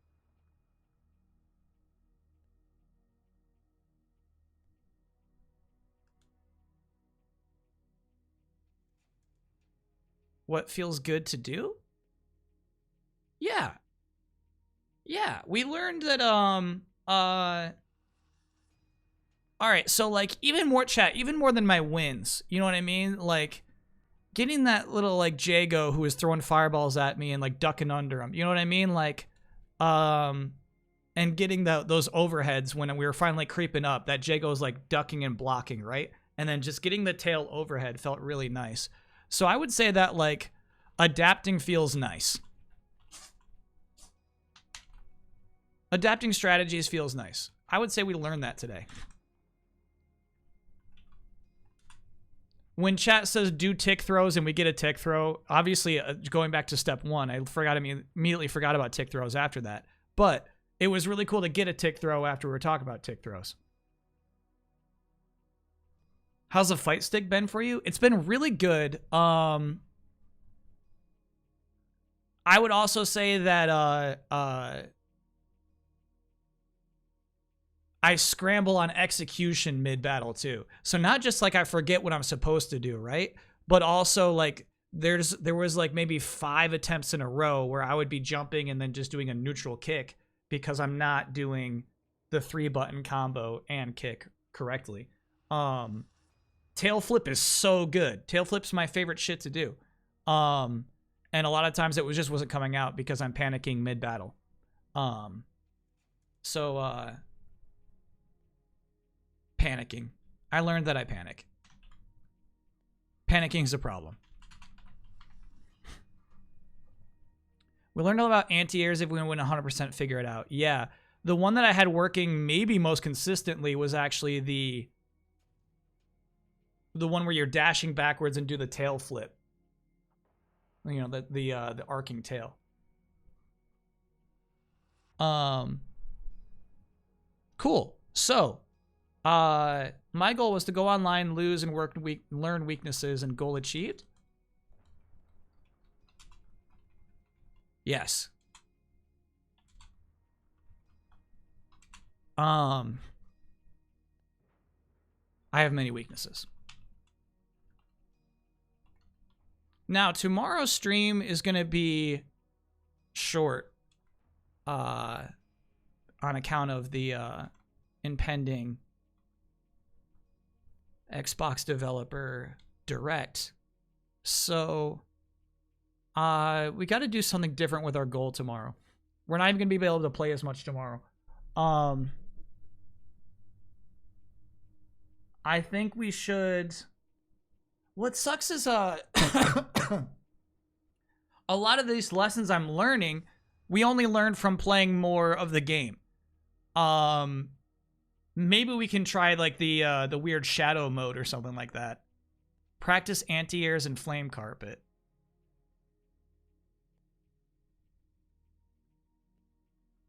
What feels good to do? Yeah. Yeah, we learned that all right, so like even more than my wins. You know what I mean? Like getting that little like Jago who was throwing fireballs at me and like ducking under him. You know what I mean? Like and getting those overheads when we were finally creeping up. That Jago was like ducking and blocking, right? And then just getting the tail overhead felt really nice. So I would say that like adapting feels nice. Adapting strategies feels nice. I would say we learned that today. When chat says do tick throws and we get a tick throw, obviously going back to step one, I immediately forgot about tick throws after that. But it was really cool to get a tick throw after we were talking about tick throws. How's the fight stick been for you? It's been really good. I would also say that I scramble on execution mid-battle too. So not just like I forget what I'm supposed to do, right? But also like there was like maybe 5 attempts in a row where I would be jumping and then just doing a neutral kick because I'm not doing the 3-button combo and kick correctly. Tail flip is so good. Tail flip's my favorite shit to do. And a lot of times it wasn't coming out because I'm panicking mid-battle. Panicking. I learned that I panic. Panicking is a problem. We learned all about anti-airs if we wouldn't 100% figure it out. Yeah. The one that I had working maybe most consistently was actually the one where you're dashing backwards and do the tail flip. You know, the arcing tail. Cool. So, my goal was to go online, lose, and learn weaknesses, and goal achieved. Yes. I have many weaknesses. Now, tomorrow's stream is going to be short on account of the impending Xbox Developer Direct. So we got to do something different with our goal tomorrow. We're not even going to be able to play as much tomorrow. I think we should... What sucks is a lot of these lessons I'm learning, we only learn from playing more of the game. Maybe we can try like the weird shadow mode or something like that. Practice anti-airs and flame carpet.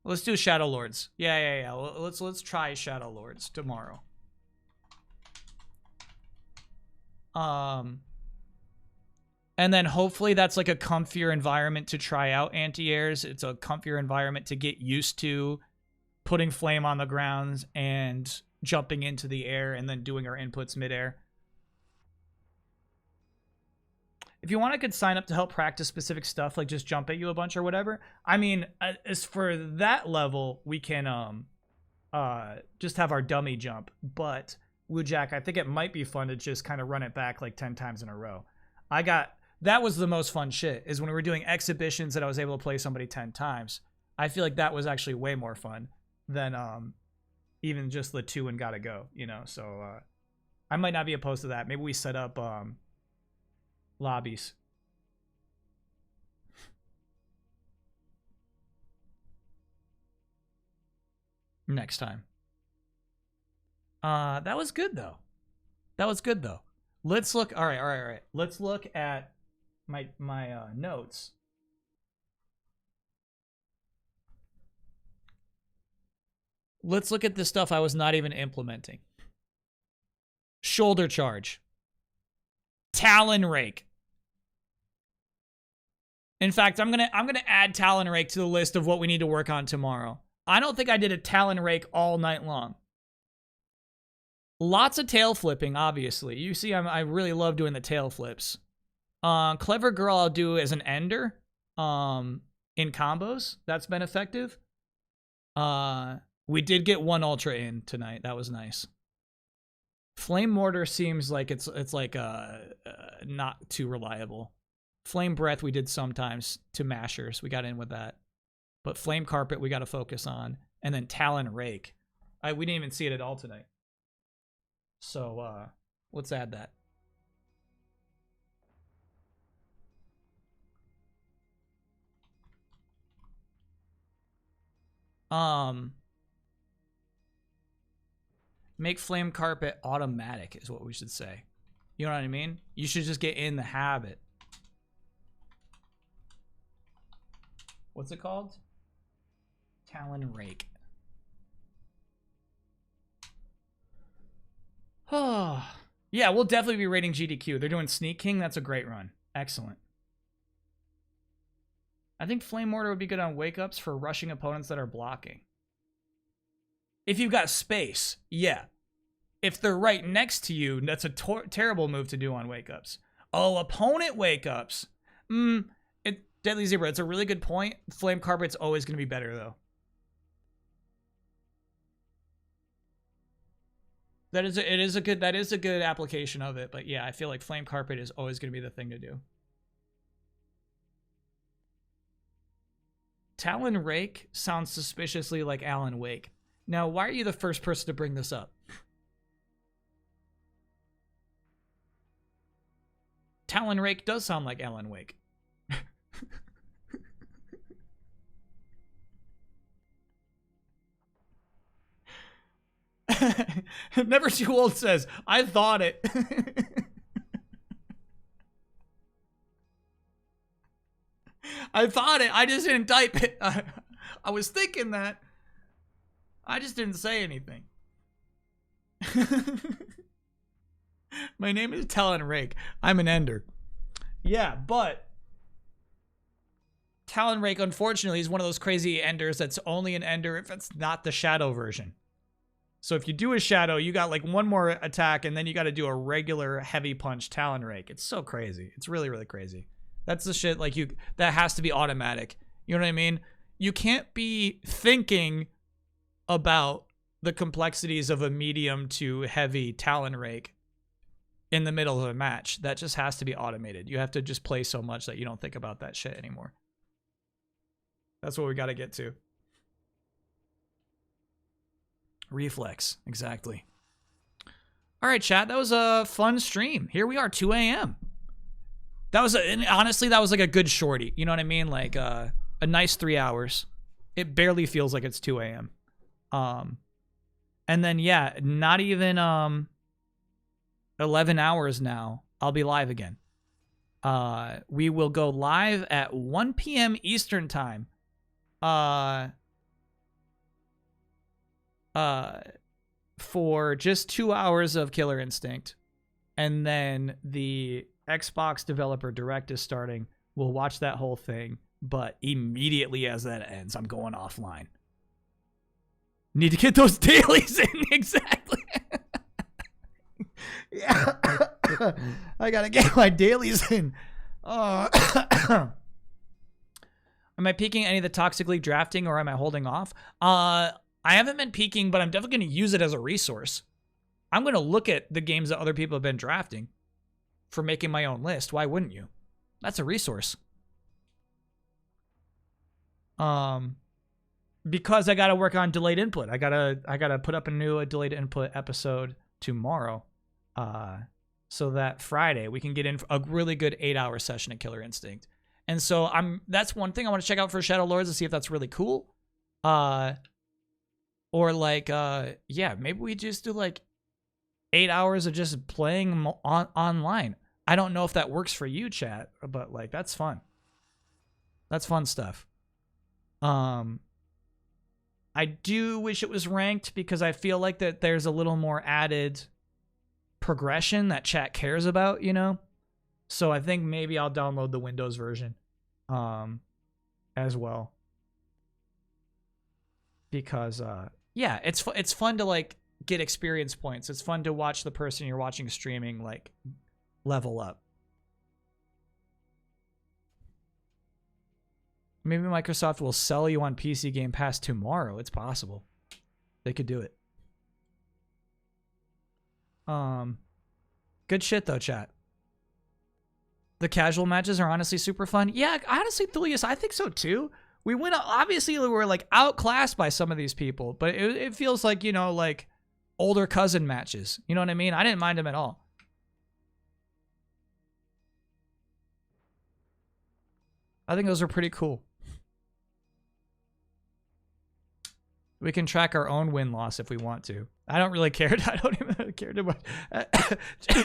Let's do Shadow Lords. Yeah. Let's try Shadow Lords tomorrow. And then hopefully that's like a comfier environment to try out anti-airs. It's a comfier environment to get used to putting flame on the ground and jumping into the air and then doing our inputs midair. If you want, I could sign up to help practice specific stuff, like just jump at you a bunch or whatever. I mean, as for that level, we can just have our dummy jump. But Woo Jack, I think it might be fun to just kind of run it back like 10 times in a row. I got That was the most fun shit, is when we were doing exhibitions that I was able to play somebody 10 times. I feel like that was actually way more fun than even just the 2 and gotta go, you know? So I might not be opposed to that. Maybe we set up lobbies. Next time. That was good though. That was good though. Let's look. All right. Let's look at my notes. Let's look at the stuff I was not even implementing. Shoulder charge. Talon rake. In fact, I'm gonna add Talon rake to the list of what we need to work on tomorrow. I don't think I did a Talon rake all night long. Lots of tail flipping, obviously. You see, I really love doing the tail flips. Clever Girl I'll do as an ender in combos. That's been effective. We did get 1 ultra in tonight. That was nice. Flame Mortar seems like it's like not too reliable. Flame Breath we did sometimes to mashers. We got in with that. But Flame Carpet we got to focus on. And then Talon Rake. We didn't even see it at all tonight. So let's add that. Make Flame Carpet automatic is what we should say. You know what I mean? You should just get in the habit. What's it called? Talon Rake. Oh, yeah, we'll definitely be rating GDQ. They're doing Sneak King. That's a great run. Excellent. I think Flame Mortar would be good on wake-ups for rushing opponents that are blocking. If you've got space, yeah. If they're right next to you, that's a terrible move to do on wake-ups. Oh, opponent wake-ups. Deadly Zebra, it's a really good point. Flame Carpet's always going to be better, though. That is a good application of it, but yeah, I feel like Flame Carpet is always going to be the thing to do. Talon Rake sounds suspiciously like Alan Wake. Now, why are you the first person to bring this up? Talon Rake does sound like Alan Wake. Never Too Old says, I thought it. I thought it. I just didn't type it. I was thinking that. I just didn't say anything. My name is Talon Rake. I'm an ender. Yeah, but Talon Rake, unfortunately, is one of those crazy enders that's only an ender if it's not the shadow version. So if you do a shadow, you got like one more attack, and then you got to do a regular heavy punch Talon Rake. It's so crazy. It's really, really crazy. That's the shit like that has to be automatic. You know what I mean? You can't be thinking about the complexities of a medium to heavy Talon Rake in the middle of a match. That just has to be automated. You have to just play so much that you don't think about that shit anymore. That's what we got to get to. Reflex, exactly. All right, chat, that was a fun stream. Here we are, 2 a.m. Honestly, that was like a good shorty. You know what I mean? Like a nice 3 hours. It barely feels like it's 2 a.m. And then, yeah, not even 11 hours now, I'll be live again. We will go live at 1 p.m. Eastern time. For just 2 hours of Killer Instinct. And then the Xbox Developer Direct is starting. We'll watch that whole thing. But immediately as that ends, I'm going offline. Need to get those dailies in. Exactly. Yeah. I gotta get my dailies in. Am I peeking any of the Toxic League drafting, or am I holding off? I haven't been peeking, but I'm definitely going to use it as a resource. I'm going to look at the games that other people have been drafting for making my own list. Why wouldn't you? That's a resource. Because I gotta work on delayed input. I gotta put up a new delayed input episode tomorrow. So that Friday we can get in a really good 8-hour session at Killer Instinct. And so that's one thing I want to check out for Shadow Lords to see if that's really cool. Or like yeah, maybe we just do like 8 hours of just playing online. I don't know if that works for you, chat, but like that's fun. That's fun stuff. I do wish it was ranked because I feel like that there's a little more added progression that chat cares about, you know? So I think maybe I'll download the Windows version as well. Because yeah, it's fun to like get experience points. It's fun to watch the person you're watching streaming like level up. Maybe Microsoft will sell you on PC Game Pass tomorrow. It's possible. They could do it. Good shit though, chat. The casual matches are honestly super fun. Yeah, honestly, Thulius, I think so too. We went, obviously we're like outclassed by some of these people, but it feels like, you know, like older cousin matches. You know what I mean? I didn't mind them at all. I think those are pretty cool. We can track our own win-loss if we want to. I don't really care. I don't even care too much.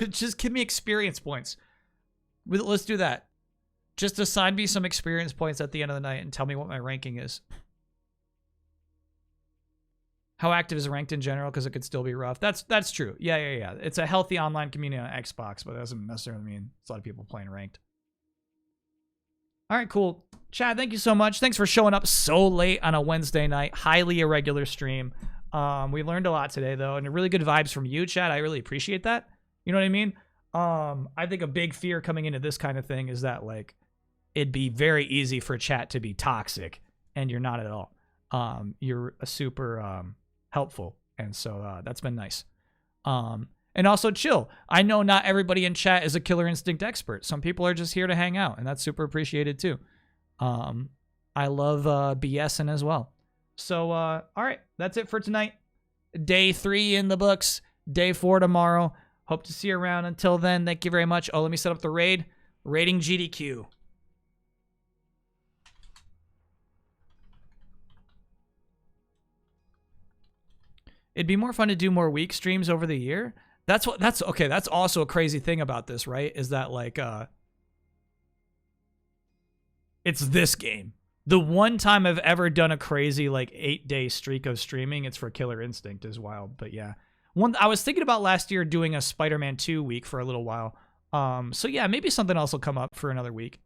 Just give me experience points. Let's do that. Just assign me some experience points at the end of the night and tell me what my ranking is. How active is ranked in general? Because it could still be rough. That's true. Yeah. It's a healthy online community on Xbox, but that doesn't necessarily mean there's a lot of people playing ranked. All right, cool. Chad, thank you so much. Thanks for showing up so late on a Wednesday night. Highly irregular stream. We learned a lot today, though, and really good vibes from you, Chad. I really appreciate that. You know what I mean? I think a big fear coming into this kind of thing is that, like, it'd be very easy for chat to be toxic, and you're not at all. You're a super helpful, and so that's been nice. And also chill. I know not everybody in chat is a Killer Instinct expert. Some people are just here to hang out, and that's super appreciated too. I love BSing as well. So, all right, that's it for tonight. Day 3 in the books. Day 4 tomorrow. Hope to see you around. Until then, thank you very much. Oh, let me set up the raid. Raiding GDQ. It'd be more fun to do more week streams over the year. That's okay. That's also a crazy thing about this, right? Is that like, it's this game. The one time I've ever done a crazy like 8-day streak of streaming, it's for Killer Instinct is wild. But yeah, I was thinking about last year doing a Spider-Man 2 week for a little while. So yeah, maybe something else will come up for another week.